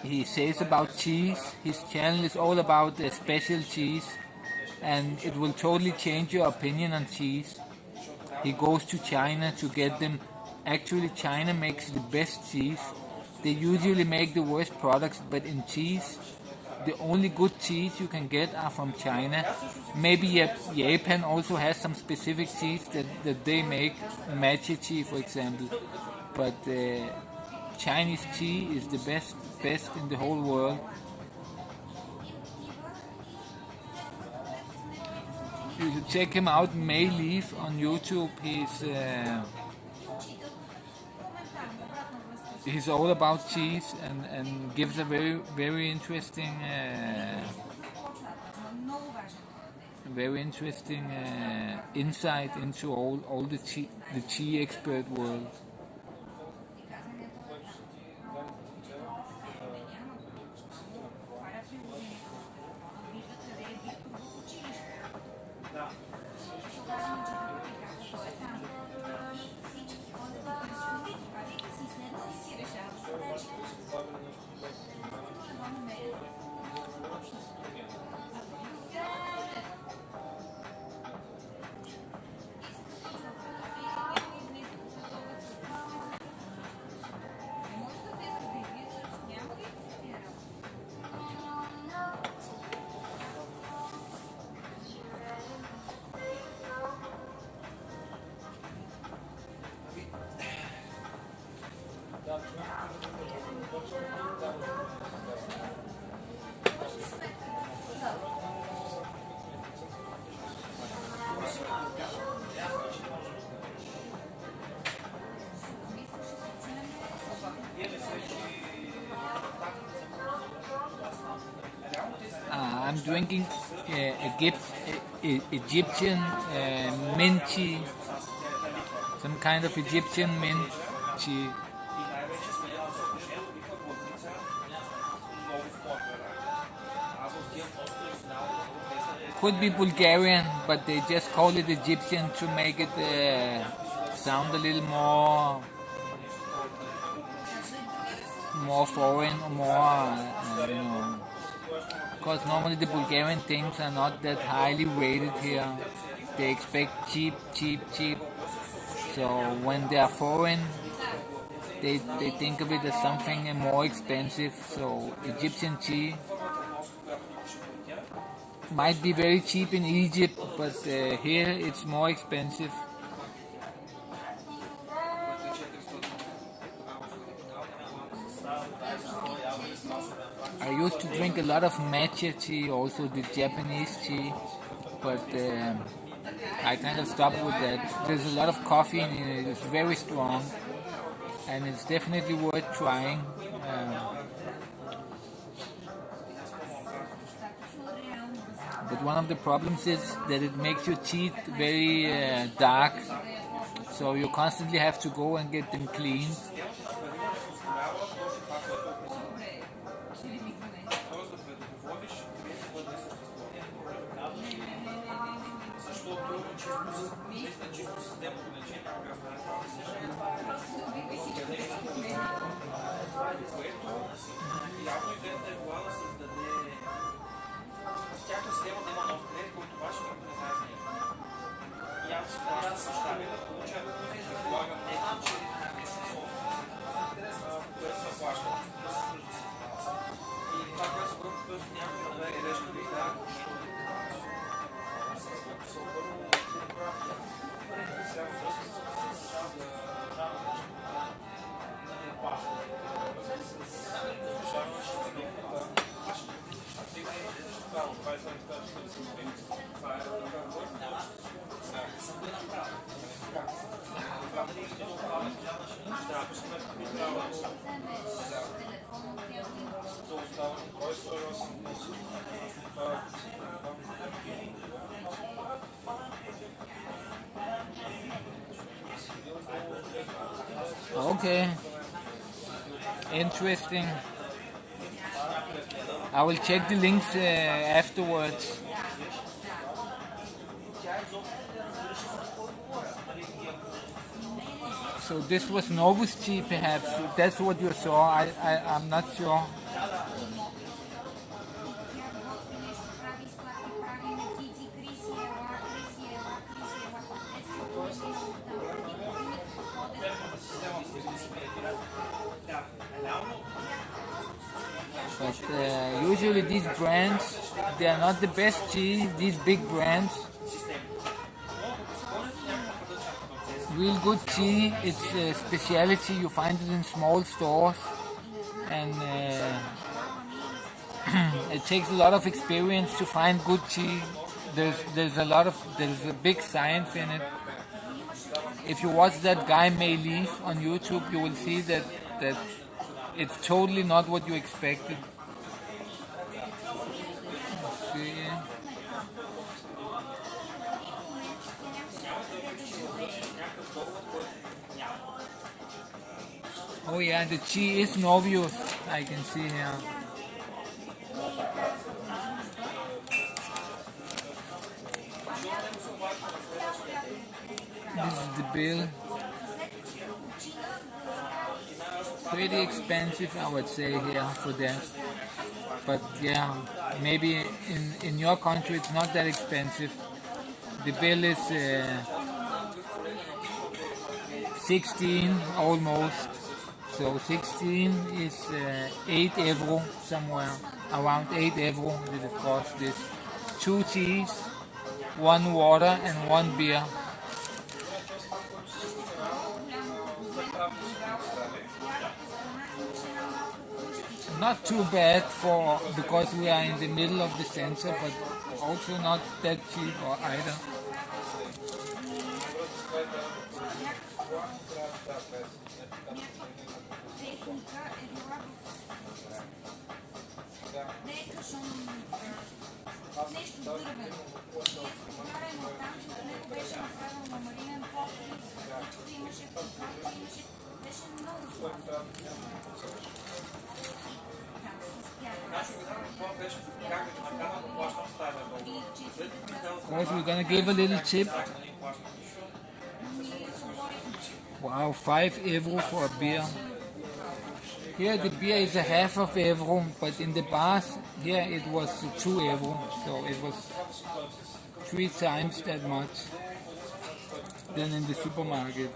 he says about cheese. His channel is all about special cheese, and it will totally change your opinion on cheese. He goes to China to get them. Actually, China makes the best cheese. They usually make the worst products, but in cheese, the only good cheese you can get are from China. Maybe Japan also has some specific cheese that they make, matcha tea for example. But Chinese tea is the best in the whole world. You should check him out, May Leaf, on YouTube. He's all about cheese and gives a very interesting insight into all the tea expert world. I'm drinking Egyptian mint tea, some kind of Egyptian mint tea. Could be Bulgarian, but they just call it Egyptian to make it sound a little more foreign, or more, you know. Because normally the Bulgarian things are not that highly rated here. They expect cheap. So when they are foreign, they think of it as something more expensive. So Egyptian tea might be very cheap in Egypt, but here it's more expensive. I used to drink a lot of matcha tea, also the Japanese tea, but I kind of stopped with that. There's a lot of coffee in it, it's very strong, and it's definitely worth trying. But one of the problems is that it makes your teeth very dark, so you constantly have to go and get them cleaned. Okay. Interesting. I will check the links afterwards. So this was Novus Chi, perhaps. That's what you saw. I'm not sure. But usually these brands, they are not the best cheese. These big brands, real good cheese. It's a specialty. You find it in small stores, and it takes a lot of experience to find good cheese. There's a big science in it. If you watch that guy May Leaf on YouTube, you will see that it's totally not what you expected. Let's see. Oh yeah, the chi is Novius, I can see here. This is the bill. Pretty expensive, I would say, here for that. But yeah, maybe in your country it's not that expensive. The bill is 16 almost. So 16 is 8 euro somewhere, around 8 euro did it cost this. 2 cheese, 1 water and 1 beer. Not too bad because we are in the middle of the center, but also not that cheap either. Of course, we're gonna give a little tip. Wow, 5 euro for a beer. Here the beer is a half of euro, but in the bars here it was 2 euro, so it was 3 times that much than in the supermarket.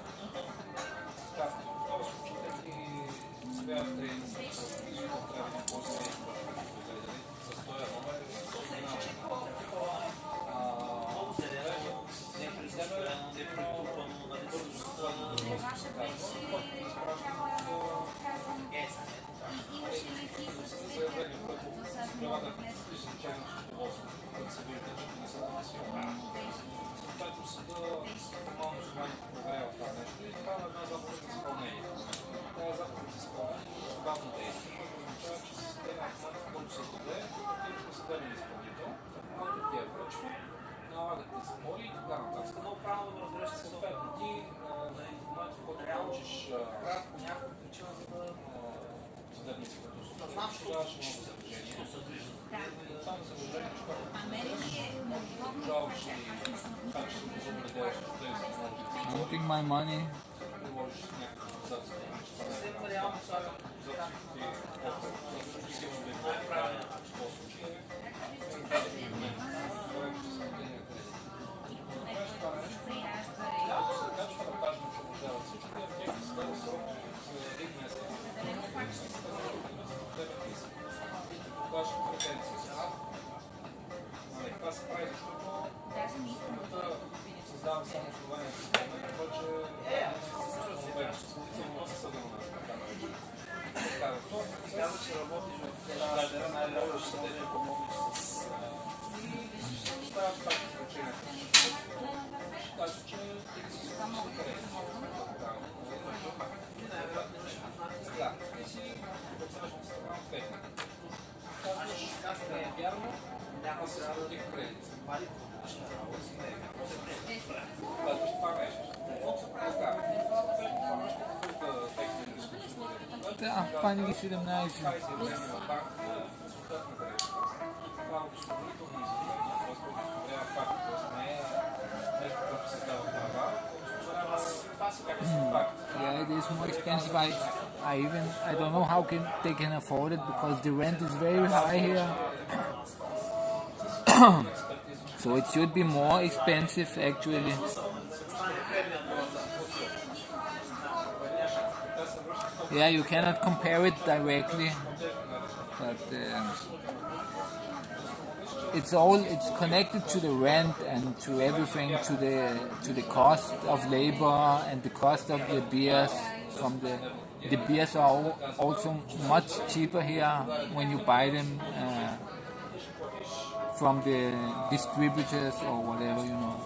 Counting my money. Да, фани ги 17. Yeah, it is more expensive. I don't know how they can afford it because the rent is very high here. So it should be more expensive actually. Yeah, you cannot compare it directly, but it's connected to the rent and to everything, to the cost of labor and the cost of the beers. The beers are also much cheaper here when you buy them from the distributors or whatever, you know.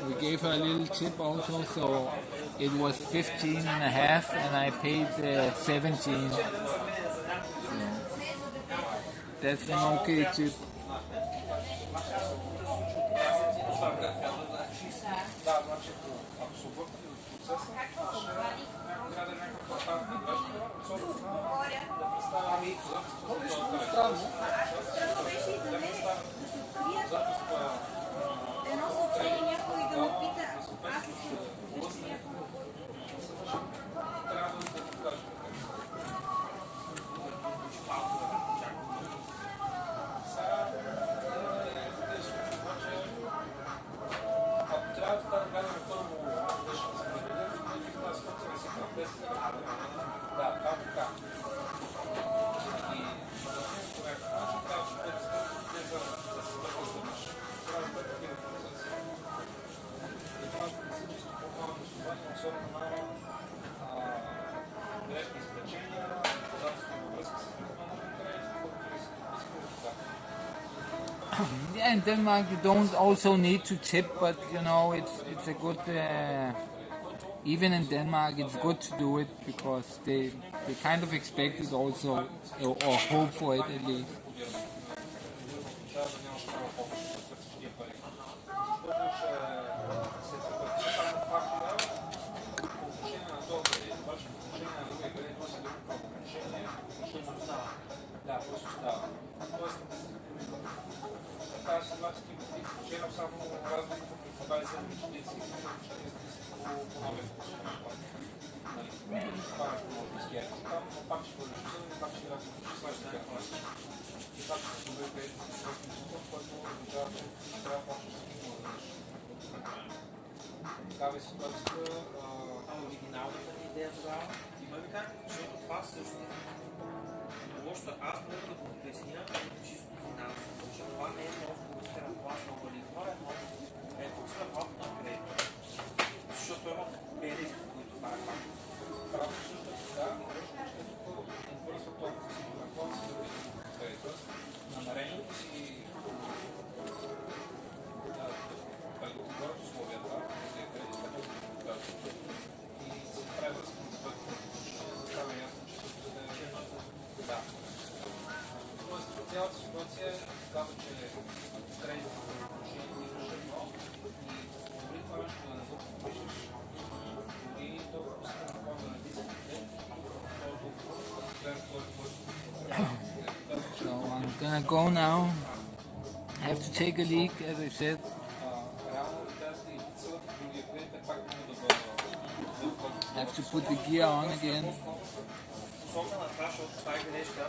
We gave her a little tip also, so it was 15.5 and I paid 17. So that's an okay tip. Едно съобщение някой да му пита, аз ли съм? Yeah, in Denmark you don't also need to tip, but you know it's a good. Even in Denmark, it's good to do it because they kind of expect it also, or hope for it at least. Такава ситуация, оригиналната ми идея тогава, има ми как, защото това също лошо, аз мога да го обясня чисто финансово, защото това не е нов полистера клас, много лихвара, но е по-слабот напред, защото има белези, които това е факт. Правда също така, вързва толкова си на клас, намерението си условията, и се прави връзка между двете, става ясно, че да. Тоест, цялата ситуация казва, че кредитното отношение имаш едно и дори това нещо да не го подпишеш, дори толкова си на план да не дискате, So I'm gonna go now. I have to take a leak, as I said. I have to put the gear on again. Особено на това, защото това е грешка,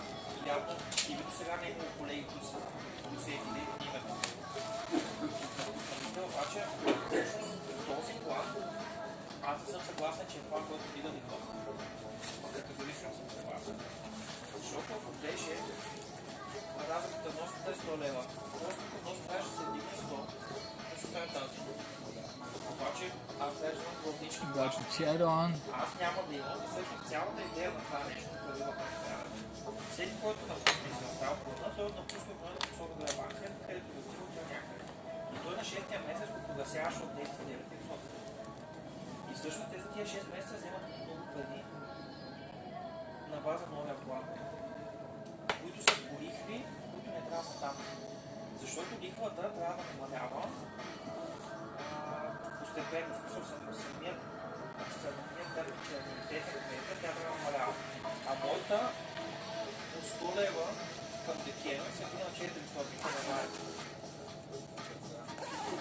явно и до сега негови колеги, които са усетили името. Обаче, този план, аз не съм съгласен, че е план, който ти да ни план. Категорично съм съгласен. Защото ако беше разликата носката е 100 лева, просто като нос трябваше да се дигне 100, да се прави тази. Обаче аз следвам главнички плаща. Аз няма да имам и всъщност цялата идея на това нещо, което да представя. Всеки, който напусне и се оставя плана, той напусне плана да посока да е банка, където да отива някъде. И той на 6-тия месец, когато сега ще отнесе 900. И всъщност тези тия 6 месеца вземат много пари на база новия план, които са по лихви, които не трябва да са там. Защото лихвата трябва да намалява постепенно, в смисъл самият тя трябва да намалява. А моята от 100 лева към декември се минал 400 лева.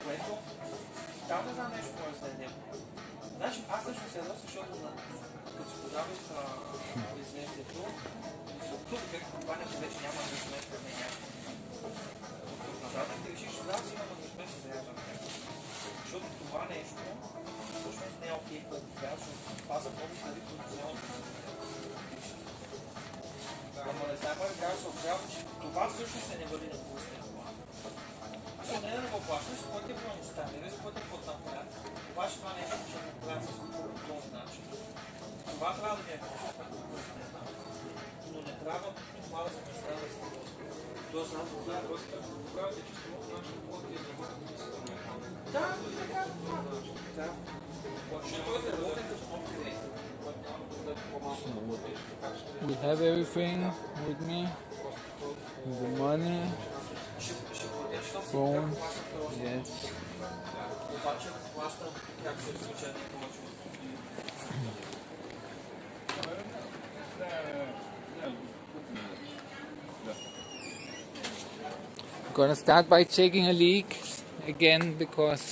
Което там не знам нещо може да е него. Значи аз също се едно, защото като си подавих известието, тук като компанията вече няма ангажимент към нея. Нататък ти решиш, че да, си имам ангажимент с заряждане. Защото това нещо всъщност не е окей, което трябва, защото това са много пари, които вземат да се ама не знам, как се оказва, че това всъщност не вали на пулсния план. Не да не го плащаш, с който е правилността, не за който е по-там поряд. Обаче това нещо, че не трябва да се случва по този начин. Това трябва да ми е но не трябва това да се представя да се случва. Тоест аз от това просто да го правите, че ще мога да нашия плод и да работим да се случва. Да, така. Да. We have everything with me, the money, phone, yes. I'm gonna start by checking a leak again because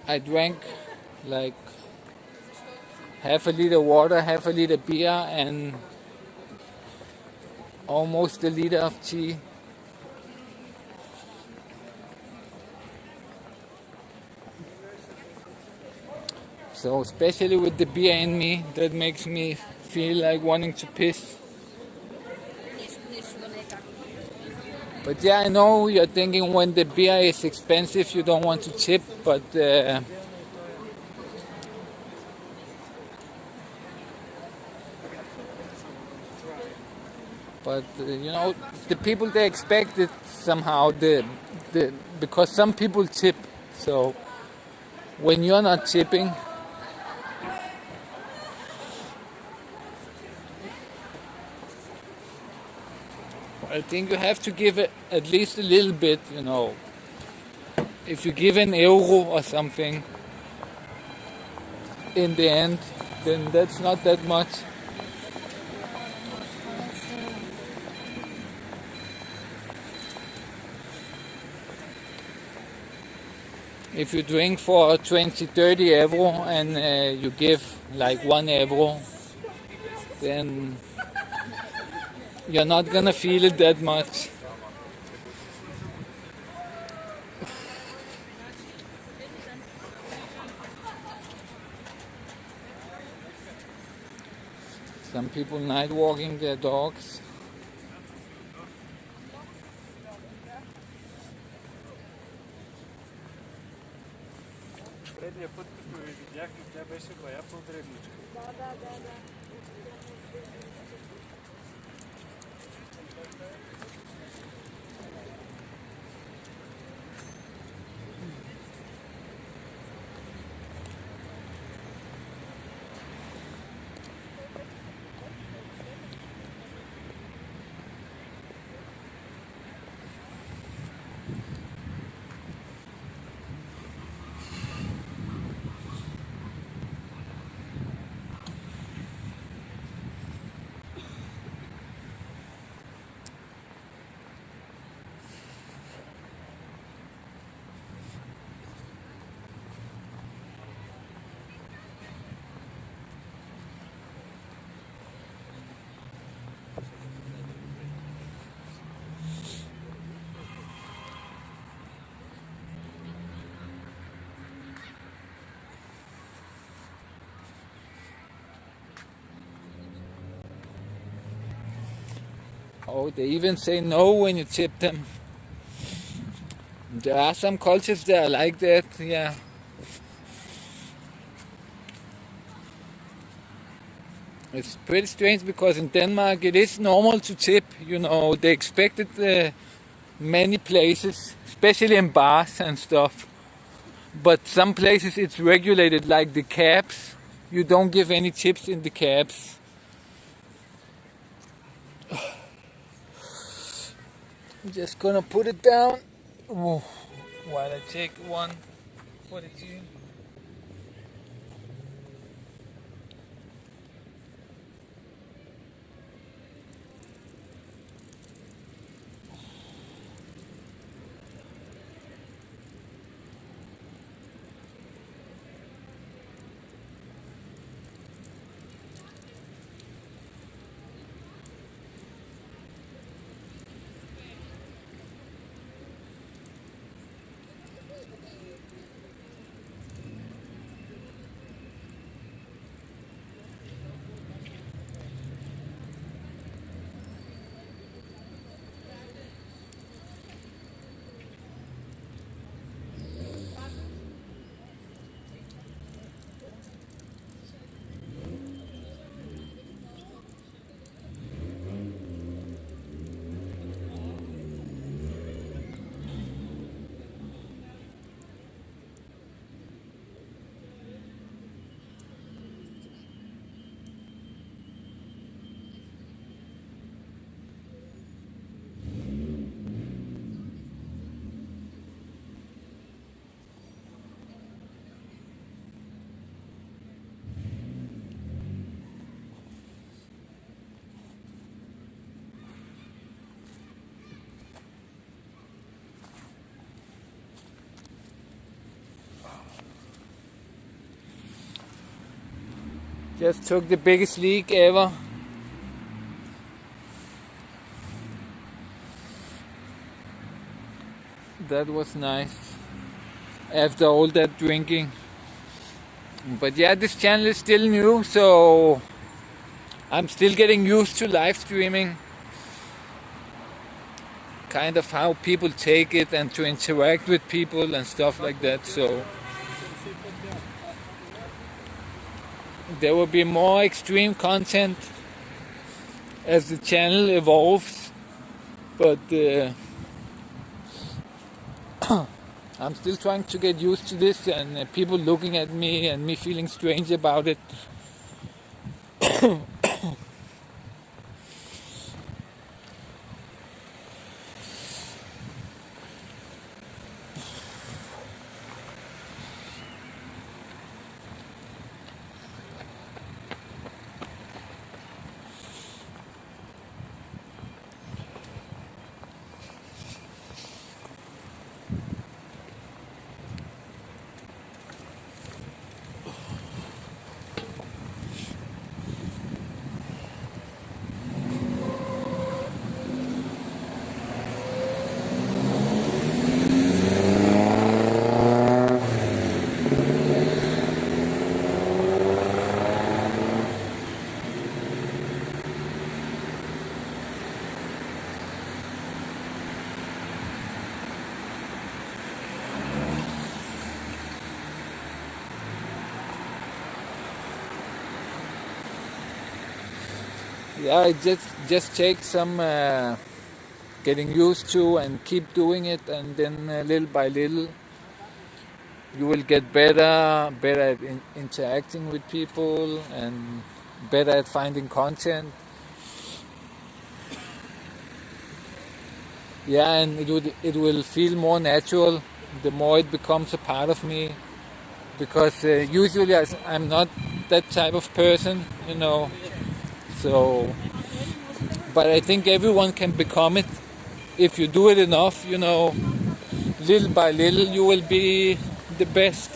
I drank like half a liter water, half a liter beer, and almost a liter of tea. So especially with the beer in me, that makes me feel like wanting to piss. But yeah, I know you're thinking when the beer is expensive you don't want to tip, but you know, the people, they expect it somehow, because some people tip. So when you're not tipping, I think you have to give it at least a little bit, you know. If you give an euro or something in the end, then that's not that much. If you drink for 20-30 euro and you give like 1 euro, then you're not gonna feel it that much. Some people night walking their dogs. Предния път, като ви видях, тя беше бая по-дребничка. Да. Oh, they even say no when you tip them. There are some cultures that are like that, yeah. It's pretty strange because in Denmark it is normal to tip, you know, they expect it many places, especially in bars and stuff. But some places it's regulated, like the cabs. You don't give any tips in the cabs. I'm just gonna put it down. Ooh, while I take one for the team. Just took the biggest leak ever. That was nice after all that drinking. But yeah, this channel is still new, so I'm still getting used to live streaming. Kind of how people take it and to interact with people and stuff like that. So there will be more extreme content as the channel evolves, but I'm still trying to get used to this, and people looking at me and me feeling strange about it. Yeah, it just takes some getting used to and keep doing it, and then little by little you will get better at interacting with people and better at finding content. Yeah, and it will feel more natural the more it becomes a part of me, because usually I'm not that type of person, you know. So, but I think everyone can become it if you do it enough, you know. Little by little you will be the best.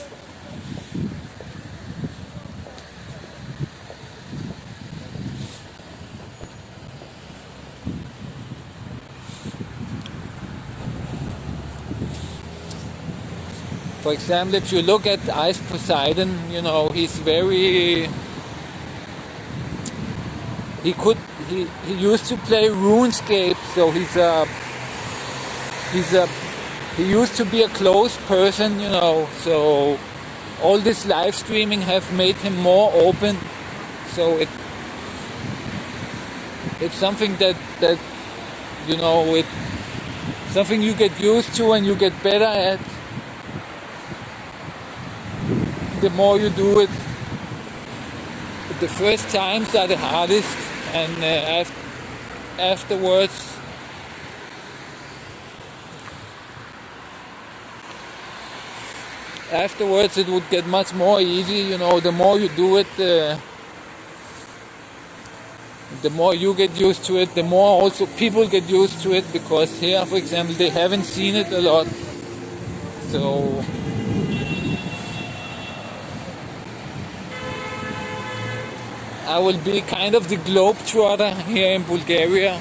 For example, if you look at Ice Poseidon, you know, he's very... He used to play RuneScape, so he used to be a closed person, you know, so all this live streaming have made him more open. So it's something that you know, it something you get used to and you get better at. The more you do it, the first times are the hardest, and afterwards it would get much more easy. You know, the more you do it, the more you get used to it, the more also people get used to it, because here, for example, they haven't seen it a lot. So I will be kind of the globetrotter here in Bulgaria.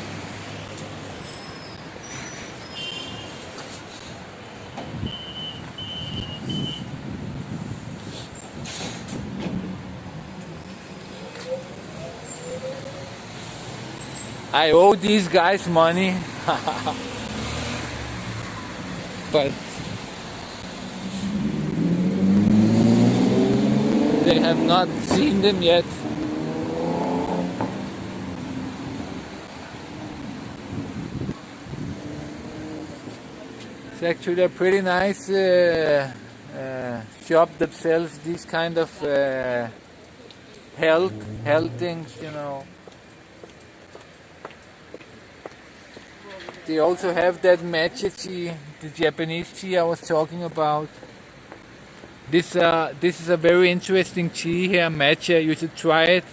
I owe these guys money, but they have not seen them yet. It's actually a pretty nice shop that sells these kind of health things, you know. They also have that matcha tea, the Japanese tea I was talking about. This is a very interesting tea here, matcha. You should try it.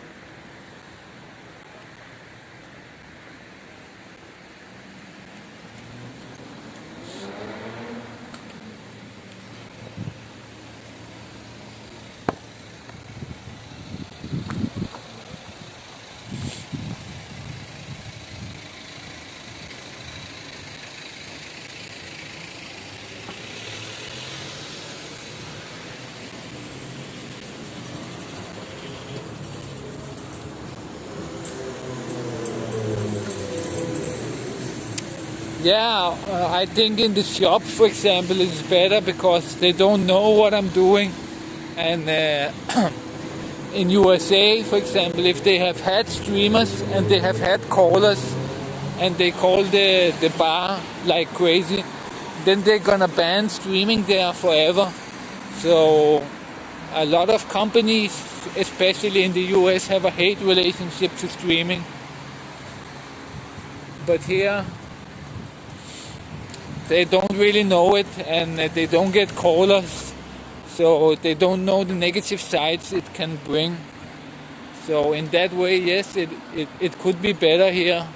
Yeah, I think in the shop, for example, it's better because they don't know what I'm doing. And in USA, for example, if they have had streamers and they have had callers and they call the bar like crazy, then they're gonna ban streaming there forever. So a lot of companies, especially in the US, have a hate relationship to streaming. But here, they don't really know it, and they don't get callers, so they don't know the negative sides it can bring. So in that way, yes, it could be better here,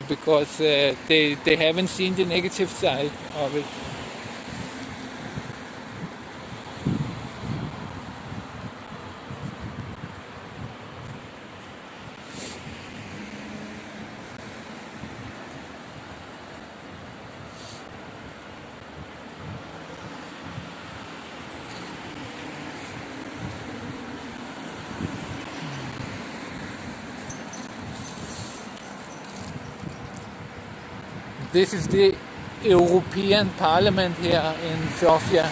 because they haven't seen the negative side of it. This is the European Parliament here in Sofia.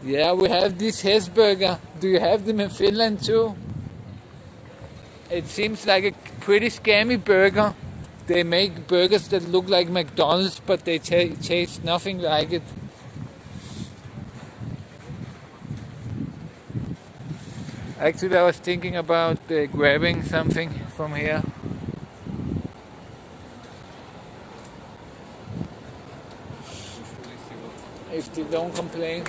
Yeah, we have this Hesburger. Do you have them in Finland too? It seems like a pretty scammy burger. They make burgers that look like McDonald's, but they taste nothing like it. Actually, I was thinking about grabbing something from here. If they don't complain.